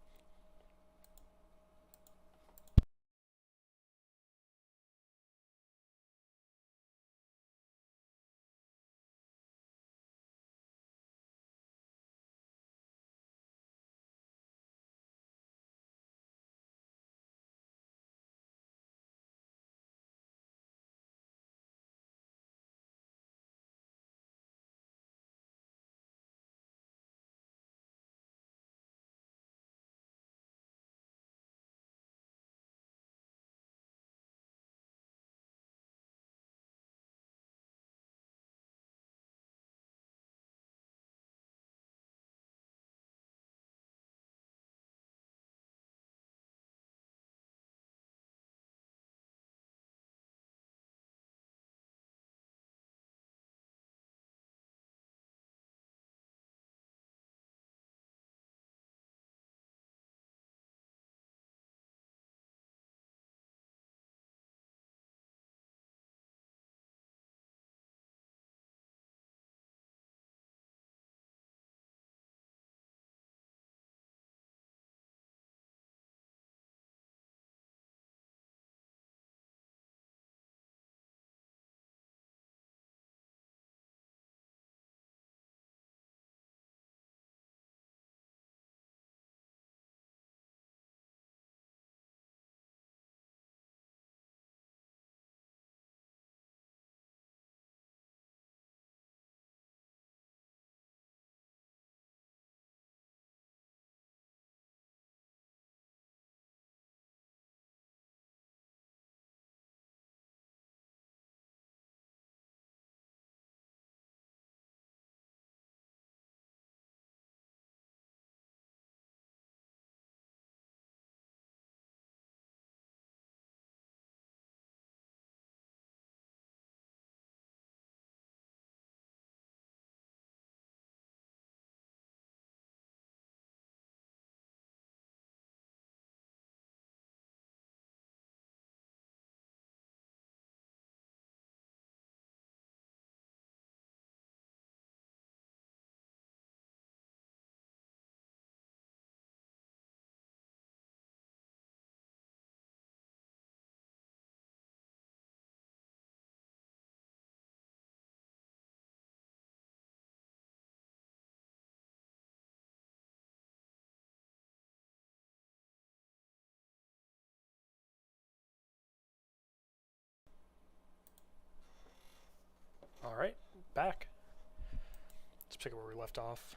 pick up where we left off.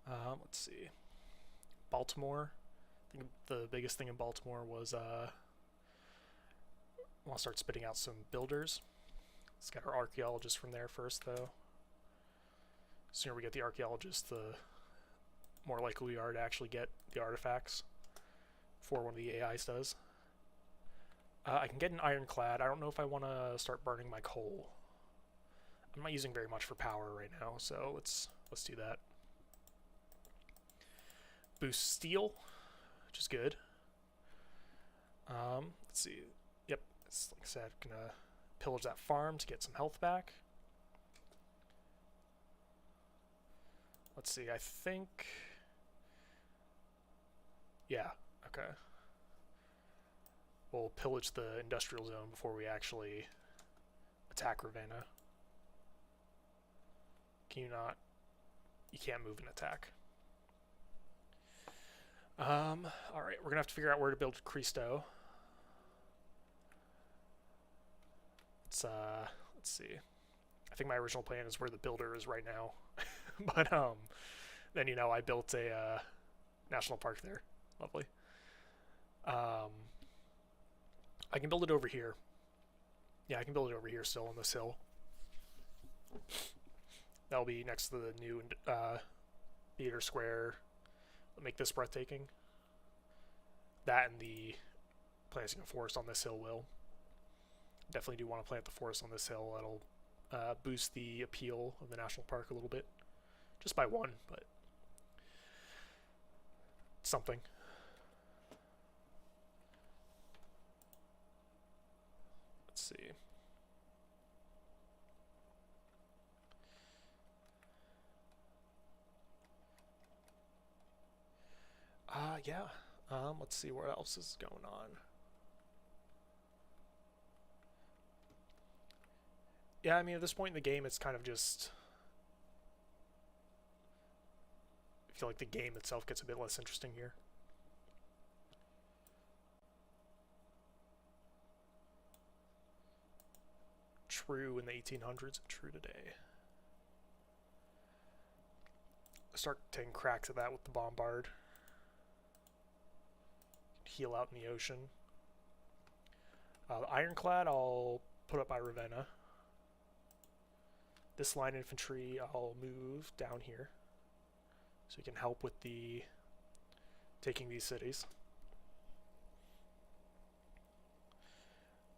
Let's see. Baltimore. I think the biggest thing in Baltimore was I want to start spitting out some builders. Let's get our archaeologists from there first, though. The sooner we get the archaeologists, the more likely we are to actually get the artifacts before one of the AIs does. I can get an ironclad. I don't know if I want to start burning my coal. I'm not using very much for power right now, so let's do that. Boost steel, which is good. Let's see. Yep, it's, like I said, gonna pillage that farm to get some health back. Let's see. I think. Yeah. Okay. We'll pillage the industrial zone before we actually attack Ravenna. Can you not? You can't move and attack. Alright, we're gonna have to figure out where to build Cristo. Let's see. I think my original plan is where the builder is right now. But, then, you know, I built a, national park there. Lovely. I can build it over here. Yeah, I can build it over here still on this hill. That'll be next to the new theater square. Make this breathtaking. That and the planting a forest on this hill will. Definitely do want to plant the forest on this hill. That'll boost the appeal of the national park a little bit. Just by one, but something. Let's see. Yeah. Let's see what else is going on. Yeah, I mean, at this point in the game, it's kind of just... I feel like the game itself gets a bit less interesting here. True in the 1800s, true today. Start taking cracks at that with the bombard. Heal out in the ocean. The ironclad I'll put up by Ravenna. This line infantry I'll move down here so we can help with the taking these cities.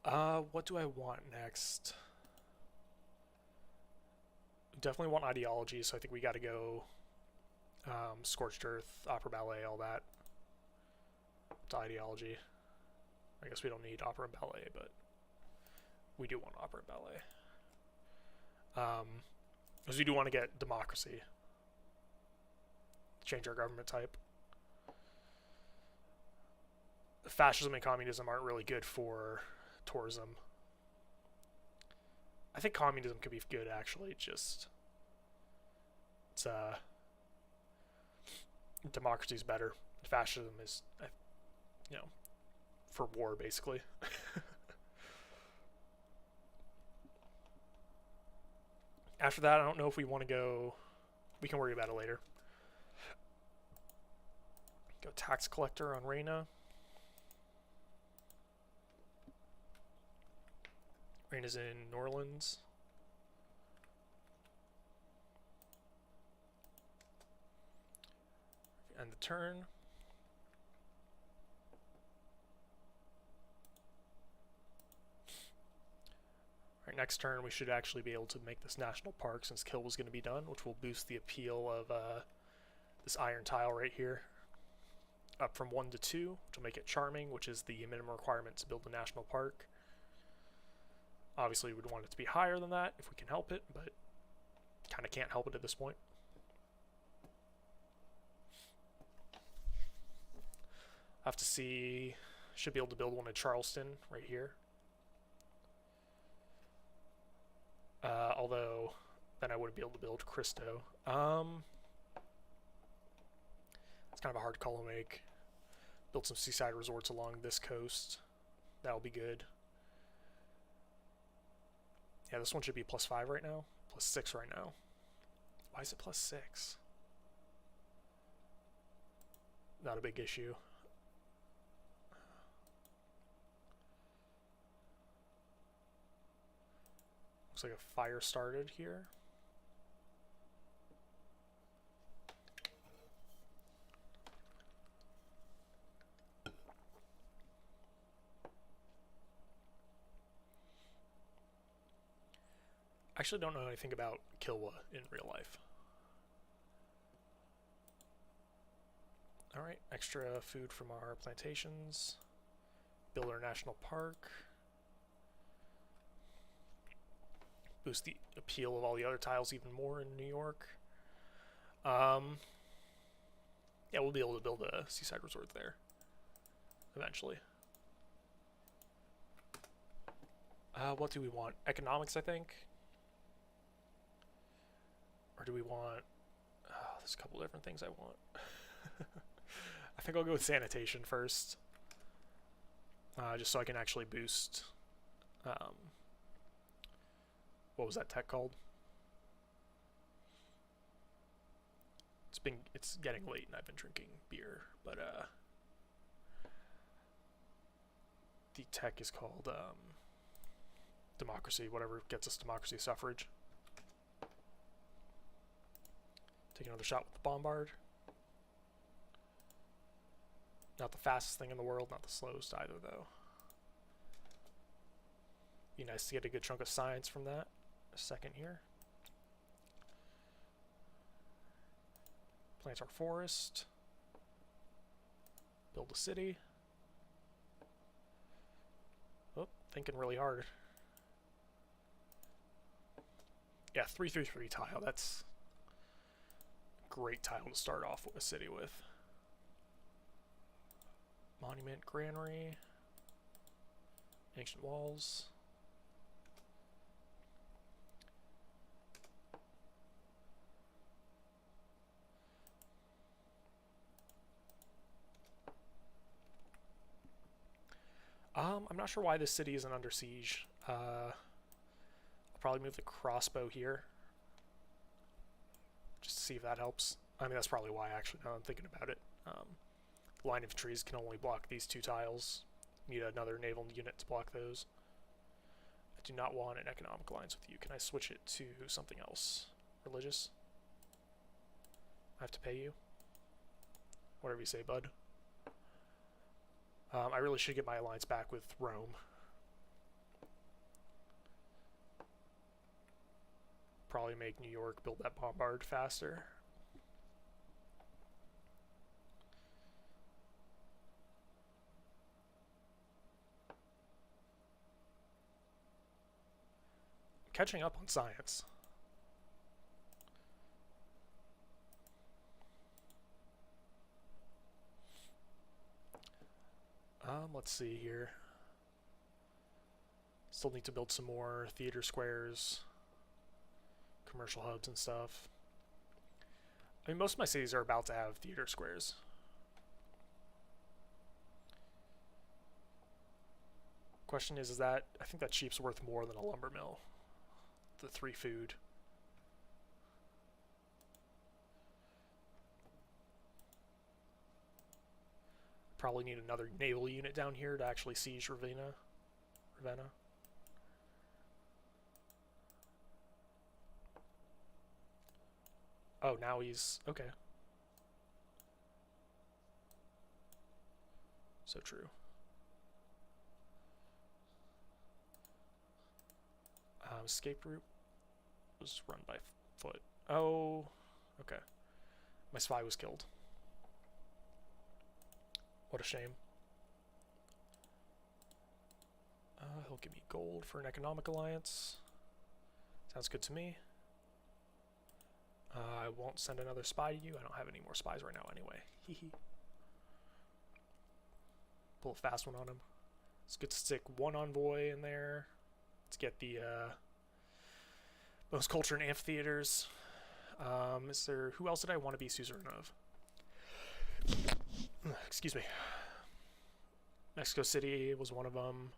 What do I want next? Definitely want ideology, so I think we got to go Scorched Earth, Opera Ballet, all that. To ideology. I guess we don't need opera and ballet, but we do want opera and ballet. Because we do want to get democracy. Change our government type. Fascism and communism aren't really good for tourism. I think communism could be good, actually. Just it's democracy's better. Fascism is, you know, for war, basically. After that, I don't know if we want to go... We can worry about it later. Go tax collector on Reina. Reina's in New Orleans. End the turn. Alright, next turn we should actually be able to make this national park since kill was going to be done, which will boost the appeal of this iron tile right here. Up from 1 to 2, which will make it charming, which is the minimum requirement to build the national park. Obviously, we would want it to be higher than that if we can help it, but kind of can't help it at this point. I have to see... Should be able to build one in Charleston right here. Although, then I wouldn't be able to build Cristo. It's kind of a hard call to make. Build some seaside resorts along this coast. That'll be good. Yeah, this one should be +5 right now. +6 right now. Why is it +6? Not a big issue. Looks like a fire started here. I actually don't know anything about Kilwa in real life. Alright, extra food from our plantations. Build our national park. Boost the appeal of all the other tiles even more in New York. Yeah, we'll be able to build a seaside resort there eventually. What do we want? Economics, I think. Or do we want... there's a couple different things I want. I think I'll go with sanitation first. Just so I can actually boost... what was that tech called? It's getting late and I've been drinking beer, but the tech is called democracy, whatever gets us democracy suffrage. Take another shot with the bombard. Not the fastest thing in the world, not the slowest either though. Be nice to get a good chunk of science from that. A second here. Plant our forest. Build a city. Oh, thinking really hard. Yeah, 3-3-3 tile. That's a great tile to start off a city with. Monument, granary, ancient walls. I'm not sure why this city isn't under siege. I'll probably move the crossbow here. Just to see if that helps. I mean, that's probably why, actually, now I'm thinking about it. Line of trees can only block these two tiles. Need another naval unit to block those. I do not want an economic alliance with you. Can I switch it to something else? Religious? I have to pay you? Whatever you say, bud. I really should get my alliance back with Rome. Probably make New York build that bombard faster. I'm catching up on science. Let's see here. Still need to build some more theater squares, commercial hubs and stuff. I mean, most of my cities are about to have theater squares. Question is that, I think that sheep's worth more than a lumber mill. The 3 food. Probably need another naval unit down here to actually siege Ravenna. Oh, now he's... okay. So true. Escape route was run by foot. Oh, okay. My spy was killed. What a shame. He'll give me gold for an economic alliance. Sounds good to me. I won't send another spy to you. I don't have any more spies right now anyway. Hehe. Pull a fast one on him. It's good to stick one envoy in there. Let's get the most culture and amphitheaters. Is there... who else did I want to be suzerain of? Excuse me. Mexico City was one of them.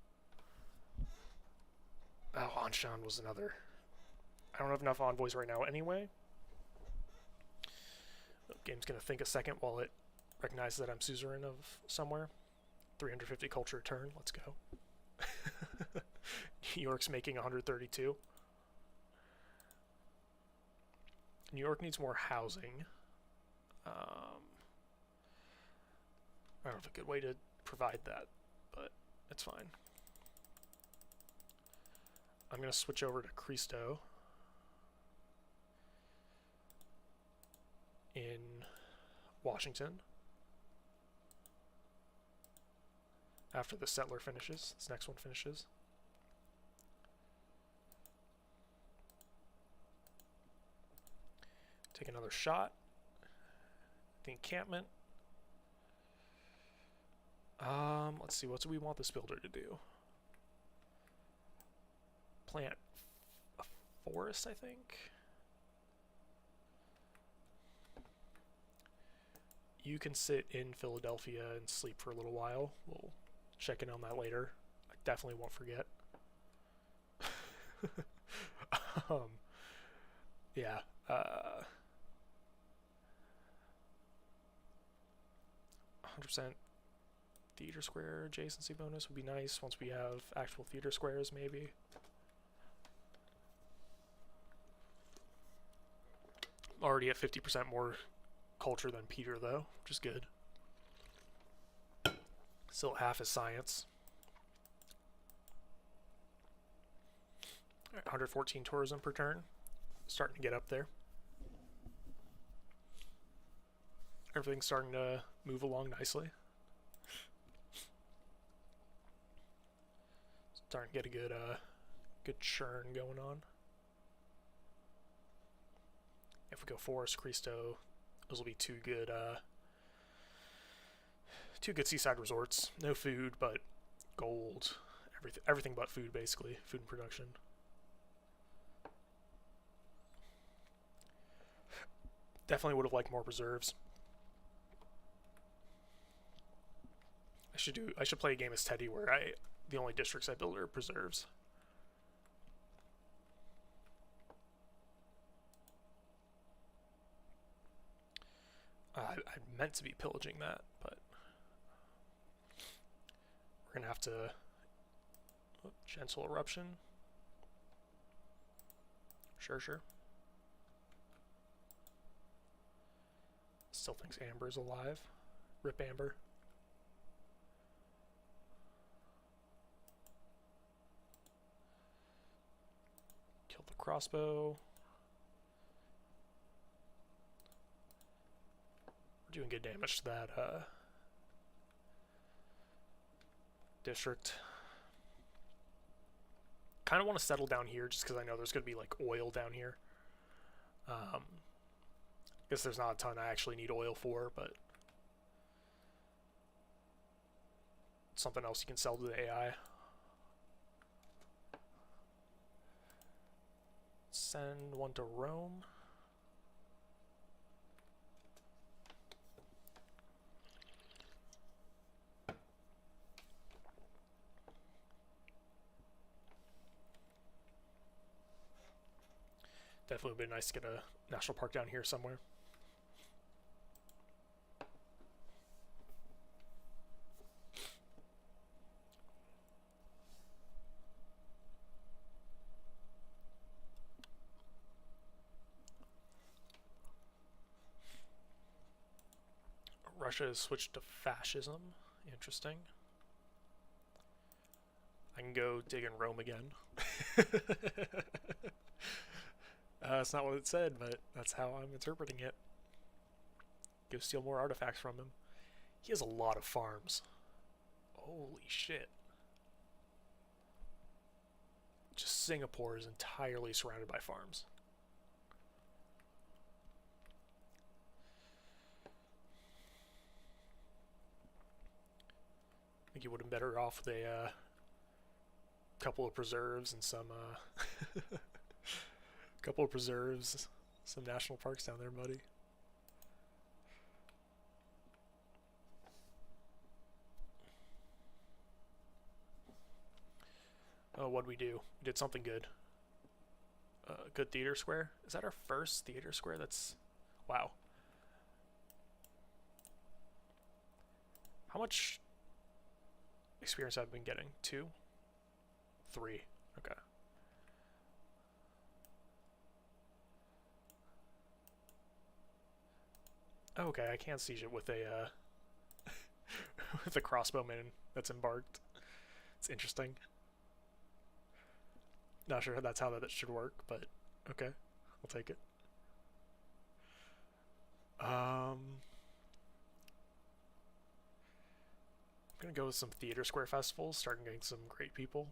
Oh, Anshan was another. I don't have enough envoys right now anyway. The game's gonna think a second while it recognizes that I'm suzerain of somewhere. 350 culture a turn. Let's go. New York's making 132. New York needs more housing. I don't have a good way to provide that, but it's fine. I'm going to switch over to Cristo in Washington after the settler finishes. This next one finishes. Take another shot. The encampment. Let's see, what do we want this builder to do? Plant a forest, I think. You can sit in Philadelphia and sleep for a little while. We'll check in on that later. I definitely won't forget. Yeah. 100% theater square adjacency bonus would be nice once we have actual theater squares, maybe. Already at 50% more culture than Peter, though, which is good. Still half his science. All right, 114 tourism per turn. Starting to get up there. Everything's starting to move along nicely. Starting to get a good churn going on. If we go Forest, Cristo, those will be two good seaside resorts. No food, but gold. Everything but food, basically. Food and production. Definitely would have liked more preserves. I should play a game as Teddy where the only districts I build are preserves. I meant to be pillaging that, but we're gonna have to. Gentle eruption. Sure. Still thinks Amber's alive. Rip Amber. Killed the crossbow. We're doing good damage to that district. Kind of want to settle down here just because I know there's going to be like oil down here. Guess there's not a ton I actually need oil for, but it's something else you can sell to the AI. Send one to Rome. Definitely would be nice to get a national park down here somewhere. Russia has switched to fascism. Interesting. I can go dig in Rome again. That's not what it said, but that's how I'm interpreting it. Go steal more artifacts from him. He has a lot of farms. Holy shit. Just Singapore is entirely surrounded by farms. I think you would have been better off with a couple of preserves and some couple of preserves, some national parks down there, buddy. Oh, what'd we do? We did something good. Good theater square. Is that our first theater square? That's... wow. How much experience have I been getting? 2? 3. Okay. Okay, I can't siege it with a with a crossbowman that's embarked. It's interesting. Not sure that's how that should work, but okay, I'll take it. I'm gonna go with some theater square festivals, starting getting some great people.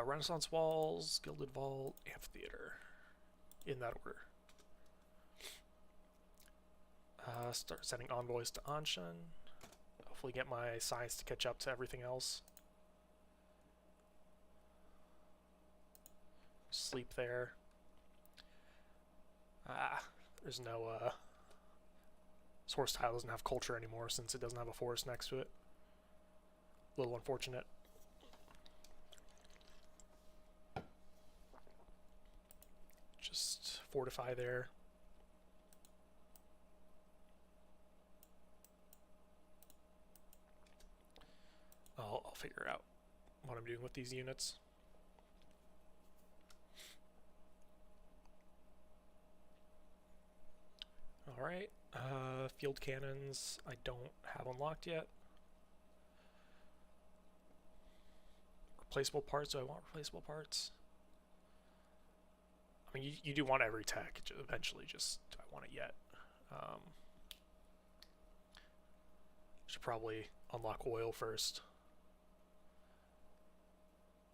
Renaissance Walls, Gilded Vault, Amphitheater, in that order. Start sending envoys to Anshan. Hopefully get my science to catch up to everything else. Sleep there. There's no, source tile doesn't have culture anymore since it doesn't have a forest next to it. A little unfortunate. Just fortify there. I'll figure out what I'm doing with these units. Alright, field cannons I don't have unlocked yet. Replaceable parts, do I want replaceable parts? I mean, you do want every tech eventually, just do I want it yet? Should probably unlock oil first.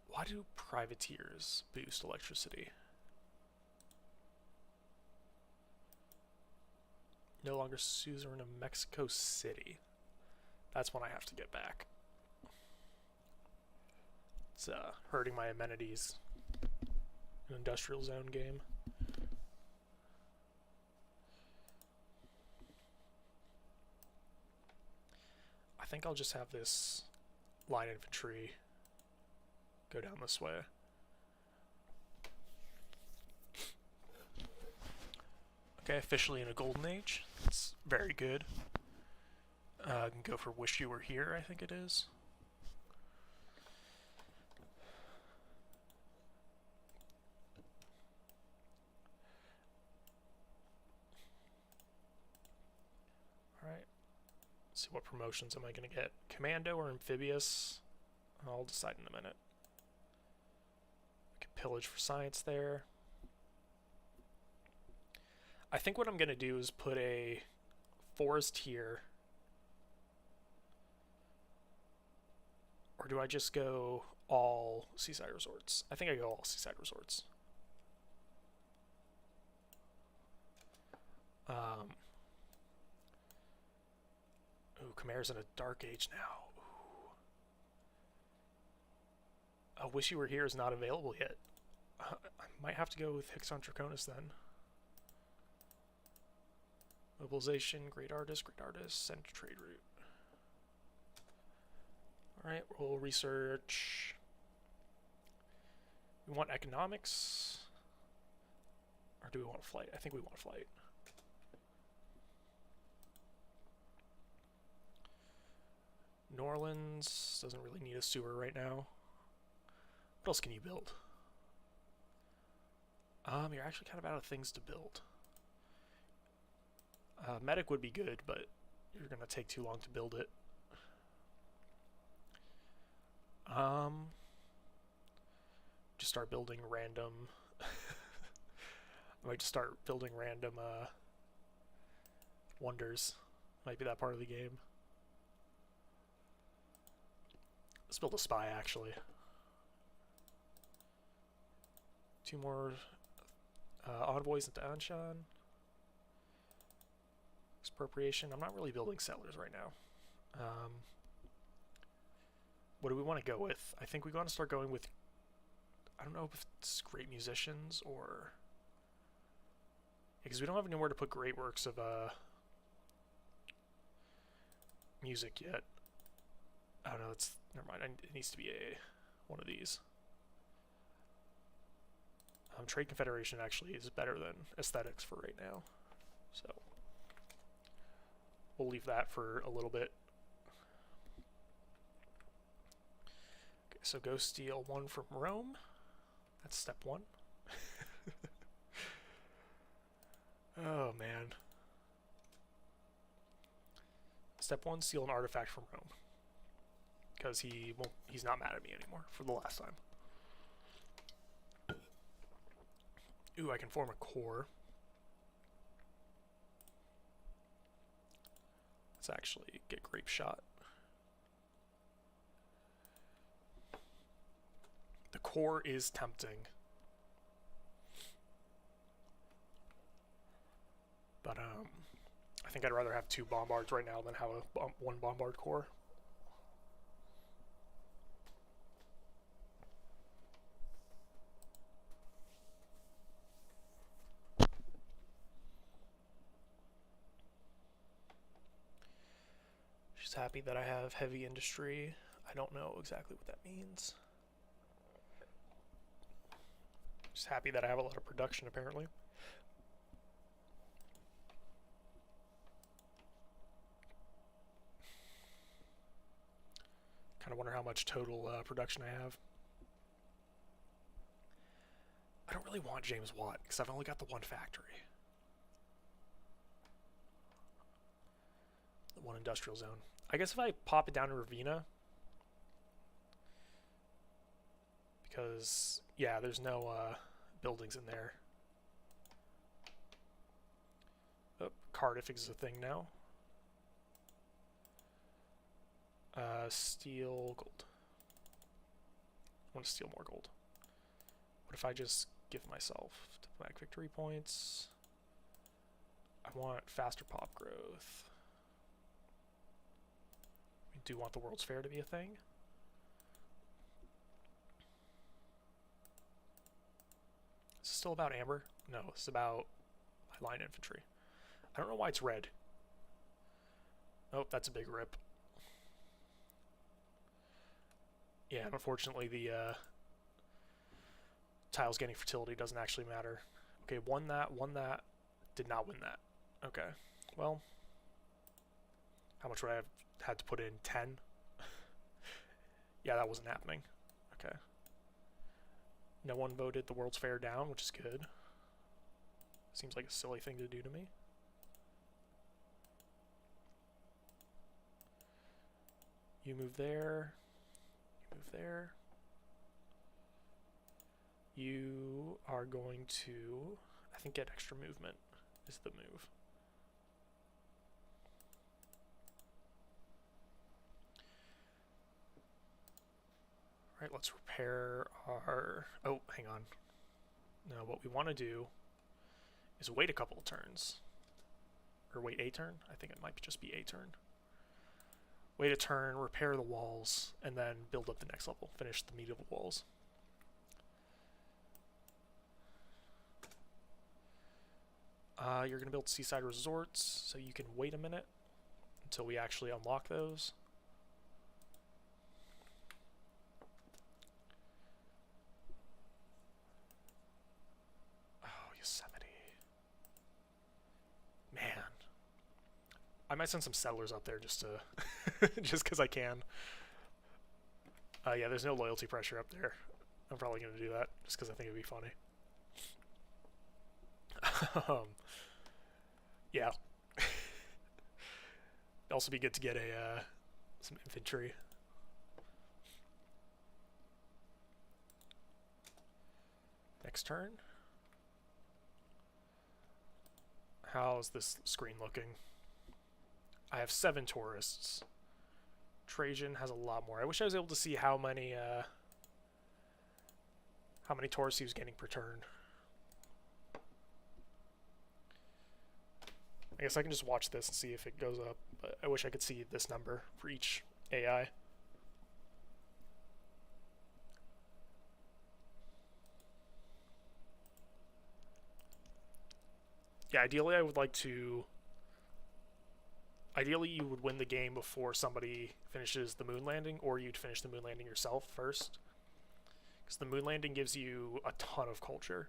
Why do privateers boost electricity? No longer suzerain of Mexico City. That's one I have to get back. It's hurting my amenities. An industrial zone game. I think I'll just have this line infantry go down this way. Okay, officially in a golden age. That's very good. I can go for Wish You Were Here, I think it is. Alright. See what promotions am I going to get. Commando or Amphibious? I'll decide in a minute. I can pillage for science there. I think what I'm going to do is put a forest here. Or do I just go all seaside resorts? I think I go all seaside resorts. Ooh, Khmer's in a dark age now. Ooh. I Wish You Were Here is not available yet. I might have to go with Hixon Draconis then. Mobilization, great artist, send to trade route. Alright, we'll research. We want economics. Or do we want flight? I think we want flight. New Orleans doesn't really need a sewer right now. What else can you build? You're actually kind of out of things to build. Medic would be good, but you're gonna take too long to build it. Just start building random. I might just start building random wonders. Might be that part of the game. Let's build a spy, actually. 2 more envoys into Anshan. Expropriation. I'm not really building settlers right now. What do we want to go with? I think we want to start going with, I don't know if it's great musicians or, because we don't have anywhere to put great works of music yet. I don't know, never mind, it needs to be one of these. Trade Confederation actually is better than aesthetics for right now, so we'll leave that for a little bit. Okay, so go steal 1 from Rome. That's step 1. Oh man. Step 1, steal an artifact from Rome. Because he's not mad at me anymore for the last time. Ooh, I can form a core. Let's actually get grape shot. The core is tempting. But I think I'd rather have 2 bombards right now than have a 1 bombard core. She's happy that I have heavy industry. I don't know exactly what that means. She's happy that I have a lot of production, apparently. Kind of wonder how much total production I have. I don't really want James Watt, because I've only got the 1 factory. The 1 industrial zone. I guess if I pop it down to Ravina, because, yeah, there's no buildings in there. Oh, Cardiff is a thing now. Steal gold. I want to steal more gold. What if I just give myself diplomatic victory points? I want faster pop growth. We do want the World's Fair to be a thing. Is this still about amber? No, it's about my line infantry. I don't know why it's red. Oh, that's a big rip. Yeah, and unfortunately the tiles getting fertility doesn't actually matter. Okay, won that, did not win that. Okay, well, how much would I have had to put in? 10? Yeah, that wasn't happening. Okay. No one voted the World's Fair down, which is good. Seems like a silly thing to do to me. You move there. You move there. You are going to, I think, get extra movement is the move. All right, let's repair our, oh, hang on. No, what we want to do is wait a couple of turns. Or wait a turn? I think it might just be a turn. Wait a turn, repair the walls, and then build up the next level. Finish the medieval walls. You're going to build seaside resorts, so you can wait a minute until we actually unlock those. Oh, Yosemite. Man. I might send some settlers up there just to just because I can. Yeah, there's no loyalty pressure up there. I'm probably going to do that just because I think it'd be funny. Yeah. It'd also be good to get a some infantry. Next turn. How's this screen looking? I have 7 tourists. Trajan has a lot more. I wish I was able to see how many tourists he was getting per turn. I guess I can just watch this and see if it goes up, but I wish I could see this number for each AI. Yeah, ideally I would like to... Ideally you would win the game before somebody finishes the moon landing, or you'd finish the moon landing yourself first. Because the moon landing gives you a ton of culture.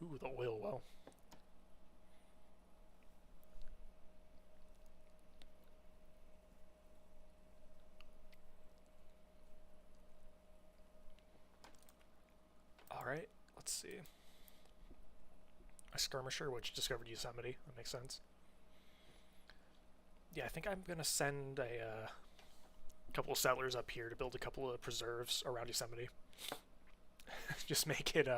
Ooh, the oil well. Alright, let's see. A skirmisher, which discovered Yosemite. That makes sense. Yeah, I think I'm gonna send a couple of settlers up here to build a couple of preserves around Yosemite. Just make it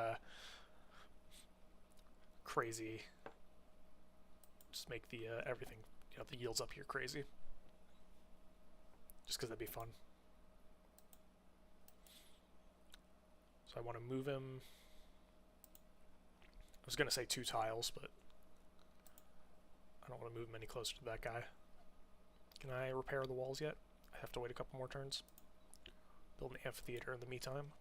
crazy. Just make the everything, the yields up here crazy. Just because that'd be fun. So I want to move him. I was gonna say 2 tiles, but I don't want to move him any closer to that guy. Can I repair the walls yet? I have to wait a couple more turns. Build an amphitheater in the meantime.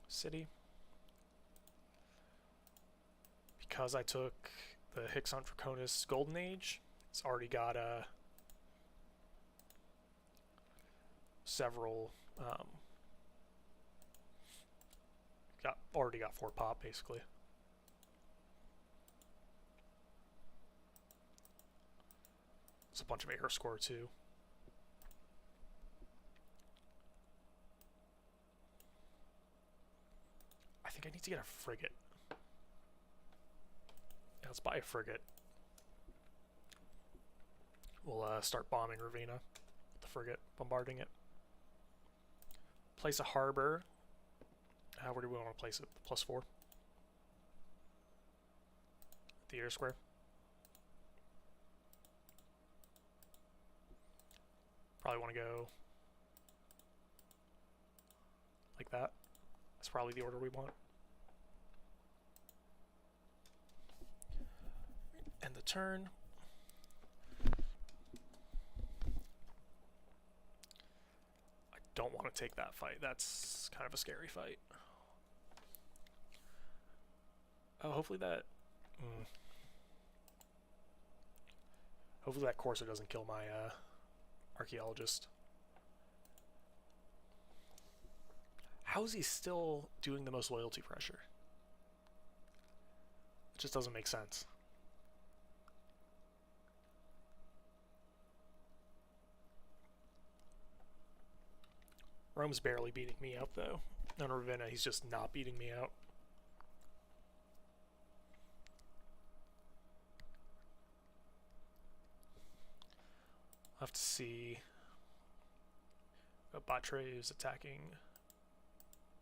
City. Because I took the Hixon Draconis Golden Age, it's already got several already got 4 pop basically. It's a bunch of air score too. I think I need to get a frigate. Yeah, let's buy a frigate. We'll start bombing Ravenna with the frigate, bombarding it. Place a harbor. Where do we want to place it? +4. Theater square. Probably want to go like that. That's probably the order we want. End the turn. I don't want to take that fight. That's kind of a scary fight. Oh, hopefully that... Hopefully that Corsair doesn't kill my archaeologist. How is he still doing the most loyalty pressure? It just doesn't make sense. Rome's barely beating me out though. On Ravenna, he's just not beating me out. I'll have to see. Batre is attacking.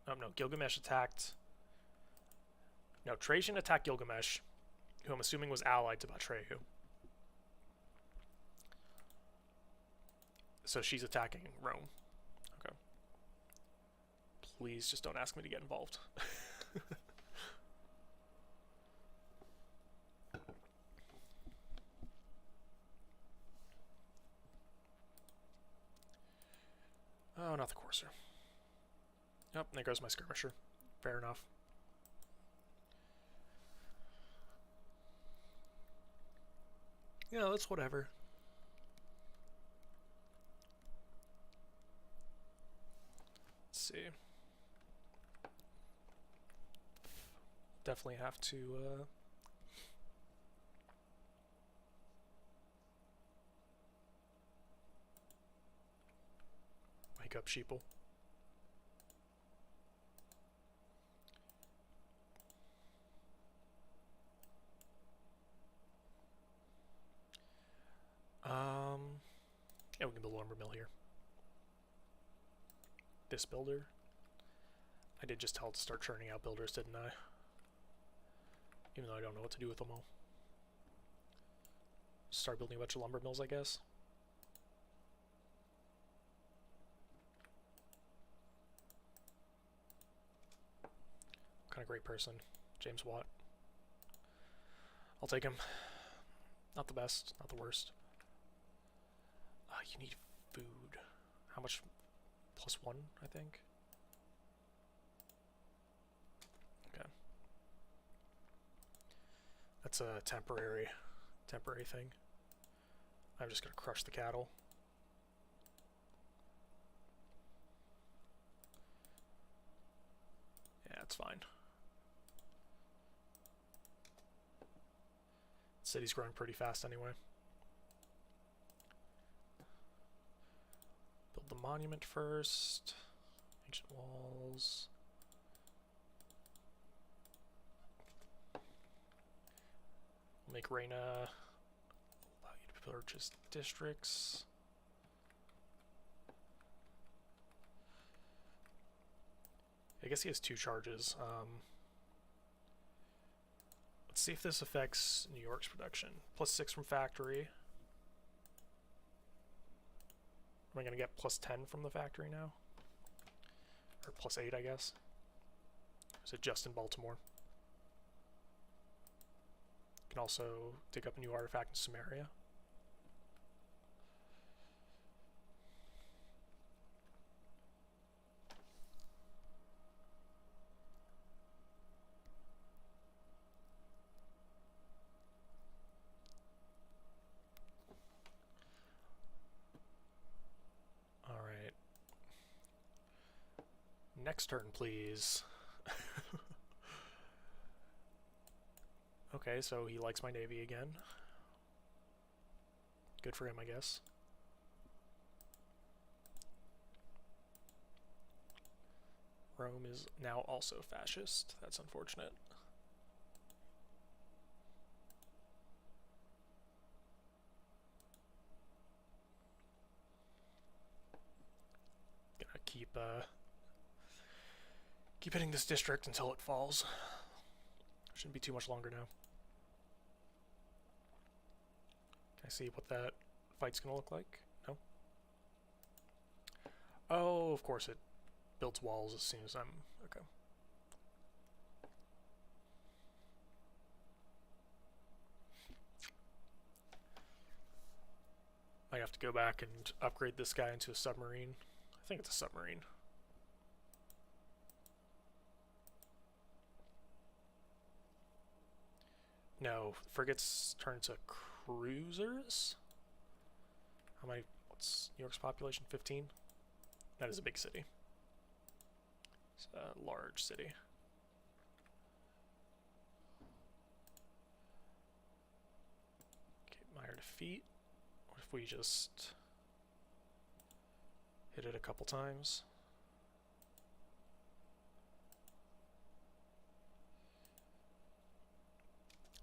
Oh no, Gilgamesh attacked. No, Trajan attacked Gilgamesh, who I'm assuming was allied to Batreyu. So she's attacking Rome. Okay. Please just don't ask me to get involved. Oh, not the Corsair. Yep, there goes my skirmisher. Fair enough. Yeah, that's whatever. Let's see. Definitely have to wake up sheeple. Yeah, we can build a lumber mill here. This builder. I did just tell it to start churning out builders, didn't I? Even though I don't know what to do with them all. Start building a bunch of lumber mills, I guess. What kind of great person. James Watt. I'll take him. Not the best, not the worst. You need food. How much? +1, I think. Okay. That's a temporary thing. I'm just gonna crush the cattle. That's fine. The city's growing pretty fast anyway. Build the monument first. Ancient walls. We'll make Reina allow you to purchase districts. I guess he has 2 charges. Let's see if this affects New York's production. +6 from factory. Am I going to get +10 from the factory now? Or +8, I guess. Is it just in Baltimore? You can also dig up a new artifact in Samaria. Alright. Next turn, please. Okay, so he likes my navy again. Good for him, I guess. Rome is now also fascist. That's unfortunate. Gonna keep hitting this district until it falls. Shouldn't be too much longer now. Can I see what that fight's gonna look like? No? Oh, of course it builds walls as soon as I'm... okay. I have to go back and upgrade this guy into a submarine. I think it's a submarine. No, frigates turn into cruisers? How many? What's New York's population? 15? That is a big city. It's a large city. Okay, Meyer defeat. What if we just hit it a couple times?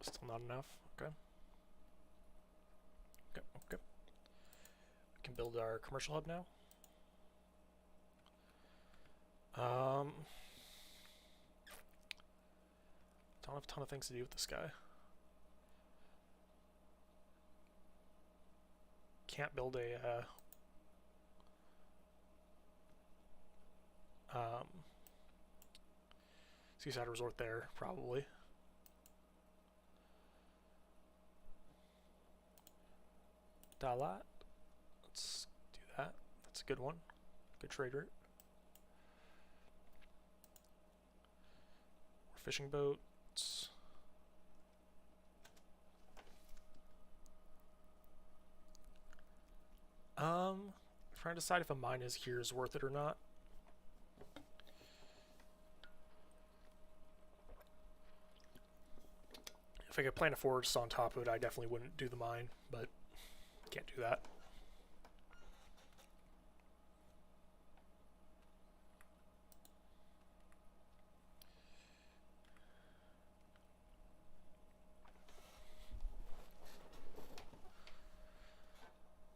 Still not enough. Okay. Okay, okay. We can build our commercial hub now. Don't have a ton of things to do with this guy. Can't build a seaside resort there, probably. Dalat. Let's do that. That's a good one. Good trade route. More fishing boats. Trying to decide if a mine is here is worth it or not. If I could plant a forest on top of it, I definitely wouldn't do the mine, but can't do that.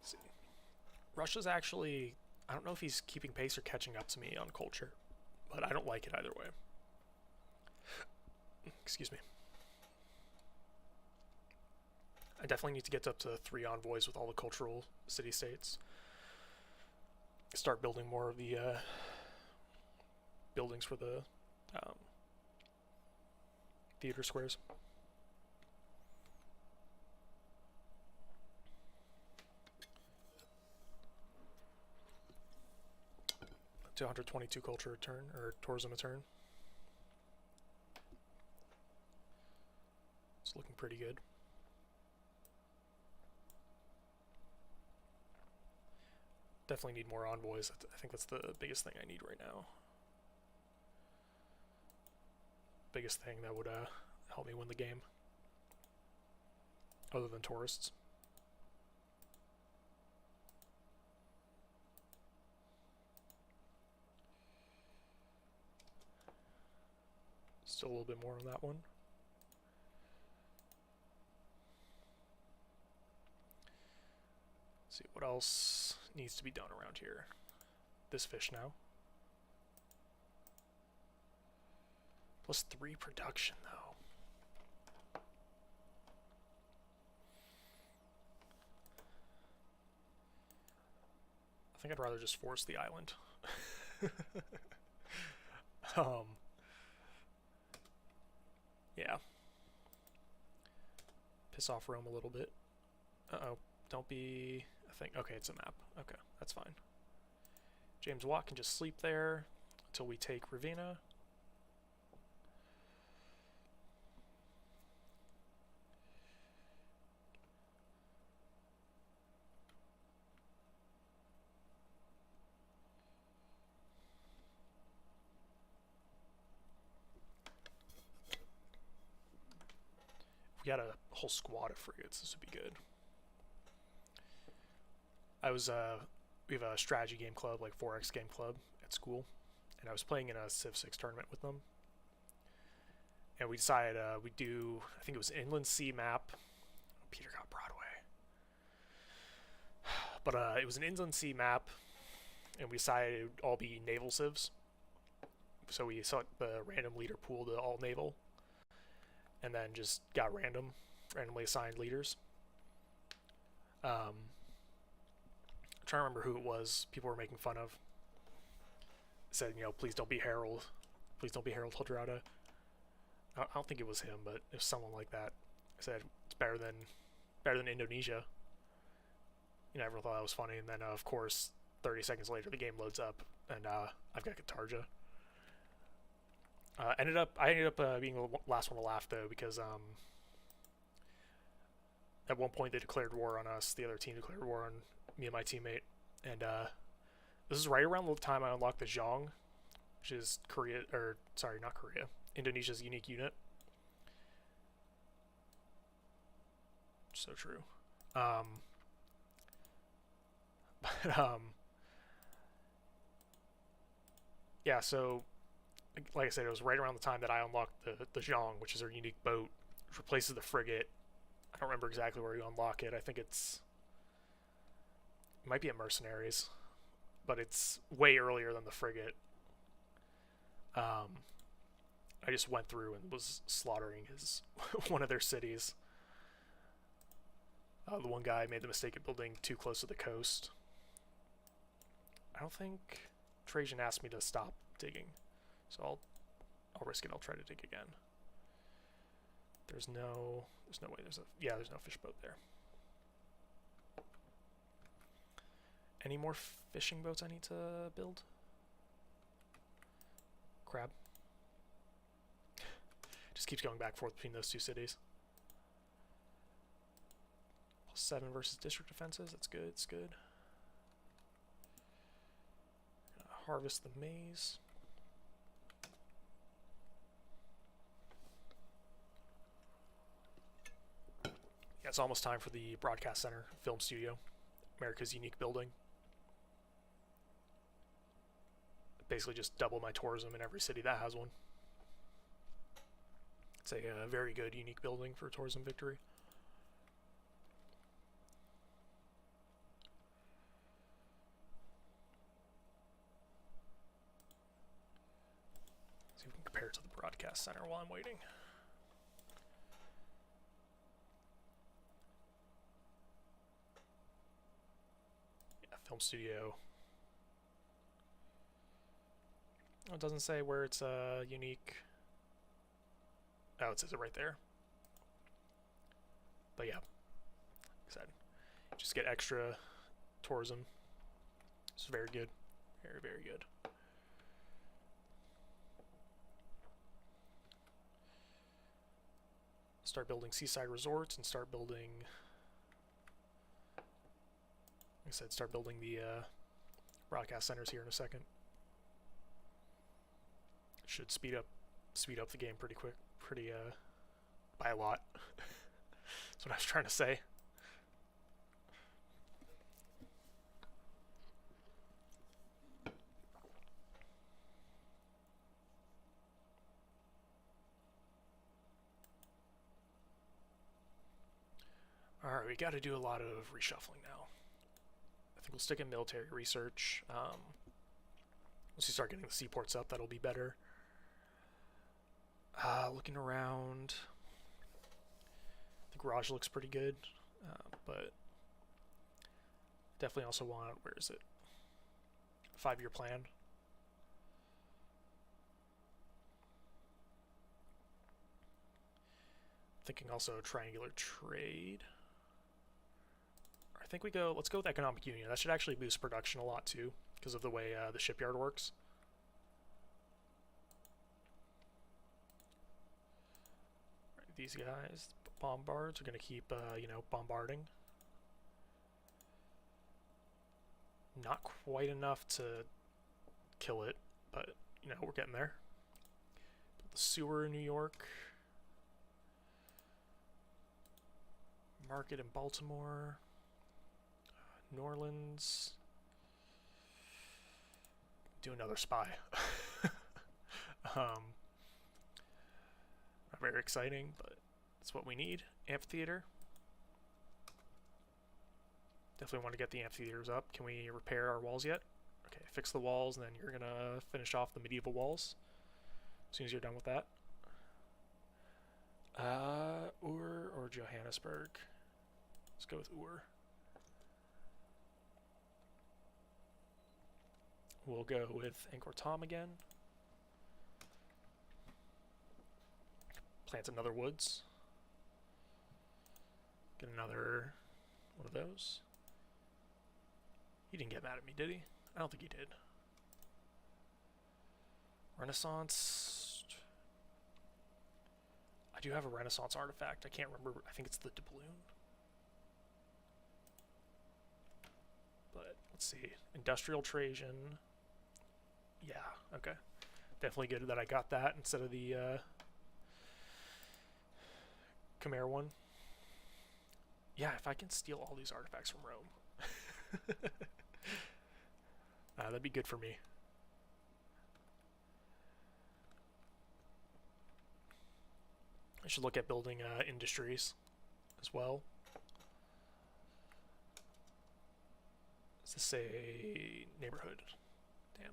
Let's see. Russia's actually, I don't know if he's keeping pace or catching up to me on culture, but I don't like it either way. Excuse me. I definitely need to get up to 3 envoys with all the cultural city-states. Start building more of the buildings for the theater squares. To 122 culture a turn, or tourism a turn. It's looking pretty good. Definitely need more envoys. I think that's the biggest thing I need right now. biggest thing that would help me win the game, other than tourists. Still a little bit more on that one. Let's see what else needs to be done around here. This fish now. +3 production though. I think I'd rather just force the island. Yeah. Piss off Rome a little bit. Uh-oh. Don't be a thing. Okay, it's a map. Okay, that's fine. James Watt can just sleep there until we take Ravenna. If we had a whole squad of frigates, this would be good. We have a strategy game club, like 4X game club at school, and I was playing in a Civ 6 tournament with them. And we decided we'd do, I think it was an Inland Sea map. Peter got Broadway. But it was an Inland Sea map, and we decided it would all be naval civs. So we set the random leader pool to all naval, and then just got randomly assigned leaders. I'm trying to remember who it was people were making fun of. It said, you know, please don't be Harold. Please don't be Harold Hildrada. I don't think it was him, but it was someone like that. I said, it's better than Indonesia. You know, everyone thought that was funny, and then, of course, 30 seconds later, the game loads up, and I've got Katarja. I ended up being the last one to laugh, though, because at one point they declared war on us. The other team declared war on me and my teammate, and this is right around the time I unlocked the Zhong, which is Indonesia's unique unit. So true. Yeah, so like I said, it was right around the time that I unlocked the Zhong, which is our unique boat, which replaces the frigate. I don't remember exactly where you unlock it. I think it might be at Mercenaries, but it's way earlier than the frigate. I just went through and was slaughtering one of their cities. The one guy made the mistake of building too close to the coast. I don't think Trajan asked me to stop digging, so I'll risk it. I'll try to dig again. There's no way. There's no fish boat there. Any more fishing boats I need to build? Crab. Just keeps going back and forth between those two cities. +7 versus district defenses. That's good. It's good. Harvest the maize. Yeah, it's almost time for the broadcast center, film studio, America's unique building. Basically just double my tourism in every city that has one. It's a very good unique building for tourism victory. See if we can compare it to the broadcast center while I'm waiting. Yeah, film studio. Oh, it doesn't say where it's unique. Oh, it says it right there. But yeah, like I said, just get extra tourism. It's very good. Very, very good. Start building seaside resorts and start building, like I said, start building the broadcast centers here in a second. Should speed up speed up the game pretty quick, by a lot. That's what I was trying to say. Alright, we gotta do a lot of reshuffling now. I think we'll stick in military research. Once you start getting the seaports up, that'll be better. Looking around, the garage looks pretty good, but definitely also want, where is it? 5-year plan. Thinking also triangular trade. I think let's go with economic union. That should actually boost production a lot too, because of the way the shipyard works. Right, these guys, bombards, are going to keep, bombarding. Not quite enough to kill it, but, we're getting there. The sewer in New York. Market in Baltimore. New Orleans. Do another spy. Not very exciting, but it's what we need. Amphitheater. Definitely want to get the amphitheaters up. Can we repair our walls yet? Okay, fix the walls, and then you're gonna finish off the medieval walls as soon as you're done with that. Ur or Johannesburg? Let's go with Ur. We'll go with Angkor Thom again. Plant another woods. Get another one of those. He didn't get mad at me, did he? I don't think he did. Renaissance. I do have a Renaissance artifact. I can't remember. I think it's the doubloon. But let's see. Industrial Trajan. Yeah, okay. Definitely good that I got that instead of the Khmer one. Yeah, if I can steal all these artifacts from Rome. That'd be good for me. I should look at building industries as well. Is this a neighborhood? Damn.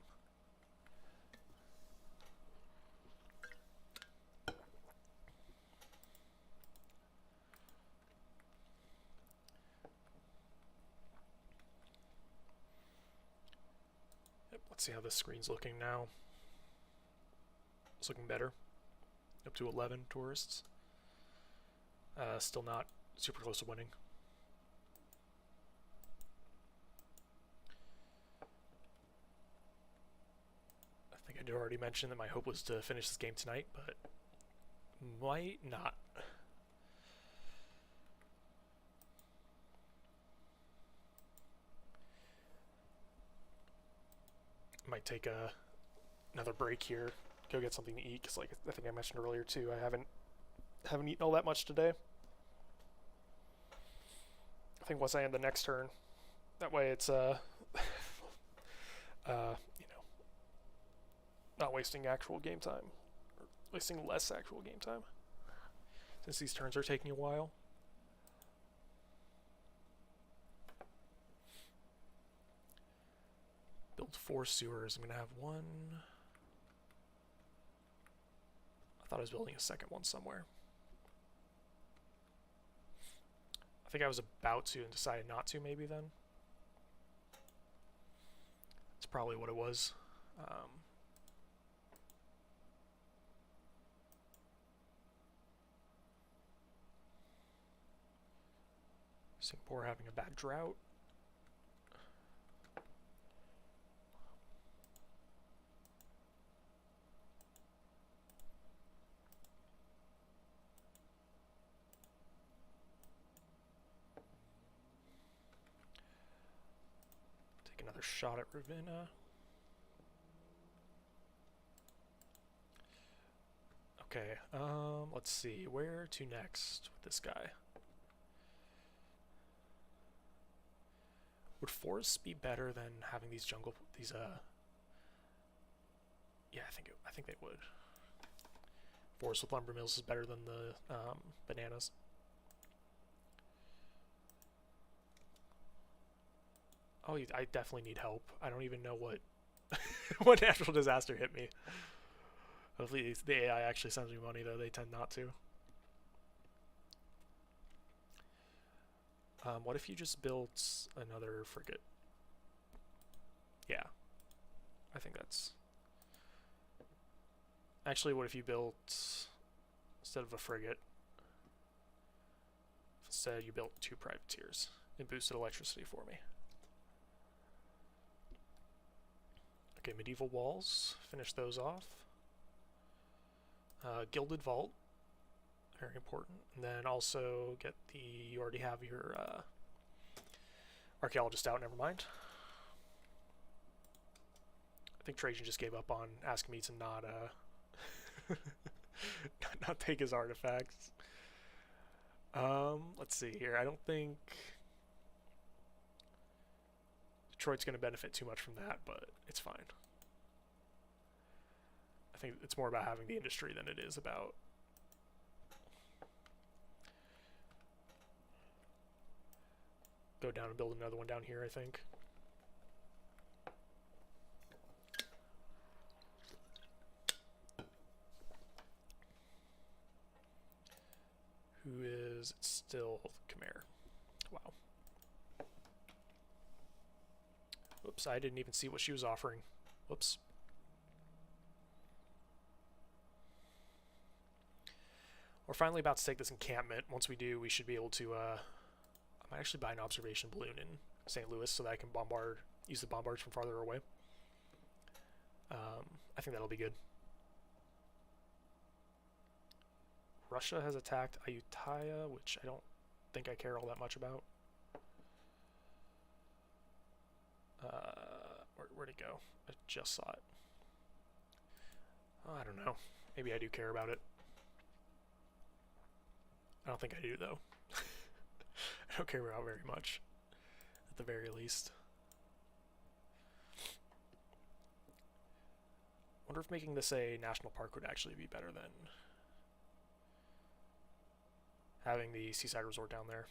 Yep, let's see how this screen's looking now. It's looking better. Up to 11 tourists. Still not super close to winning. I think I did already mention that my hope was to finish this game tonight, but might not. Might take another break here. Go get something to eat, because like I think I mentioned earlier too, I haven't eaten all that much today. I think once I end the next turn, that way it's not wasting actual game time, or wasting less actual game time, since these turns are taking a while. Build 4 sewers. I'm gonna have one. I thought I was building a second one somewhere. I think I was about to and decided not to, maybe then. That's probably what it was. Singapore having a bad drought. Take another shot at Ravenna. Okay, let's see. Where to next with this guy? Would forests be better than having these yeah, I think they would. Forest with lumber mills is better than the bananas. Oh, I definitely need help. I don't even know what what natural disaster hit me. Hopefully the AI actually sends me money, though. They tend not to. What if you just built another frigate? Yeah, I think that's... Actually, what if you built, instead of a frigate, instead you built 2 privateers and boosted electricity for me? Okay, medieval walls. Finish those off. Gilded vault. Very important. And then also get the... You already have your archaeologist out, never mind. I think Trajan just gave up on asking me to not not take his artifacts. Let's see here. I don't think Detroit's going to benefit too much from that, but it's fine. I think it's more about having the industry than it is about... Go down and build another one down here, I think. Who is still Khmer? Wow. Whoops, I didn't even see what she was offering. Whoops. We're finally about to take this encampment. Once we do, we should be able to... I might actually buy an observation balloon in St. Louis so that I can use the bombards from farther away. I think that'll be good. Russia has attacked Ayutthaya, which I don't think I care all that much about. Where'd it go? I just saw it. Oh, I don't know. Maybe I do care about it. I don't think I do, though. I don't care about very much, at the very least. Wonder if making this a national park would actually be better than having the seaside resort down there.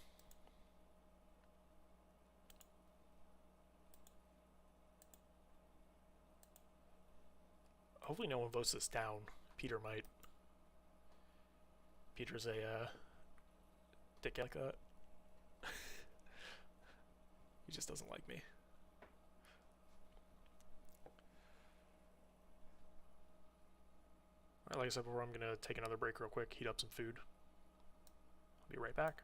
Hopefully no one votes this down. Peter might. Peter's a dick like that. He just doesn't like me. Alright, like I said before, I'm gonna take another break real quick, heat up some food. I'll be right back.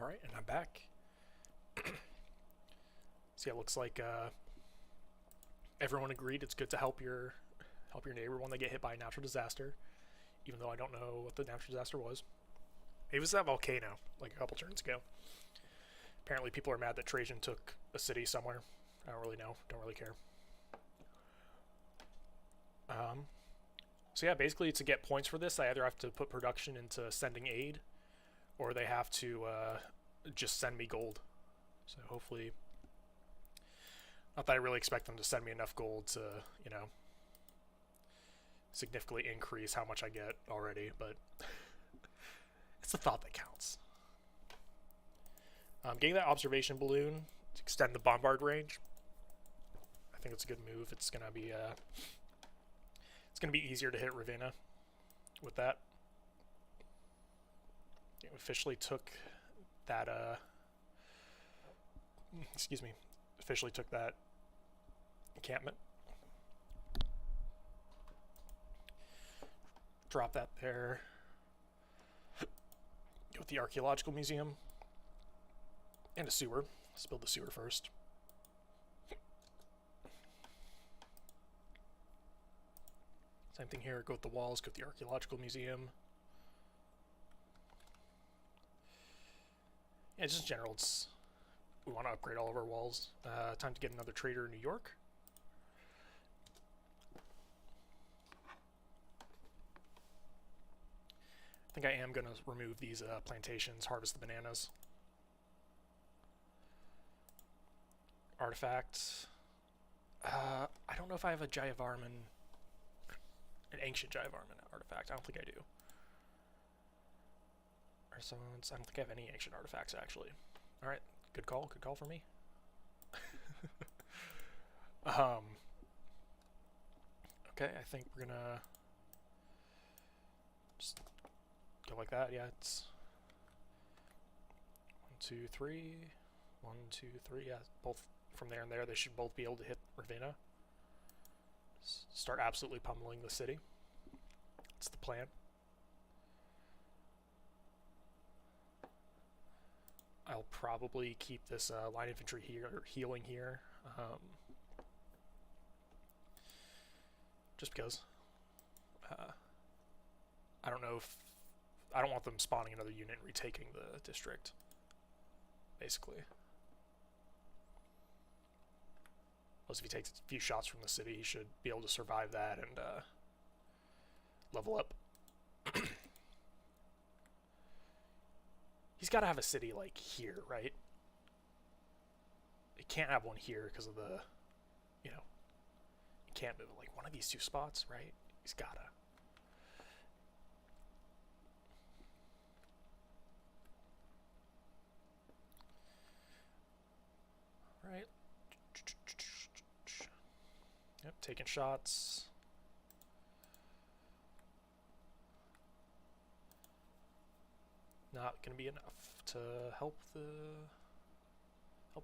Alright, and I'm back. So yeah, it looks like everyone agreed it's good to help your neighbor when they get hit by a natural disaster, even though I don't know what the natural disaster was. It was that volcano, like a couple turns ago. Apparently people are mad that Trajan took a city somewhere. I don't really know, don't really care. So yeah, basically to get points for this, I either have to put production into sending aid, or they have to just send me gold. So hopefully, not that I really expect them to send me enough gold to, you know, significantly increase how much I get already, but it's the thought that counts. Getting that observation balloon to extend the bombard range, I think it's a good move. It's gonna be easier to hit Ravenna with that. It officially took that officially took that encampment. Drop that there. Go with the archaeological museum and a sewer. Let's build the sewer first. Same thing here. Go with the walls. Go with the archaeological museum. Yeah, just in general, we want to upgrade all of our walls. Time to get another trader in New York. I think I am going to remove these plantations, harvest the bananas. Artifact. I don't know if I have a Jayavarman, an ancient Jayavarman artifact. I don't think I do. I don't think I have any ancient artifacts, actually. Alright, good call for me. Okay, I think we're gonna just go like that. Yeah, it's 1, 2, 3. 1, 2, 3. Yeah, both from there and there. They should both be able to hit Ravenna. Start absolutely pummeling the city. That's the plan. I'll probably keep this line infantry here, healing here, just because. I don't know if I don't want them spawning another unit and retaking the district. Basically, plus if he takes a few shots from the city, he should be able to survive that and level up. He's got to have a city, like, here, right? He can't have one here because of the, you know, he can't move, like, one of these two spots, right? He's got to. Right. Yep, taking shots. Not gonna be enough to help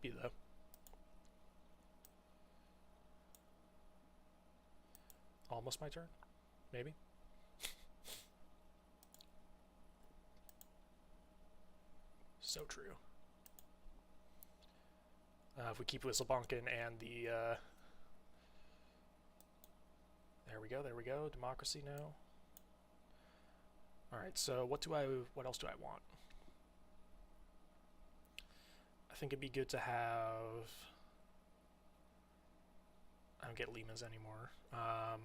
you though. Almost my turn, maybe. So true. If we keep Whistlebanken and the there we go, democracy now. Alright, so what else do I want? I think it'd be good to have, I don't get Limas anymore. Their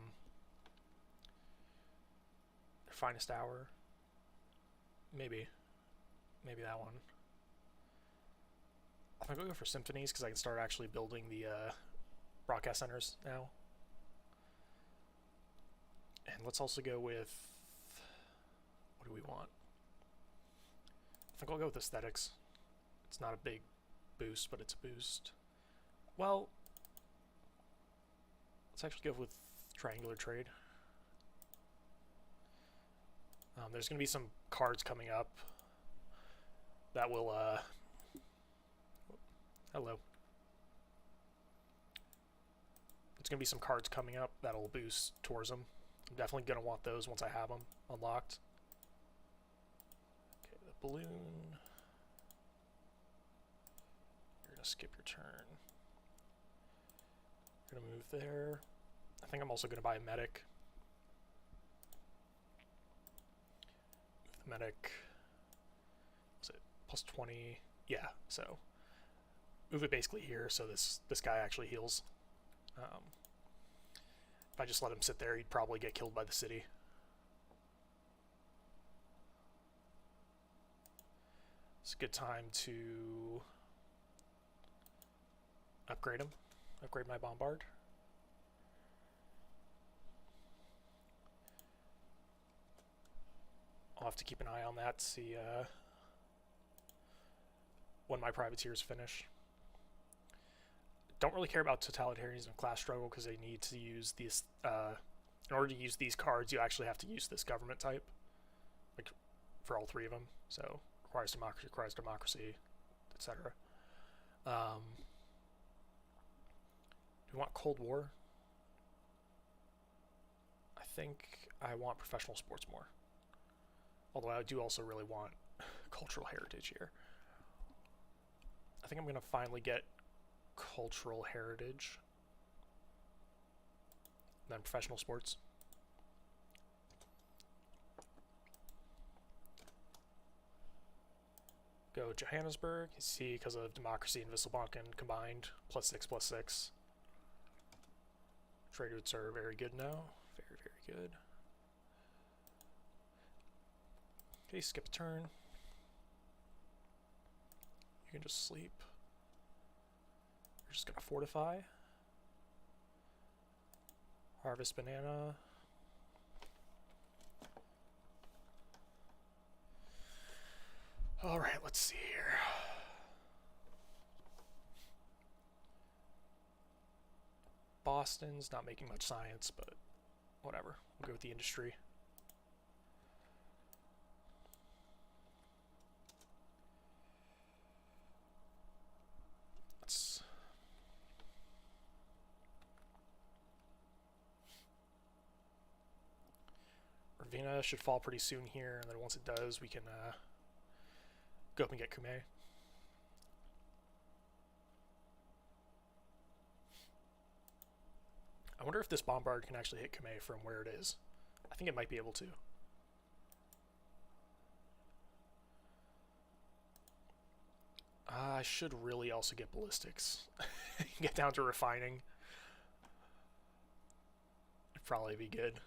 finest hour. Maybe that one. I think I'll go for symphonies because I can start actually building the broadcast centers now. And let's also go with, what do we want? I think I'll go with aesthetics. It's not a big boost, but it's a boost. Well, let's actually go with triangular trade. There's going to be some cards coming up that will, hello. There's going to be some cards coming up that'll boost tourism. I'm definitely going to want those once I have them unlocked. Okay, the balloon. gonna skip your turn. Gonna move there. I think I'm also gonna buy a medic. Move the medic. Was it plus 20? Yeah, so move it basically here so this guy actually heals. If I just let him sit there, he'd probably get killed by the city. It's a good time to upgrade him. Upgrade my bombard. I'll have to keep an eye on that to see when my privateers finish. Don't really care about totalitarianism and class struggle because they need to use these. In order to use these cards, you actually have to use this government type, like for all three of them. So requires democracy, etc. Do we want Cold War? I think I want professional sports more. Although I do also really want cultural heritage here. I think I'm going to finally get cultural heritage. Then professional sports. Go Johannesburg. You see, because of democracy and Wisselbanken combined, +6/+6. Trade routes are very good now. Very, very good. Okay, skip a turn. You can just sleep. You're just gonna fortify. Harvest banana. Alright, let's see here. Boston's not making much science, but whatever. We'll go with the industry. Ravenna should fall pretty soon here, and then once it does, we can go up and get Kume. I wonder if this bombard can actually hit Kume from where it is. I think it might be able to. I should really also get ballistics. Get down to refining. It'd probably be good.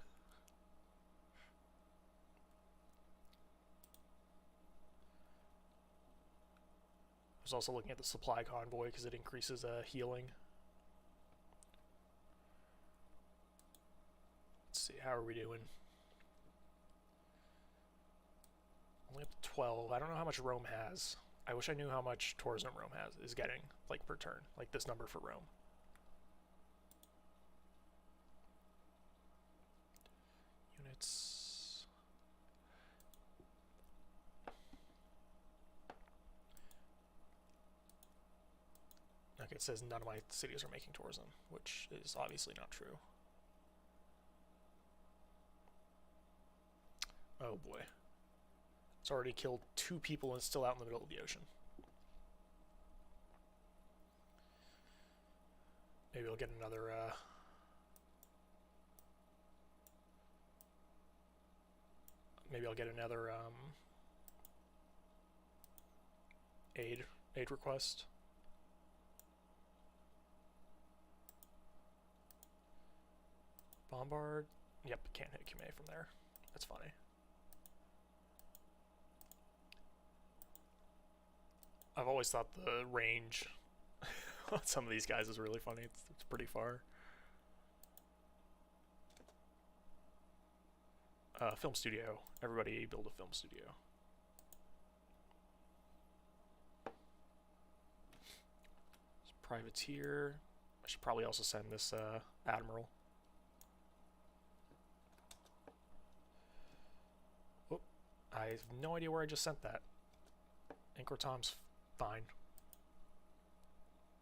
I was also looking at the supply convoy because it increases healing. Let's see, how are we doing? Only up to 12. I don't know how much Rome has. I wish I knew how much tourism Rome is getting, like per turn, like this number for Rome. Units. Okay, it says none of my cities are making tourism, which is obviously not true. Oh boy. It's already killed 2 people and it's still out in the middle of the ocean. Maybe I'll get another, aid request. Bombard. Yep, can't hit Kume from there. That's funny. I've always thought the range on some of these guys is really funny. It's pretty far. Film studio. Everybody build a film studio. Privateer. I should probably also send this admiral. Oh, I have no idea where I just sent that. Incortom's fine.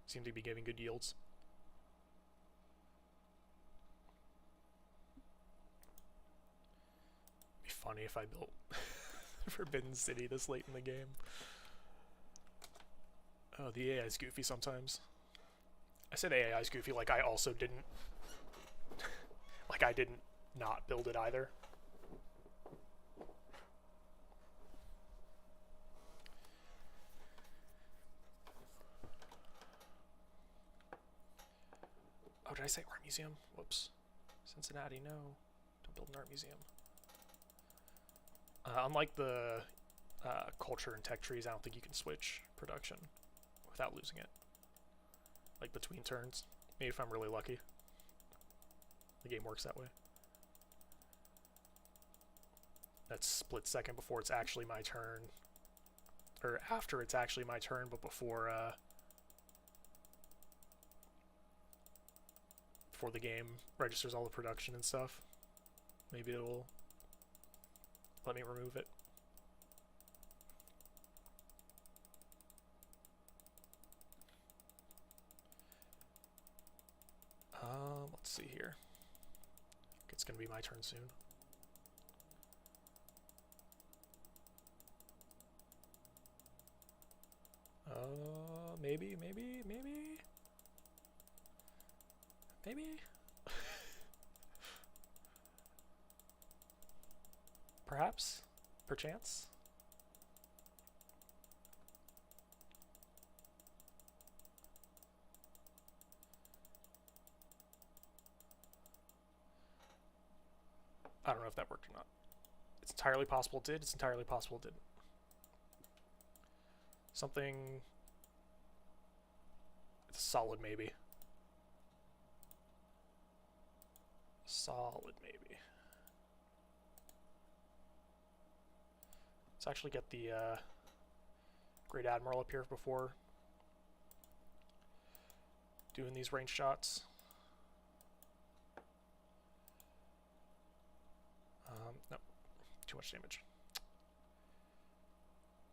Seem to be giving good yields. It'd be funny if I built Forbidden City this late in the game. Oh, the AI is goofy sometimes. I said AI is goofy like I also didn't... like I didn't not build it either. Oh, did I say art museum? Whoops. Cincinnati, no. Don't build an art museum. Unlike the culture and tech trees, I don't think you can switch production without losing it. Like between turns. Maybe if I'm really lucky. The game works that way. That's split second before it's actually my turn. Or after it's actually my turn, but before the game registers all the production and stuff. Maybe it'll let me remove it. Let's see here. It's gonna be my turn soon. Maybe. Perhaps? Perchance? I don't know if that worked or not. It's entirely possible it did, it's entirely possible it didn't. Something... It's a solid maybe. Solid maybe. Let's actually get the Great Admiral up here before doing these range shots. No, too much damage.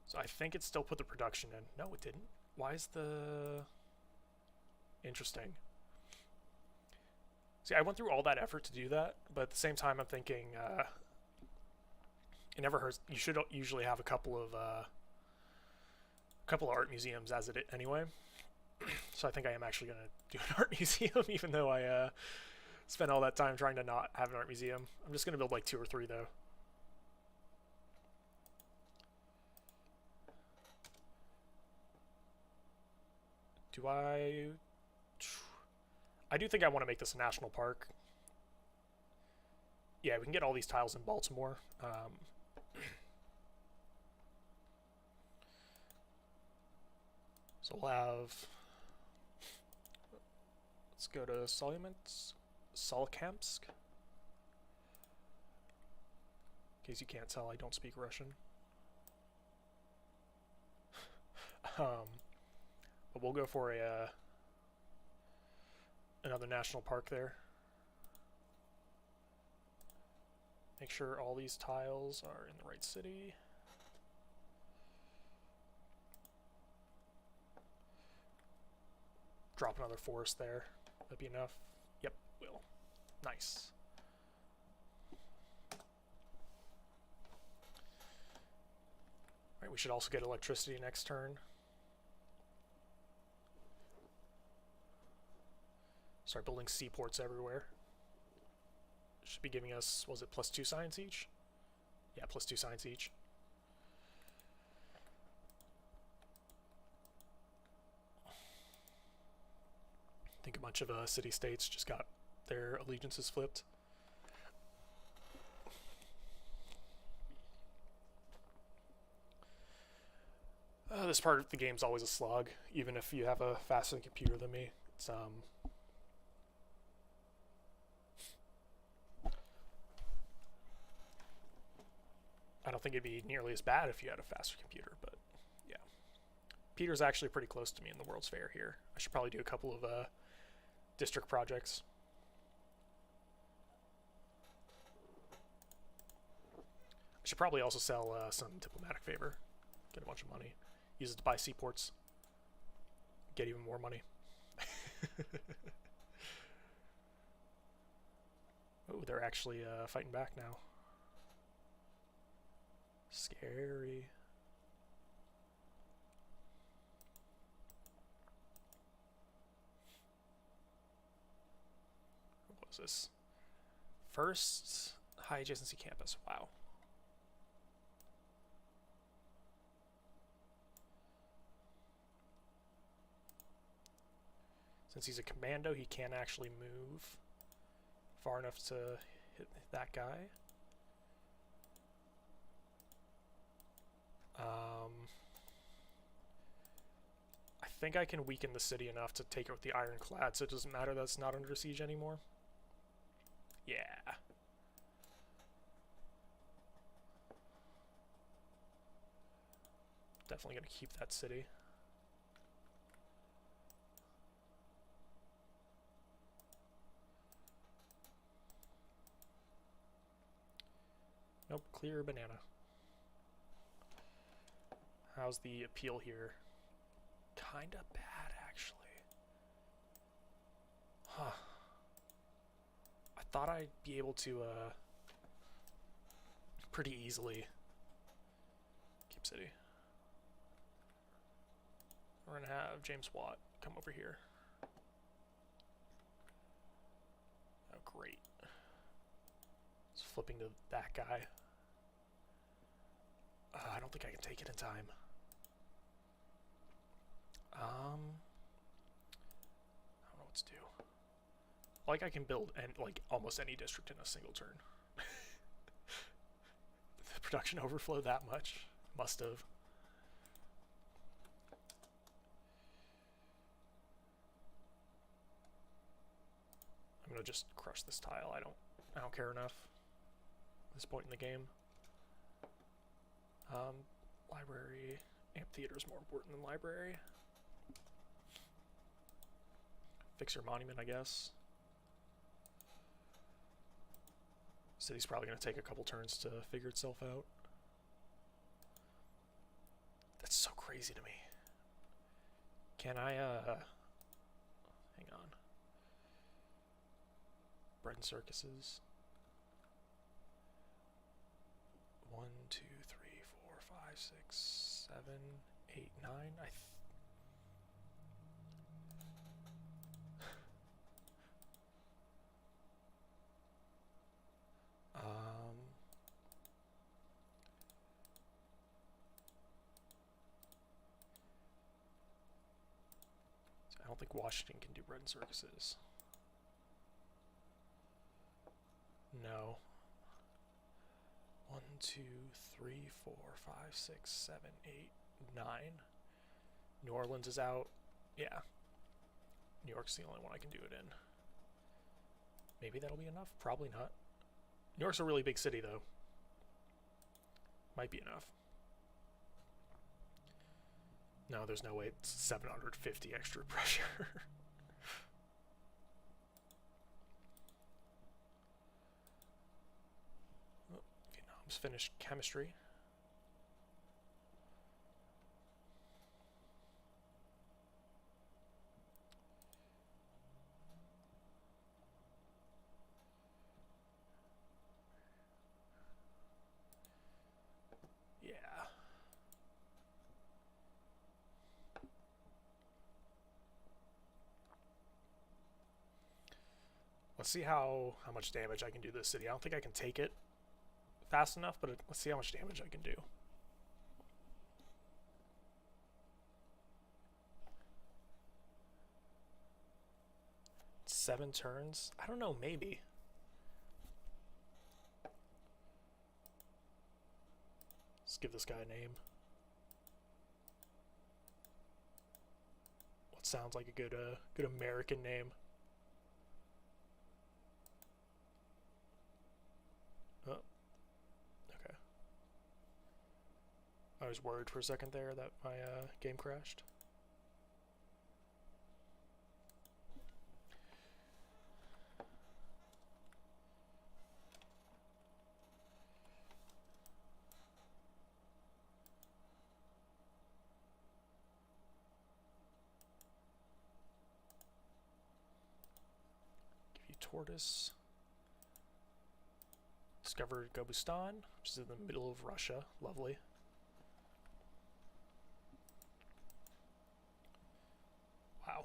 So I think it still put the production in. No, it didn't. Why is the... Interesting. See, I went through all that effort to do that, but at the same time I'm thinking it never hurts. You should usually have a couple of art museums as it anyway. So I think I am actually going to do an art museum, even though I spent all that time trying to not have an art museum. I'm just going to build like 2 or 3 though. Do I do think I want to make this a national park. Yeah, we can get all these tiles in Baltimore. So we'll have... Let's go to Solkamsk. In case you can't tell, I don't speak Russian. But we'll go for a another national park there. Make sure all these tiles are in the right city. Drop another forest there. That'd be enough. Yep, will. Nice. Alright, we should also get electricity next turn. Start building seaports everywhere. Should be giving us, was it +2 science each? Yeah, +2 science each. I think a bunch of city-states just got their allegiances flipped. This part of the game's always a slog, even if you have a faster computer than me. It's I don't think it'd be nearly as bad if you had a faster computer, but yeah. Peter's actually pretty close to me in the World's Fair here. I should probably do a couple of district projects. I should probably also sell some diplomatic favor, get a bunch of money, use it to buy seaports, get even more money. Oh, they're actually fighting back now. Scary. What is this? First high adjacency campus. Wow. Since he's a commando, he can't actually move far enough to hit that guy. I think I can weaken the city enough to take it with the ironclad, so it doesn't matter that it's not under siege anymore. Yeah. Definitely gonna keep that city. Nope, clear banana. How's the appeal here? Kinda bad, actually. Huh. I thought I'd be able to, pretty easily keep city. We're gonna have James Watt come over here. Oh, great. It's flipping to that guy. I don't think I can take it in time. I don't know what to do. Like, I can build like almost any district in a single turn. The production overflow that much? Must have. I'm gonna just crush this tile. I don't care enough at this point in the game. Library, amphitheater is more important than library. Fix your monument, I guess. City's probably gonna take a couple turns to figure itself out. That's so crazy to me. Can I, hang on. Bread and circuses. 1, 2, 3, 4, 5, 6, 7, 8, 9. So I don't think Washington can do bread and circuses. No. 1, 2, 3, 4, 5, 6, 7, 8, 9. New Orleans is out. Yeah. New York's the only one I can do it in. Maybe that'll be enough? Probably not. New York's a really big city, though. Might be enough. No, there's no way it's 750 extra pressure. Oh, Vietnam's finished chemistry. Let's see how much damage I can do to this city. I don't think I can take it fast enough, but let's see how much damage I can do. Seven turns? I don't know, maybe. Let's give this guy a name. What sounds like a good American name? Oh, okay. I was worried for a second there that my game crashed. Give you Tortoise. Discovered Gobustan, which is in the middle of Russia. Lovely. Wow.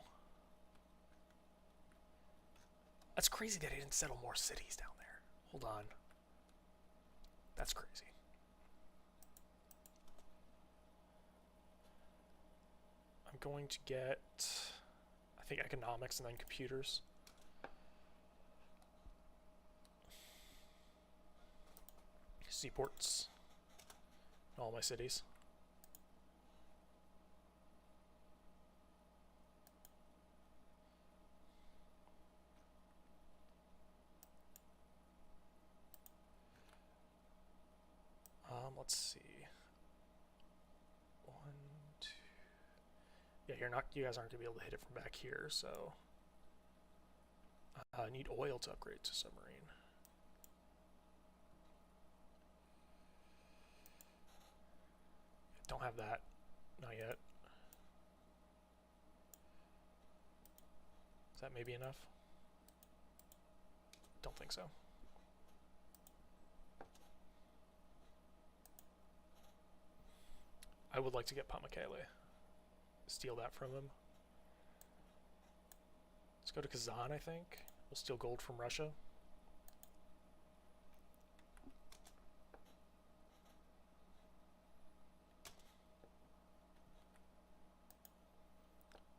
That's crazy that he didn't settle more cities down there. Hold on. That's crazy. I'm going to get, I think, economics and then computers. Seaports. All my cities. Let's see. 1, 2. Yeah, you guys aren't gonna be able to hit it from back here, so I need oil to upgrade to submarine. Don't have that, not yet. Is that maybe enough? Don't think so. I would like to get Pamukkale. Steal that from him. Let's go to Kazan, I think. We'll steal gold from Russia.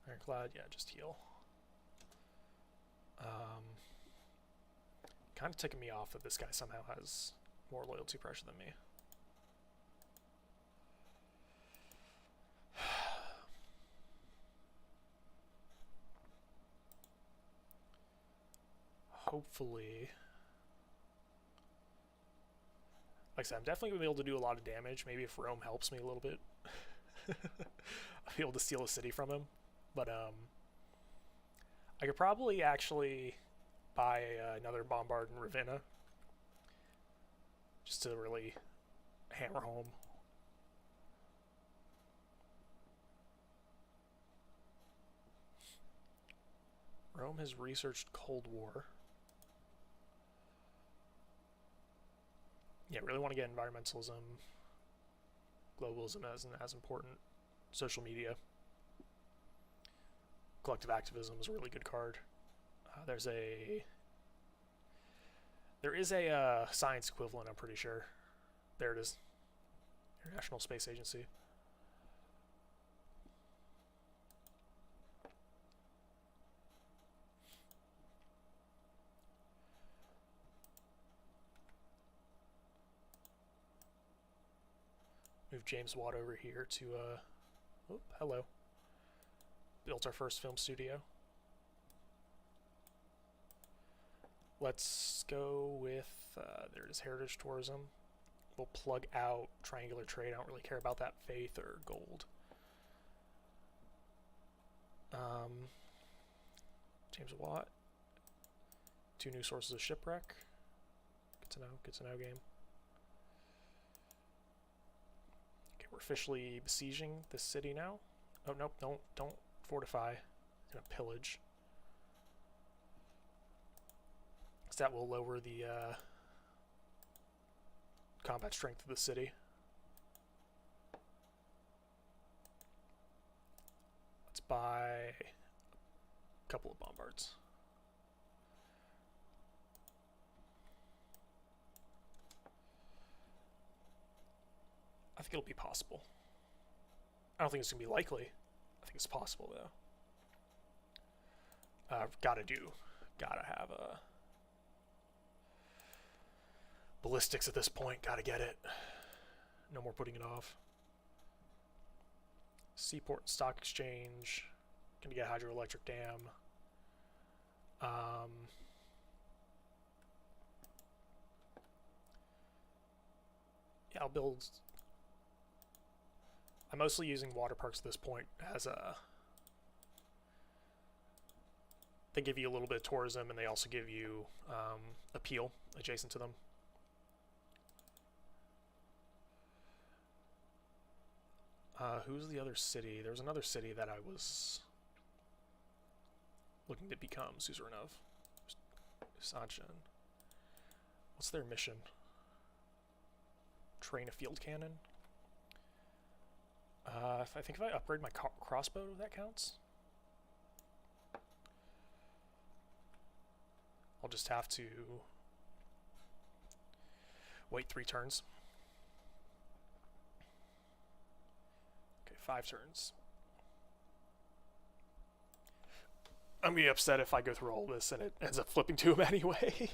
Ironclad, yeah, just heal. Kind of ticking me off that this guy somehow has more loyalty pressure than me. Hopefully, like I said, I'm definitely going to be able to do a lot of damage. Maybe if Rome helps me a little bit, I'll be able to steal a city from him. But I could probably actually buy another bombard in Ravenna just to really hammer home. Rome has researched Cold War. Yeah, really want to get environmentalism, globalism as important. Social media. Collective activism is a really good card. There is a science equivalent, I'm pretty sure. There it is. International Space Agency. Move James Watt over here to, oh, hello. Built our first film studio. Let's go with, there it is, heritage tourism. We'll plug out triangular trade. I don't really care about that faith or gold. James Watt. 2 new sources of shipwreck. Good to know game. Okay, we're officially besieging this city now. Oh, nope, don't fortify. I'm gonna pillage. Because that will lower the combat strength of the city. Let's buy a couple of bombards. I think it'll be possible. I don't think it's going to be likely. I think it's possible, though. Gotta have a ballistics at this point. Gotta get it. No more putting it off. Seaport Stock Exchange. Gonna get a hydroelectric dam. Yeah, I'll build. I'm mostly using water parks at this point as a. They give you a little bit of tourism, and they also give you appeal adjacent to them. Who's the other city? There was another city that I was looking to become. Suzerainov. Sajjan. What's their mission? Train a field cannon? I think if I upgrade my crossbow, that counts. I'll just have to wait 3 turns. Okay, 5 turns. I'm gonna be upset if I go through all this and it ends up flipping to him anyway.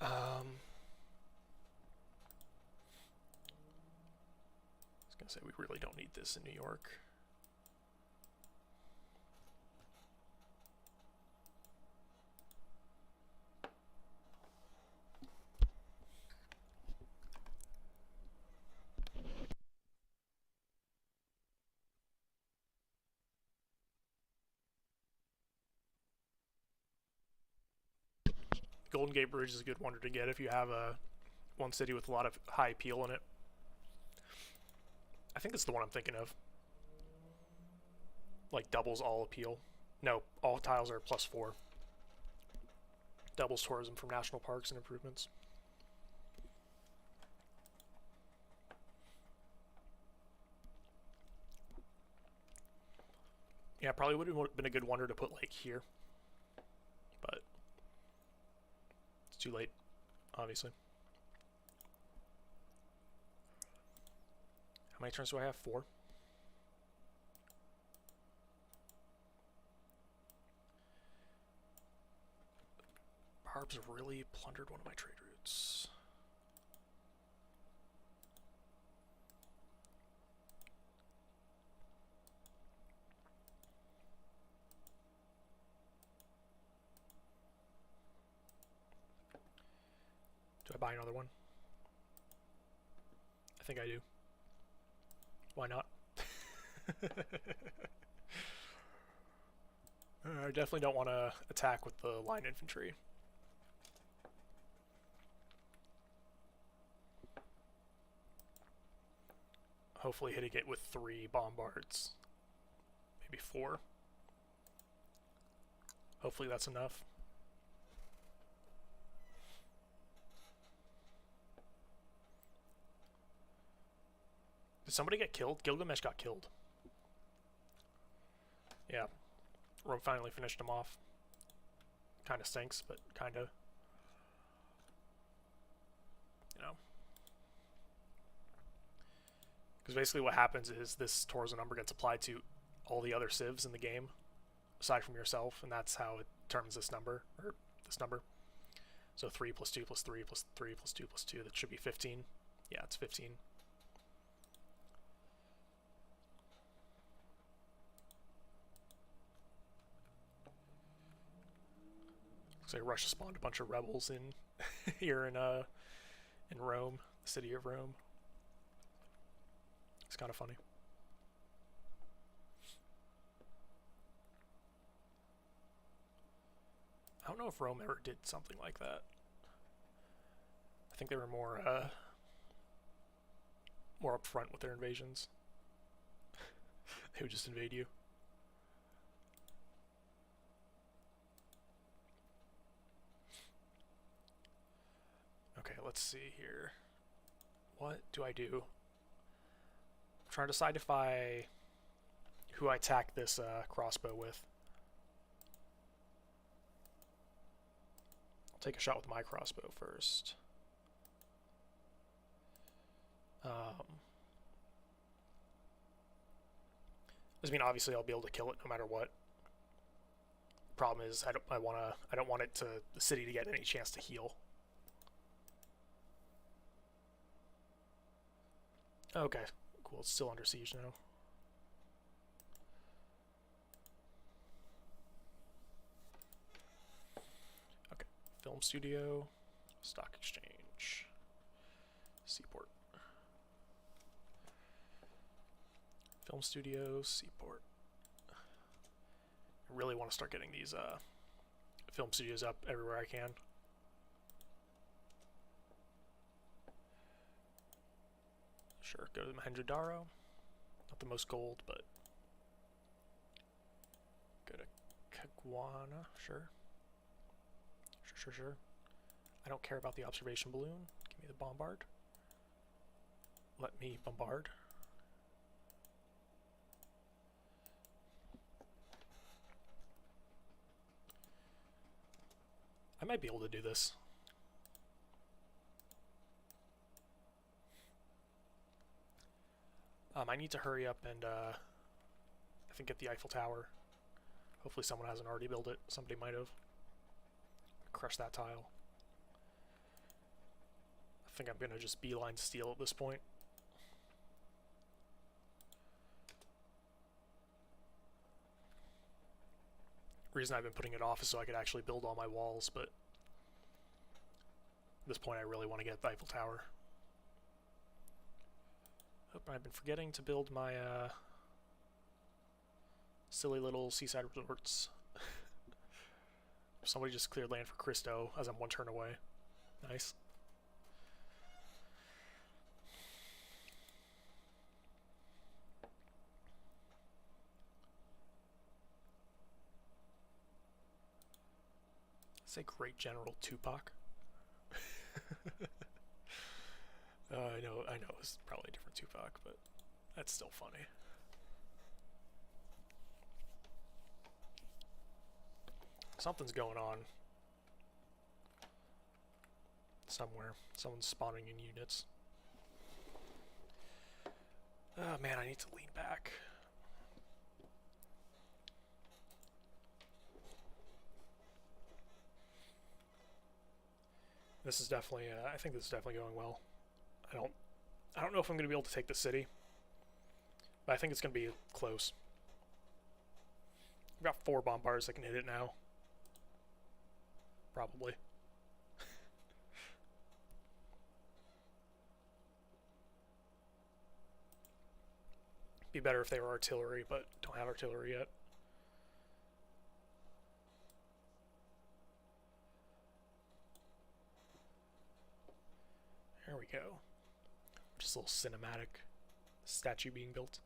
I was gonna say we really don't need this in New York. Golden Gate Bridge is a good wonder to get if you have one city with a lot of high appeal in it. I think it's the one I'm thinking of. Like doubles all appeal. No, all tiles are +4. Doubles tourism from national parks and improvements. Yeah, probably would have been a good wonder to put like here. But it's too late, obviously. How many turns do I have? 4. Barb's really plundered one of my trade routes. Do I buy another one? I think I do. Why not? I definitely don't want to attack with the line infantry. Hopefully hitting it with 3 bombards. Maybe 4. Hopefully that's enough. Did somebody get killed? Gilgamesh got killed. Yeah. Rome finally finished him off. Kinda stinks, but kinda. You know. Because basically what happens is this tourism number gets applied to all the other civs in the game, aside from yourself, and that's how it determines this number, or this number. So 3 plus 2 plus 3 plus 3 plus 2 plus 2, that should be 15. Yeah, it's 15. Looks like Russia spawned a bunch of rebels in here in Rome, the city of Rome. It's kind of funny. I don't know if Rome ever did something like that. I think they were more upfront with their invasions. They would just invade you. Okay, let's see here. What do I do? I'm trying to decide if who I attack this crossbow with. I'll take a shot with my crossbow first. I mean, obviously I'll be able to kill it no matter what. Problem is, I don't want it to the city to get any chance to heal. Okay, cool. It's still under siege now. Okay, film studio, stock exchange, seaport. Film studio, seaport. I really want to start getting these film studios up everywhere I can. Sure, go to Mohenjo-Daro. Not the most gold, but go to Kagwana. Sure. Sure. I don't care about the observation balloon. Give me the bombard. Let me bombard. I might be able to do this. I need to hurry up and, I think, get the Eiffel Tower. Hopefully someone hasn't already built it. Somebody might have. Crush that tile. I think I'm going to just beeline steel at this point. The reason I've been putting it off is so I could actually build all my walls, but at this point I really want to get the Eiffel Tower. Oh, I've been forgetting to build my silly little seaside resorts. Somebody just cleared land for Christo as I'm one turn away. Nice. Say great General Tupac. I know it's probably a different Tupac, but that's still funny. Something's going on somewhere. Someone's spawning in units. Oh man, I need to lean back. This is definitely, I think this is definitely going well. I don't know if I'm going to be able to take the city, but I think it's going to be close. I've got 4 bombards that can hit it now. Probably. Be better if they were artillery, but don't have artillery yet. There we go. Just a little cinematic statue being built.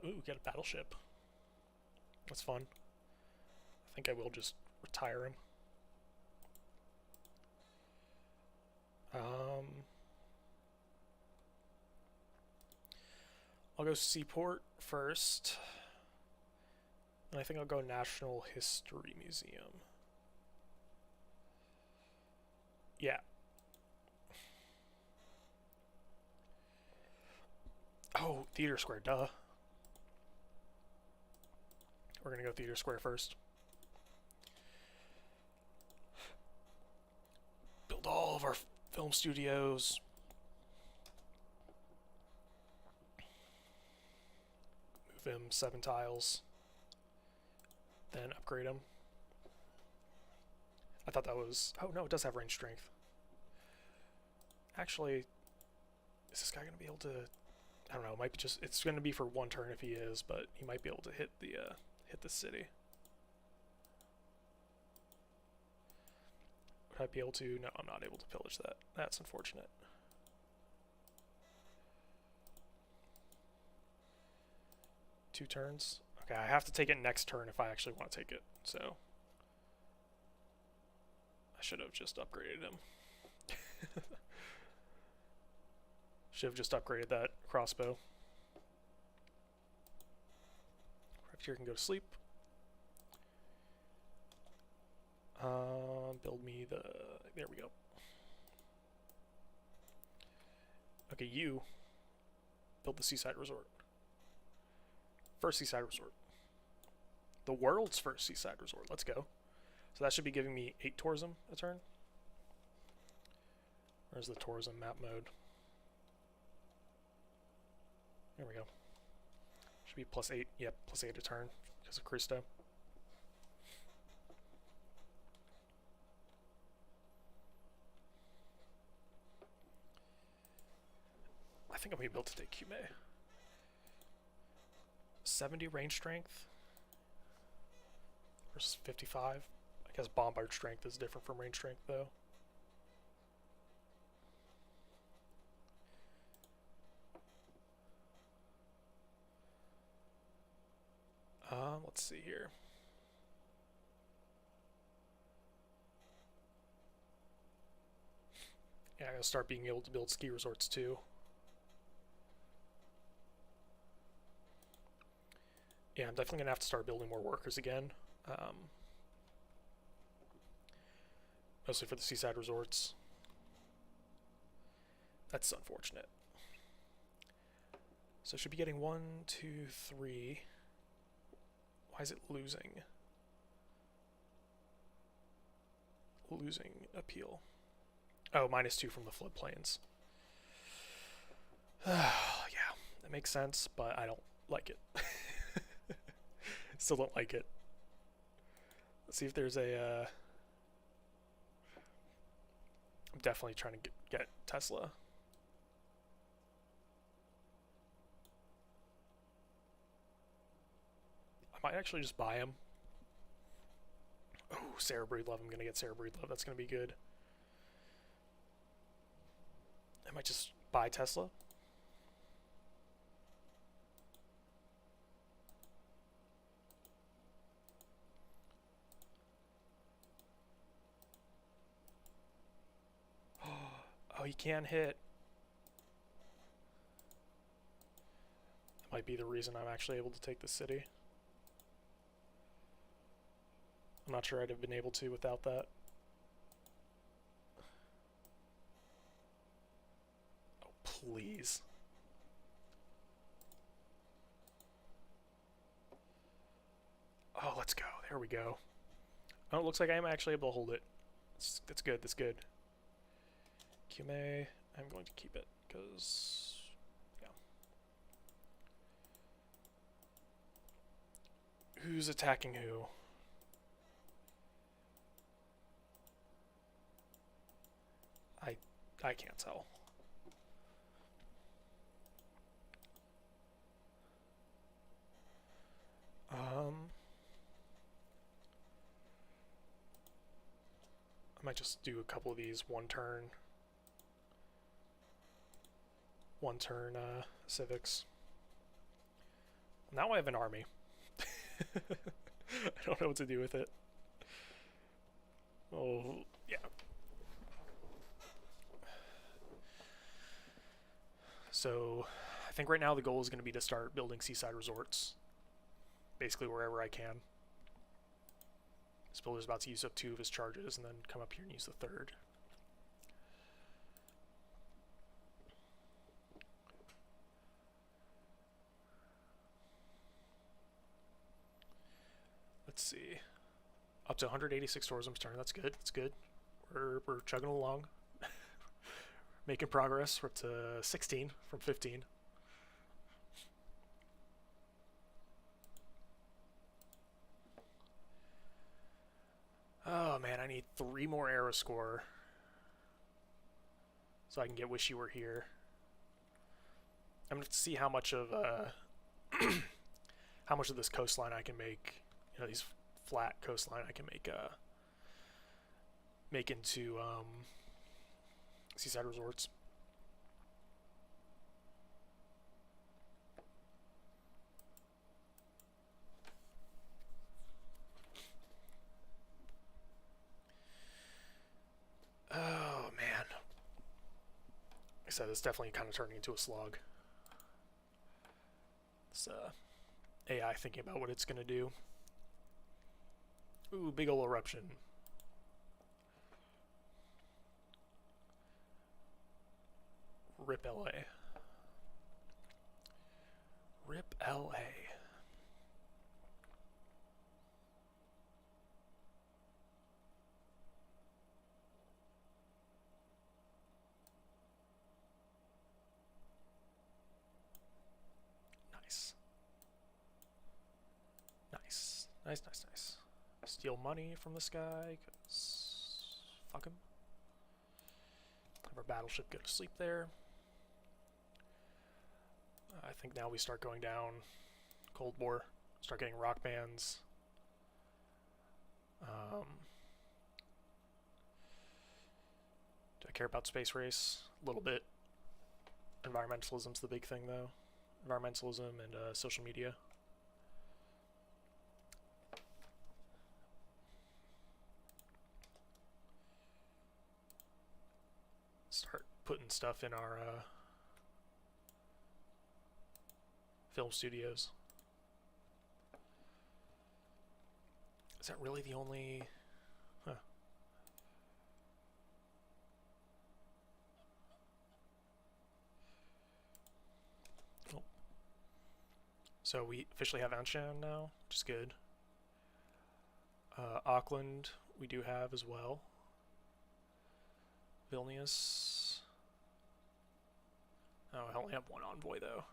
Ooh, get a battleship. That's fun. I think I will just retire him. I'll go Seaport first. And I think I'll go National History Museum. Yeah. Oh, Theater Square, duh. We're gonna go Theater Square first. Build all of our film studios. Move him 7 tiles. Then upgrade him. I thought that was... Oh no, it does have range strength. Actually, is this guy going to be able to... I don't know, it might be just... It's going to be for 1 turn if he is, but he might be able to hit the city. Would I be able to? No, I'm not able to pillage that. That's unfortunate. Two turns. Okay, I have to take it next turn if I actually want to take it, so... I should have just upgraded him. Should have just upgraded that crossbow. Privateer can go to sleep. Build me the... There we go. Okay, you build the seaside resort. First seaside resort. The world's first seaside resort. Let's go. So that should be giving me 8 tourism a turn. Where's the tourism map mode? There we go. Should be +8. Yep, +8 a turn because of Christo. I think I'm going to be able to take Cume. 70 range strength versus 55. I guess bombard strength is different from range strength though. Let's see here. Yeah, I'm gonna start being able to build ski resorts too. Yeah, I'm definitely gonna have to start building more workers again. Mostly for the seaside resorts. That's unfortunate. So should be getting 1, 2, 3. Why is it losing? Losing appeal. Oh, -2 from the floodplains. Yeah, that makes sense, but I don't like it. Still don't like it. Let's see if there's a... I'm definitely trying to get Tesla. I might actually just buy him. Oh, Sarah Breedlove. I'm going to get Sarah Breedlove. That's going to be good. I might just buy Tesla. Oh, he can hit. That might be the reason I'm actually able to take the city. I'm not sure I'd have been able to without that. Oh, please. Oh, let's go. There we go. Oh, it looks like I am actually able to hold it. That's good. That's good. Kume, I'm going to keep it because, yeah. Who's attacking who? I can't tell. I might just do a couple of these one turn civics. Now I have an army. I don't know what to do with it. Oh, yeah. So, I think right now the goal is going to be to start building seaside resorts. Basically wherever I can. This builder's about to use up 2 of his charges and then come up here and use the 3rd. Let's see. Up to 186 tourism turn. That's good. That's good. We're chugging along. Making progress. We're up to 16 from 15. Oh man, I need 3 more arrow score so I can get Wish You Were Here. I'm gonna have to see how much of how much of this coastline I can make. You know, these flat coastline I can make into seaside resorts. Oh man, like I said, it's definitely kind of turning into a slog. It's AI thinking about what it's gonna do. Ooh, big ol' eruption. Rip LA. Rip LA. Nice. Nice. Nice, nice, nice. Steal money from this guy, because fuck him. Have our battleship go to sleep there. I think now we start going down Cold War, start getting rock bands. Do I care about space race? A little bit. Environmentalism's the big thing though. Environmentalism and social media. Start putting stuff in our film studios. Is that really the only... Huh. Oh. So we officially have Anshan now, which is good. Auckland we do have as well. Vilnius. Oh, I only have one envoy though.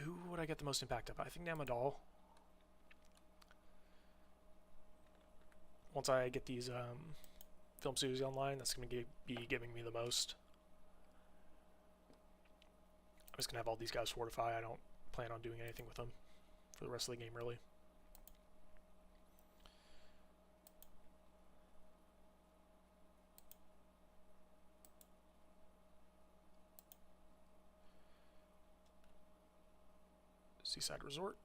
Who would I get the most impact of? I think Namadal. Once I get these film studios online, that's going to be giving me the most. I'm just going to have all these guys fortify. I don't plan on doing anything with them for the rest of the game, really. Seaside Resort.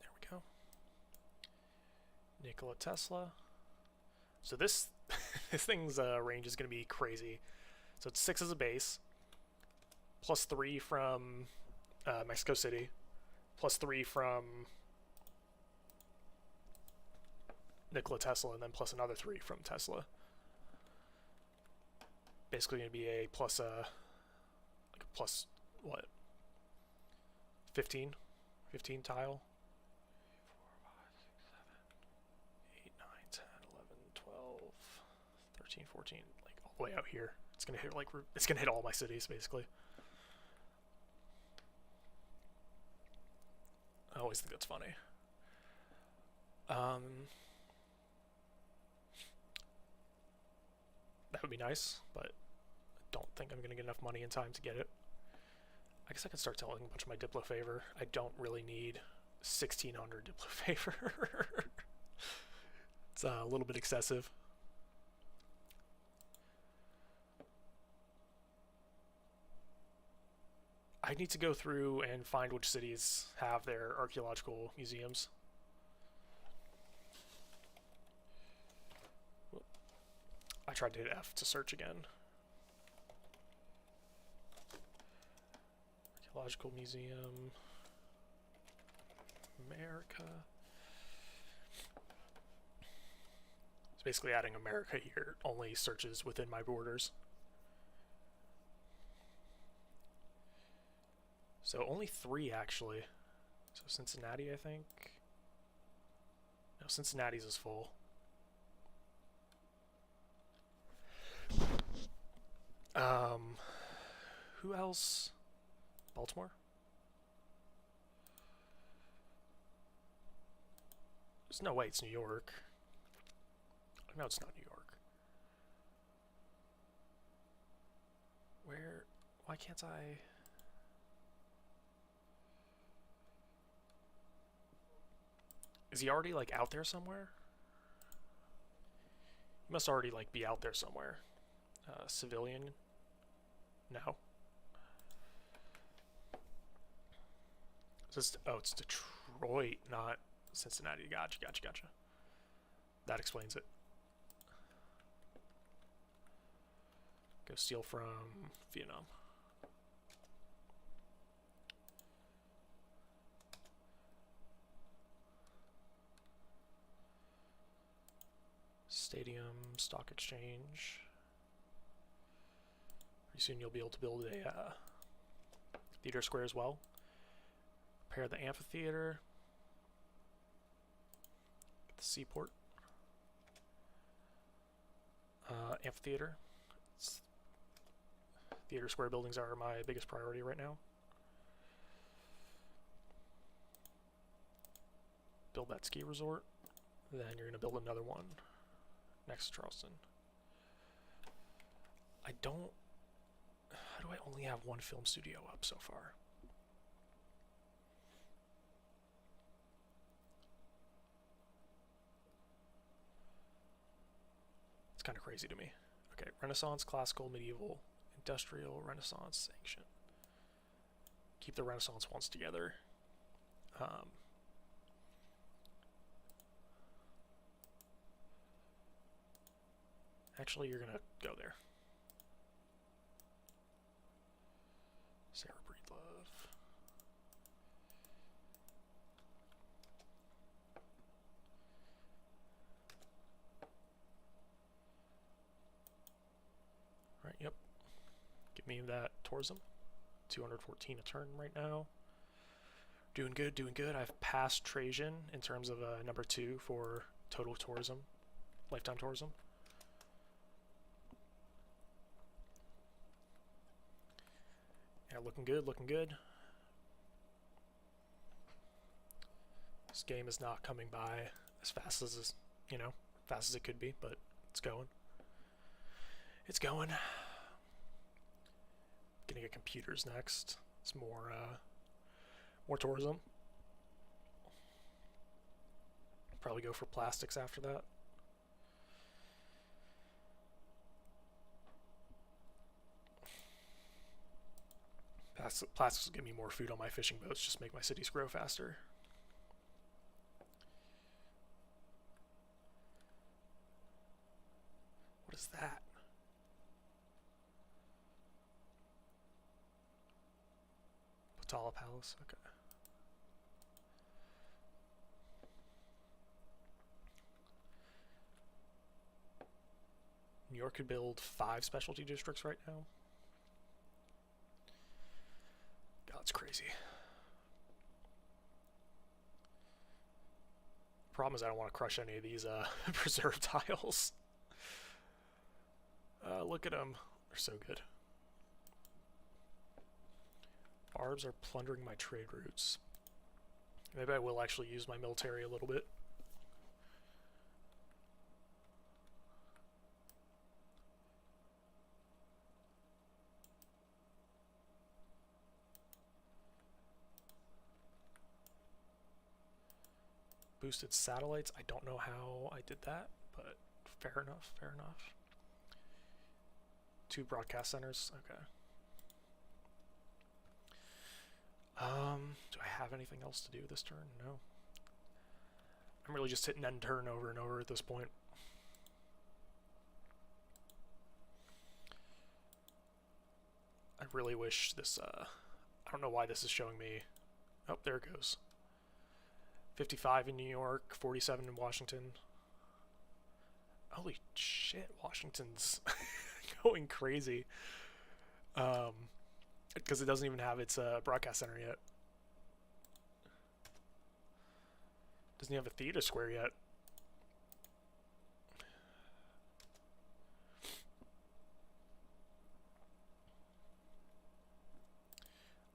There we go. Nikola Tesla. So this this thing's range is going to be crazy. So it's 6 as a base, plus 3 from Mexico City, plus 3 from Nikola Tesla, and then plus another 3 from Tesla. Basically going to be a plus like a plus what? 15 tile. 8, 9, 10, 11, 12, 13, 14, like all the way out here. It's gonna hit it's gonna hit all my cities basically. I always think that's funny. That would be nice, but I don't think I'm gonna get enough money in time to get it. I guess I could start selling a bunch of my Diplo favor. I don't really need 1600 Diplo favor. It's a little bit excessive. I need to go through and find which cities have their archaeological museums. I tried to hit F to search again. Archaeological Museum, America. It's basically adding America here. Only searches within my borders. So only 3 actually. So Cincinnati, I think. No, Cincinnati's is full. Who else? Baltimore? There's no way it's New York. No, it's not New York. Where? Why can't I? Is he already like out there somewhere? He must already like be out there somewhere. Civilian? No. Oh, it's Detroit, not Cincinnati. Gotcha. That explains it. Go steal from Vietnam. Stadium, stock exchange. Pretty soon you'll be able to build a theater square as well. Repair the amphitheater. Get the seaport. Amphitheater. Theater square buildings are my biggest priority right now. Build that ski resort. Then you're going to build another one next to Charleston. How do I only have one film studio up so far? It's kind of crazy to me. Okay, Renaissance, Classical, Medieval, Industrial, Renaissance, Ancient. Keep the Renaissance ones together. Actually, you're gonna go there. Sarah Breedlove. Give me that tourism. 214 a turn right now. Doing good, doing good. I've passed Trajan in terms of number 2 for total tourism, lifetime tourism. Yeah, looking good, looking good. This game is not coming by as fast as, you know, fast as it could be, but it's going. It's going. Gonna get computers next. It's more tourism. Probably go for plastics after that. Plastics will give me more food on my fishing boats, just make my cities grow faster. What is that? Potala Palace, okay. New York could build 5 specialty districts right now. God, it's crazy. Problem is I don't want to crush any of these preserve tiles. Look at them. They're so good. Barbs are plundering my trade routes. Maybe I will actually use my military a little bit. Boosted satellites. I don't know how I did that, but fair enough, fair enough. 2 broadcast centers, okay. Do I have anything else to do this turn? No. I'm really just hitting end turn over and over at this point. I really wish this, I don't know why this is showing me. Oh, there it goes. 55 in New York, 47 in Washington. Holy shit, Washington's going crazy. Because it doesn't even have its broadcast center yet. Doesn't even have a theater square yet.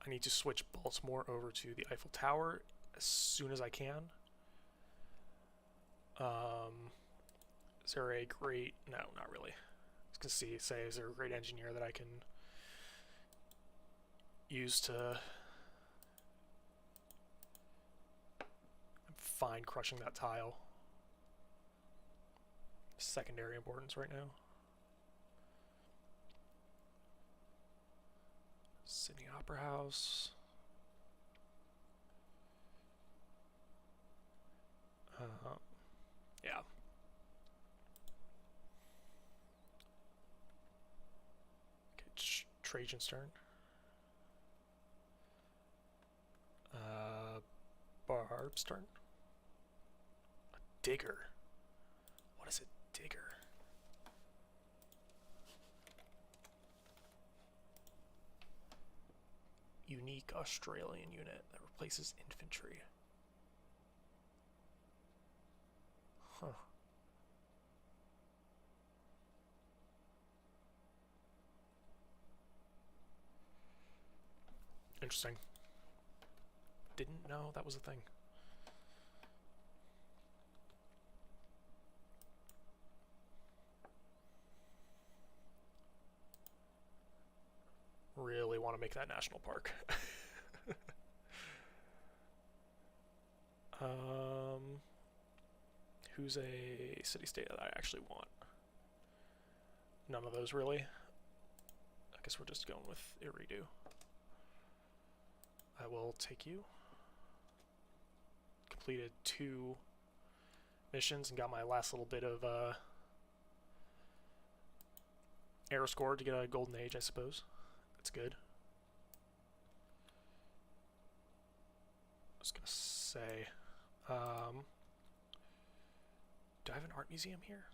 I need to switch Baltimore over to the Eiffel Tower as soon as I can. Is there a great... No, not really. I was going to say, is there a great engineer that I can use to... I'm fine crushing that tile. Secondary importance right now. Sydney Opera House. Yeah. Okay, Trajan's turn. Barb's turn. A digger. What is a digger? Unique Australian unit that replaces infantry. Huh. Interesting. Didn't know that was a thing. Really want to make that national park. Who's a city-state that I actually want? None of those, really. I guess we're just going with Iridu. I will take you. Completed 2 missions and got my last little bit of arrow score to get a golden age, I suppose. That's good. I was gonna say, do I have an art museum here?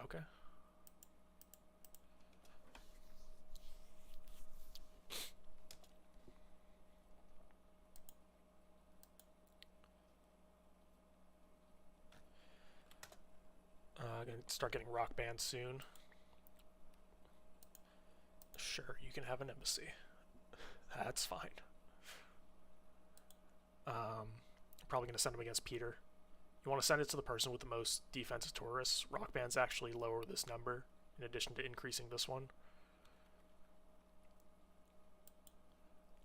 Okay. start getting rock bands soon. Sure, you can have an embassy. That's fine. Probably going to send them against Peter. You want to send it to the person with the most defensive tourists. Rock bands actually lower this number, in addition to increasing this one.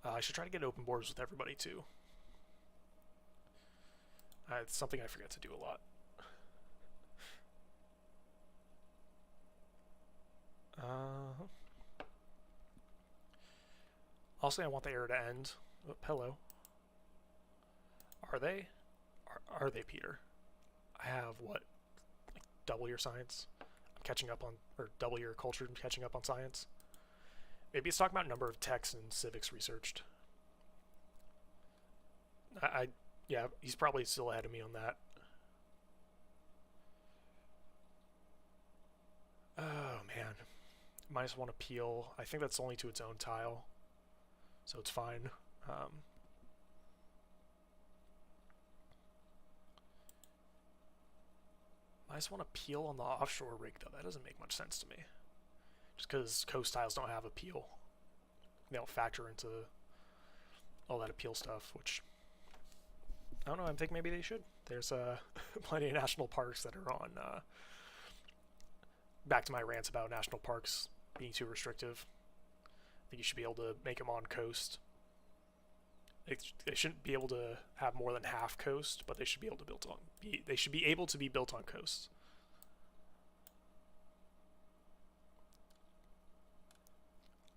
I should try to get open borders with everybody, too. It's something I forget to do a lot. Also, I want the era to end. Oh, hello. Are they? Are they, Peter? I have, what, like double your science? I'm catching up on, or double your culture and catching up on science. Maybe it's talking about number of texts and civics researched. Yeah, he's probably still ahead of me on that. Oh, man. -1 appeal. I think that's only to its own tile, so it's fine. -1 appeal on the offshore rig, though. That doesn't make much sense to me. Just because coast tiles don't have appeal. They don't factor into all that appeal stuff, which, I don't know, I think maybe they should. There's plenty of national parks that are on... back to my rants about national parks being too restrictive. I think you should be able to make them on coast. They shouldn't be able to have more than half coast, but they should be able to they should be able to be built on coast.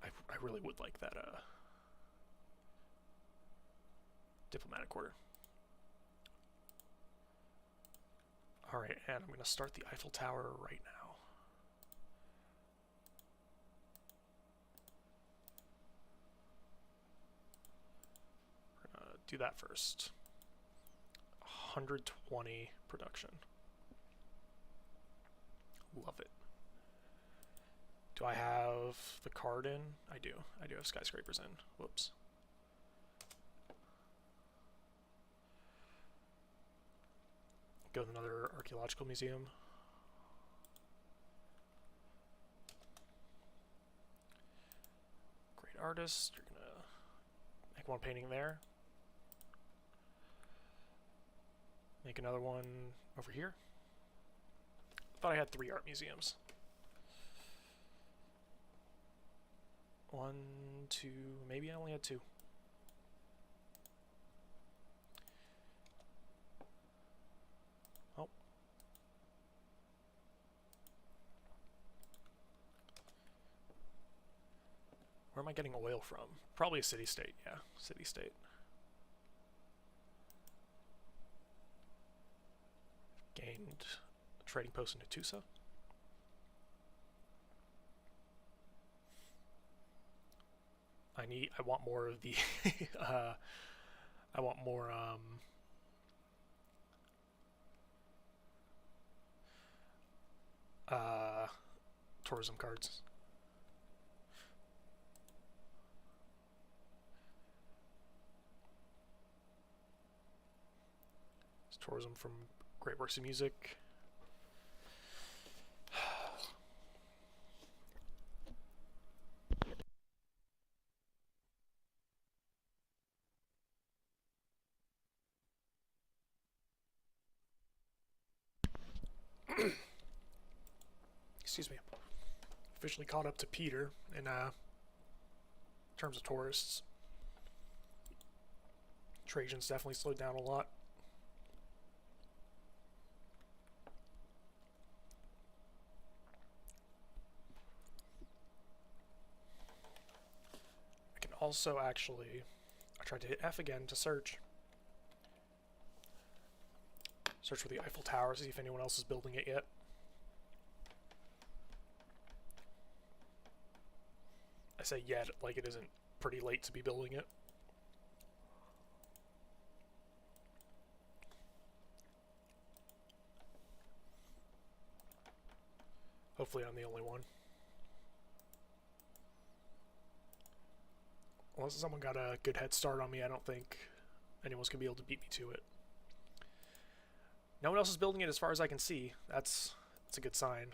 I really would like that diplomatic order. Alright, and I'm going to start the Eiffel Tower right now. We're going to do that first. 120 production. Love it. Do I have the card in? I do. I do have skyscrapers in. Whoops. Go to another archaeological museum. Great artist. You're gonna make one painting there. Make another one over here. I thought I had 3 art museums. 1, 2, maybe I only had 2. Oh. Where am I getting oil from? Probably a city-state, yeah, city-state. Gained a trading post in Hattusa. I want more of the I want more tourism cards. It's tourism from Great Works of Music. Excuse me. Officially caught up to Peter in terms of tourists. Trajan's definitely slowed down a lot. I can also actually... I tried to hit F again to search. Search for the Eiffel Tower, see if anyone else is building it yet. I say yet, like it isn't pretty late to be building it. Hopefully I'm the only one. Unless someone got a good head start on me, I don't think anyone's going to be able to beat me to it. No one else is building it as far as I can see. That's That's a good sign.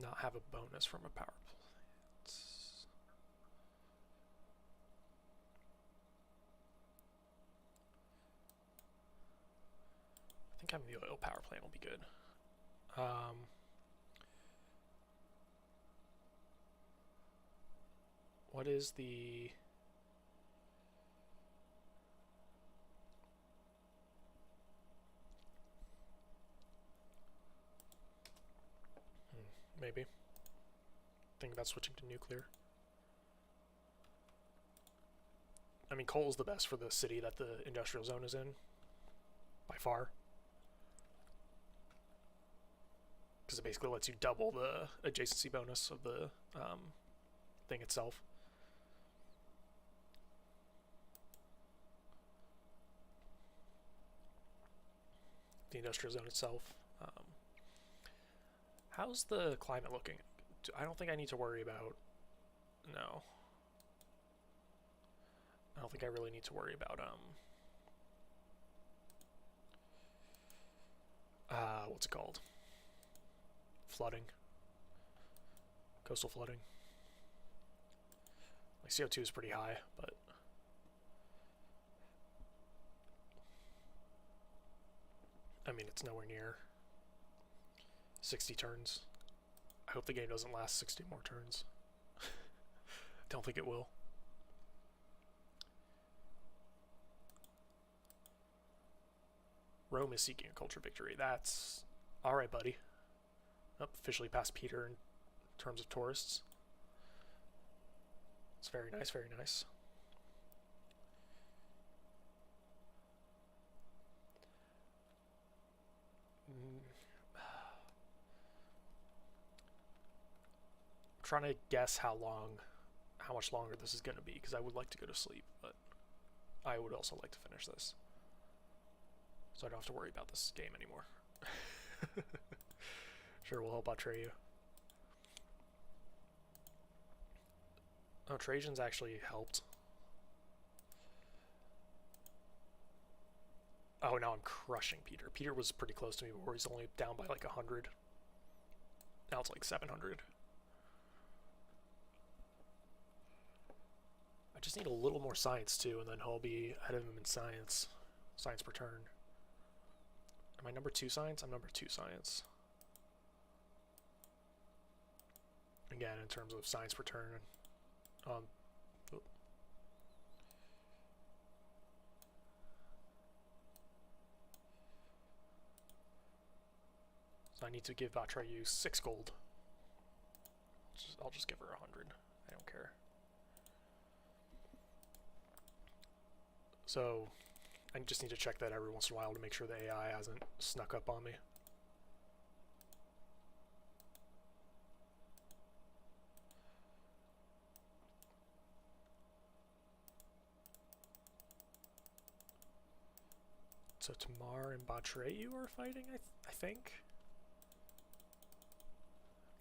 Not have a bonus from a power plant. I think having the oil power plant will be good. What is the... maybe. Think about switching to nuclear. I mean, coal is the best for the city that the industrial zone is in, by far. Because it basically lets you double the adjacency bonus of the thing itself. The industrial zone itself. How's the climate looking? I don't think I need to worry about... no. I don't think I really need to worry about, what's it called? Flooding. Coastal flooding. Like, CO2 is pretty high, but... I mean, it's nowhere near 60 turns. I hope the game doesn't last 60 more turns. Don't think it will. Rome is seeking a culture victory. That's... alright, buddy. Oh, officially passed Peter in terms of tourists. It's very nice, very nice. Trying to guess how much longer this is going to be, because I would like to go to sleep, but I would also like to finish this, so I don't have to worry about this game anymore. Sure, we'll help out Treyu. Oh, Trajan's actually helped. Oh, now I'm crushing Peter. Peter was pretty close to me before. He's only down by like 100. Now it's like 700. I just need a little more science too, and then he'll be ahead of him in science. Science per turn. Am I number 2 science? I'm number 2 science. Again, in terms of science per turn. So I need to give Atreyu 6 gold. I'll just give her 100. I don't care. So I just need to check that every once in a while to make sure the AI hasn't snuck up on me. So Tamar and Batreyu are fighting, I think?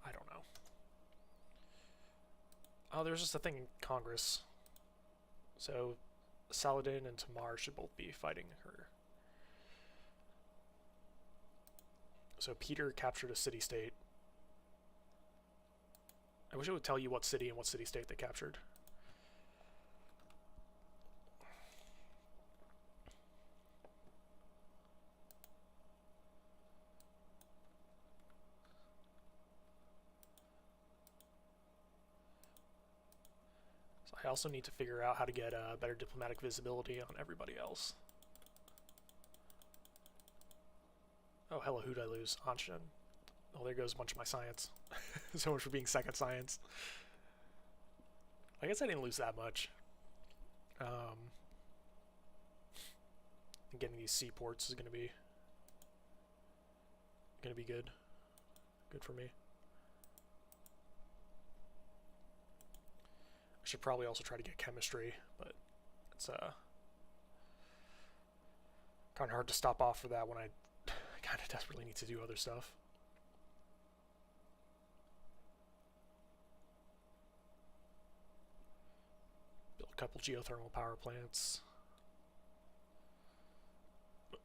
I don't know. Oh, there's just a thing in Congress. So Saladin and Tamar should both be fighting her. So Peter captured a city-state. I wish it would tell you what city and what city-state they captured. I also need to figure out how to get better diplomatic visibility on everybody else. Oh, hello, who'd I lose? Anshan. Oh, there goes a bunch of my science. So much for being second science. I guess I didn't lose that much. Getting these seaports is gonna be good. Good for me. Should probably also try to get chemistry, but it's kind of hard to stop off for that when I kind of desperately need to do other stuff. couple geothermal power plants.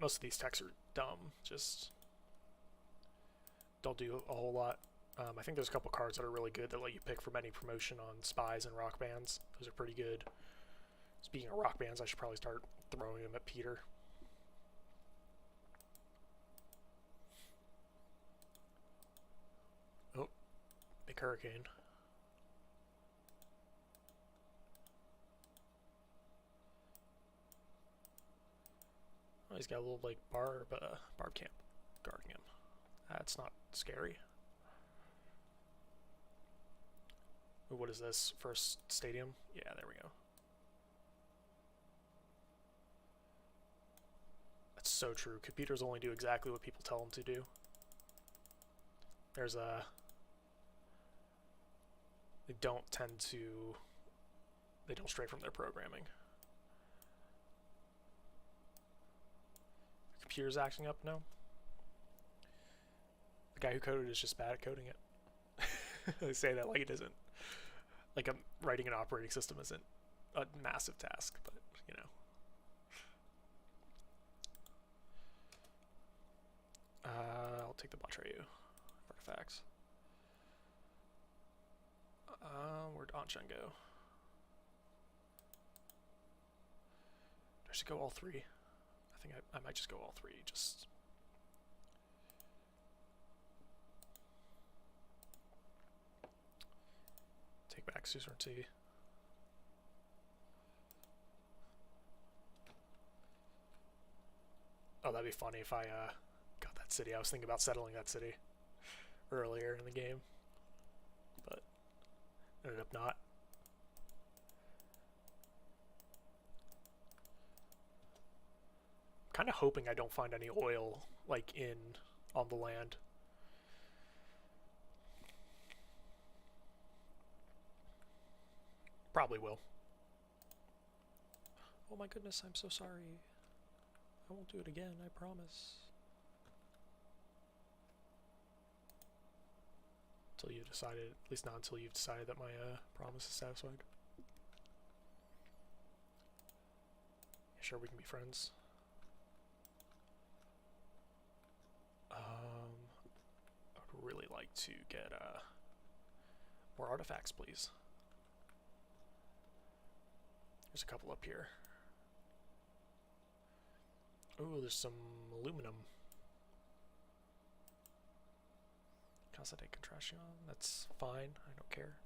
Most of these techs are dumb, just don't do a whole lot. I think there's a couple cards that are really good that let you pick from any promotion on spies and rock bands. Those are pretty good. Speaking of rock bands, I should probably start throwing them at Peter. Oh, big hurricane. Oh, he's got a little like barb camp guarding him. That's not scary. Ooh, what is this? First stadium? Yeah, there we go. That's so true. Computers only do exactly what people tell them to do. There's a... They don't tend to... They don't stray from their programming. The computer's acting up? No. The guy who coded is just bad at coding it. They say that like it isn't. Like writing an operating system isn't a massive task, but, you know. I'll take the Batreyu artifacts. Where'd Anshan go? I should go all three. I think I might just go all three. Just take back suzerainty. Oh, that'd be funny if I got that city. I was thinking about settling that city earlier in the game, but ended up not. I'm kind of hoping I don't find any oil like on the land. Probably will. Oh my goodness, I'm so sorry. I won't do it again, I promise. Until you've decided, at least not until you've decided that my promise is satisfied. Yeah, sure, we can be friends. I would really like to get more artifacts, please. There's a couple up here. Ooh, there's some aluminum. Casa de Contraction, that's fine, I don't care.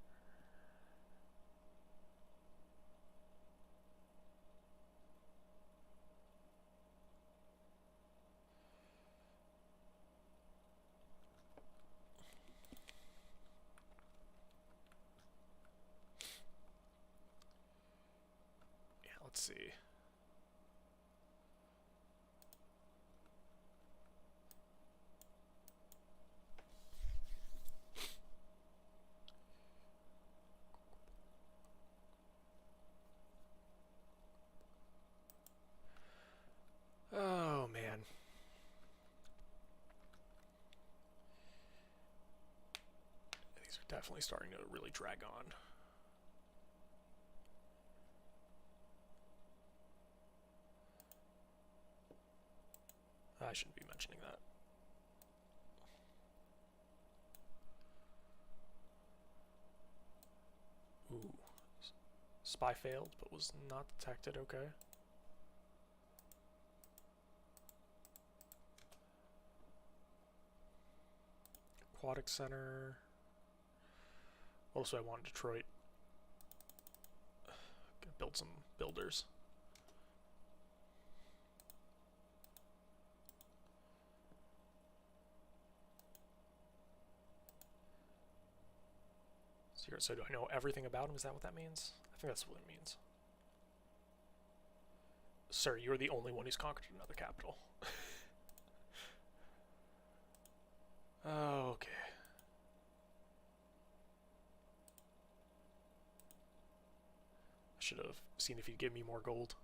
Yeah, let's see. Oh, man. These are definitely starting to really drag on. I shouldn't be mentioning that. Ooh. Spy failed, but was not detected, okay. Aquatic Center. What else do I want in Detroit? Gonna build some builders. So do I know everything about him? Is that what that means? I think that's what it means. Sir, you're the only one who's conquered another capital. Oh, okay. I should have seen if he'd give me more gold.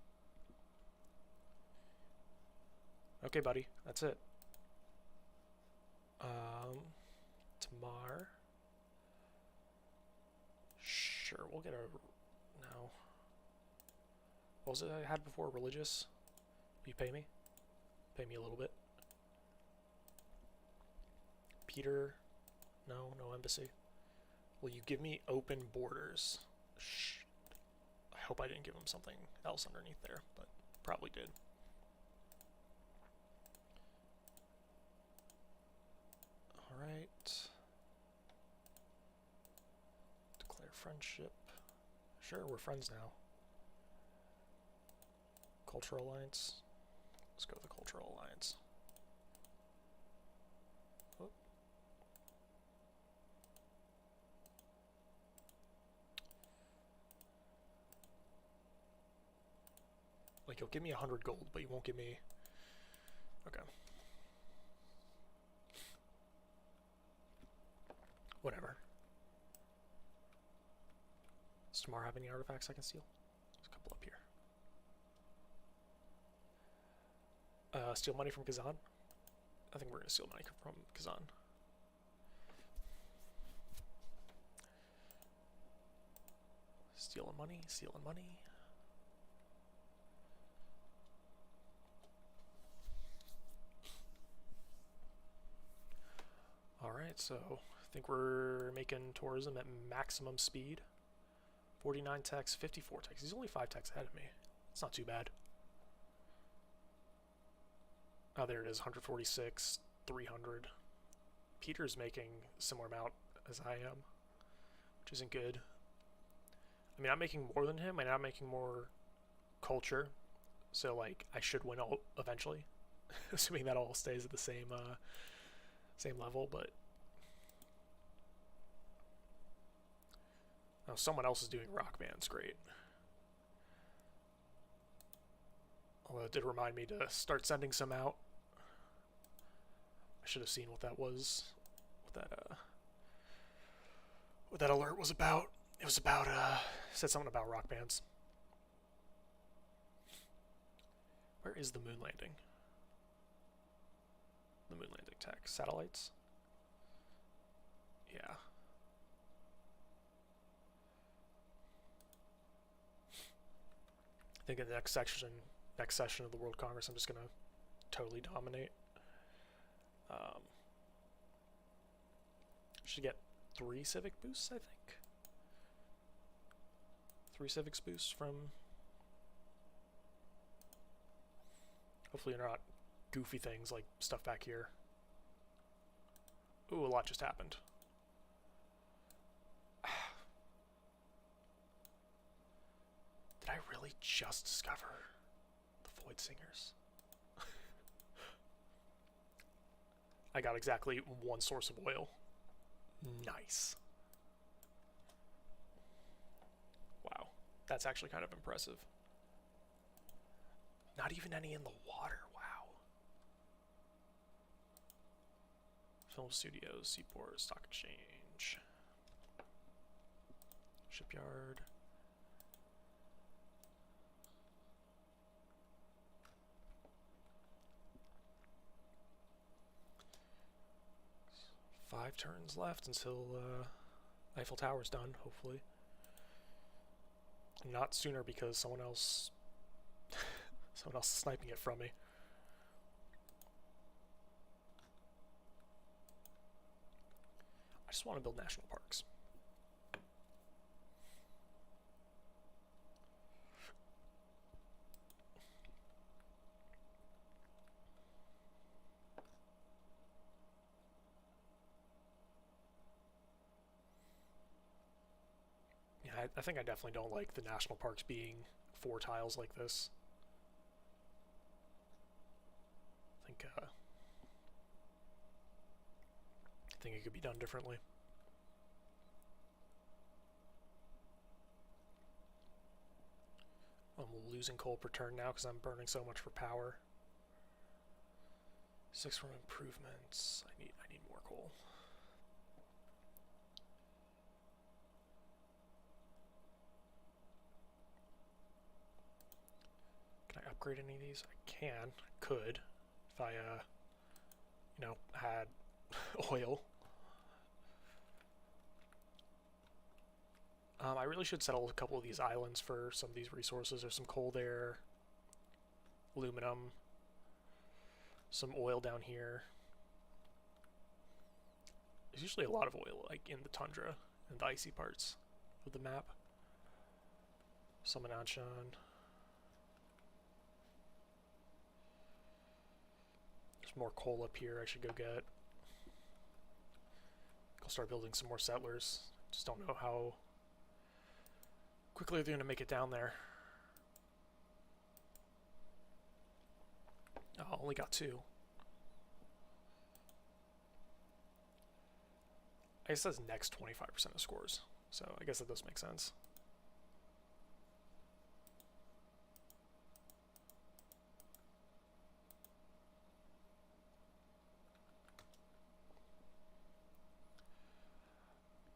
Okay, buddy, that's it. Tamar. Sure, we'll get a... No. What was it I had before? Religious? Will you pay me? Pay me a little bit. Peter? No, no embassy. Will you give me open borders? Shh. I hope I didn't give him something else underneath there, but probably did. Alright. Declare friendship. Sure, we're friends now. Cultural alliance. Let's go with the cultural alliance. Oh. Like, you'll give me 100 gold, but you won't give me... Okay. Whatever. Does Tamar have any artifacts I can steal? There's a couple up here. Steal money from Kazan? I think we're going to steal money from Kazan. Stealing money, stealing money. Alright, so I think we're making tourism at maximum speed. 49 techs, 54 techs. He's only 5 techs ahead of me. It's not too bad. Oh, there it is, 146, 300. Peter's making a similar amount as I am, which isn't good. I mean, I'm making more than him, and I'm making more culture, so, like, I should win all eventually, assuming that all stays at the same level, but... Oh, someone else is doing rock bands, great. Although it did remind me to start sending some out. I should have seen what that was, what that alert was about. It was about, said something about rock bands. Where is the moon landing? The moon landing tech. Satellites? Yeah. I think in the next session of the World Congress, I'm just gonna totally dominate. Should get 3 civic boosts, I think. 3 civics boosts from... Hopefully they're not goofy things like stuff back here. Ooh, a lot just happened. Did I really just discover the Void Singers? I got exactly 1 source of oil. Nice. Wow, that's actually kind of impressive. Not even any in the water, wow. Film studios, seaport, stock exchange. Shipyard. Five turns left until Eiffel Tower's done, hopefully. Not sooner because someone else is sniping it from me. I just want to build national parks. I think I definitely don't like the national parks being 4 tiles like this. I think it could be done differently. I'm losing coal per turn now because I'm burning so much for power. 6 from improvements. I need more coal. Can I upgrade any of these? I can. Could. If I, you know, had oil. I really should settle a couple of these islands for some of these resources. There's some coal there, aluminum, some oil down here. There's usually a lot of oil, like in the tundra and the icy parts of the map. Some in Anshan. There's more coal up here I should go get. I'll start building some more settlers. Just don't know how quickly they're going to make it down there. Oh, only got 2. I guess it says next 25% of scores, so I guess that does make sense.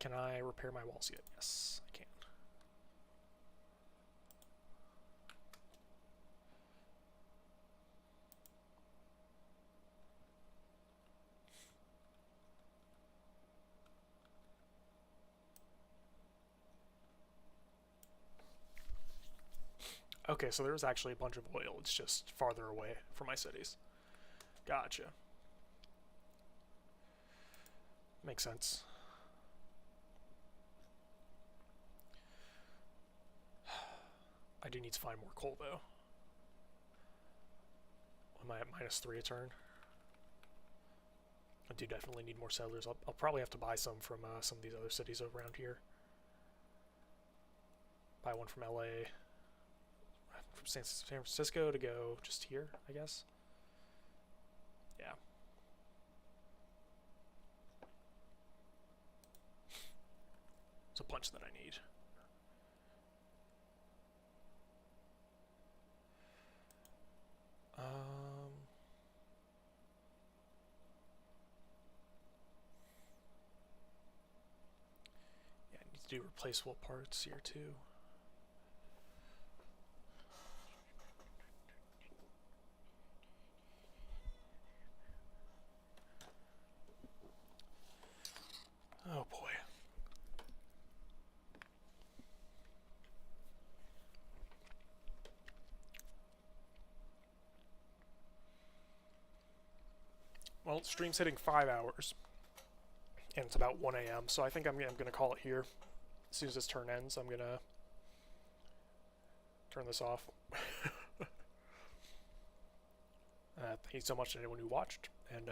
Can I repair my walls yet? Yes, I can. Okay, so there's actually a bunch of oil. It's just farther away from my cities. Gotcha. Makes sense. I do need to find more coal, though. Am I at -3 a turn? I do definitely need more settlers. I'll probably have to buy some from some of these other cities around here. Buy one from LA. From San Francisco to go just here, I guess. Yeah. It's a bunch that I need. Yeah, I need to do replaceable parts here too. Oh boy. Well, stream's hitting 5 hours, and it's about 1 a.m., so I think I'm going to call it here. As soon as this turn ends, I'm going to turn this off. Thank you so much to anyone who watched, and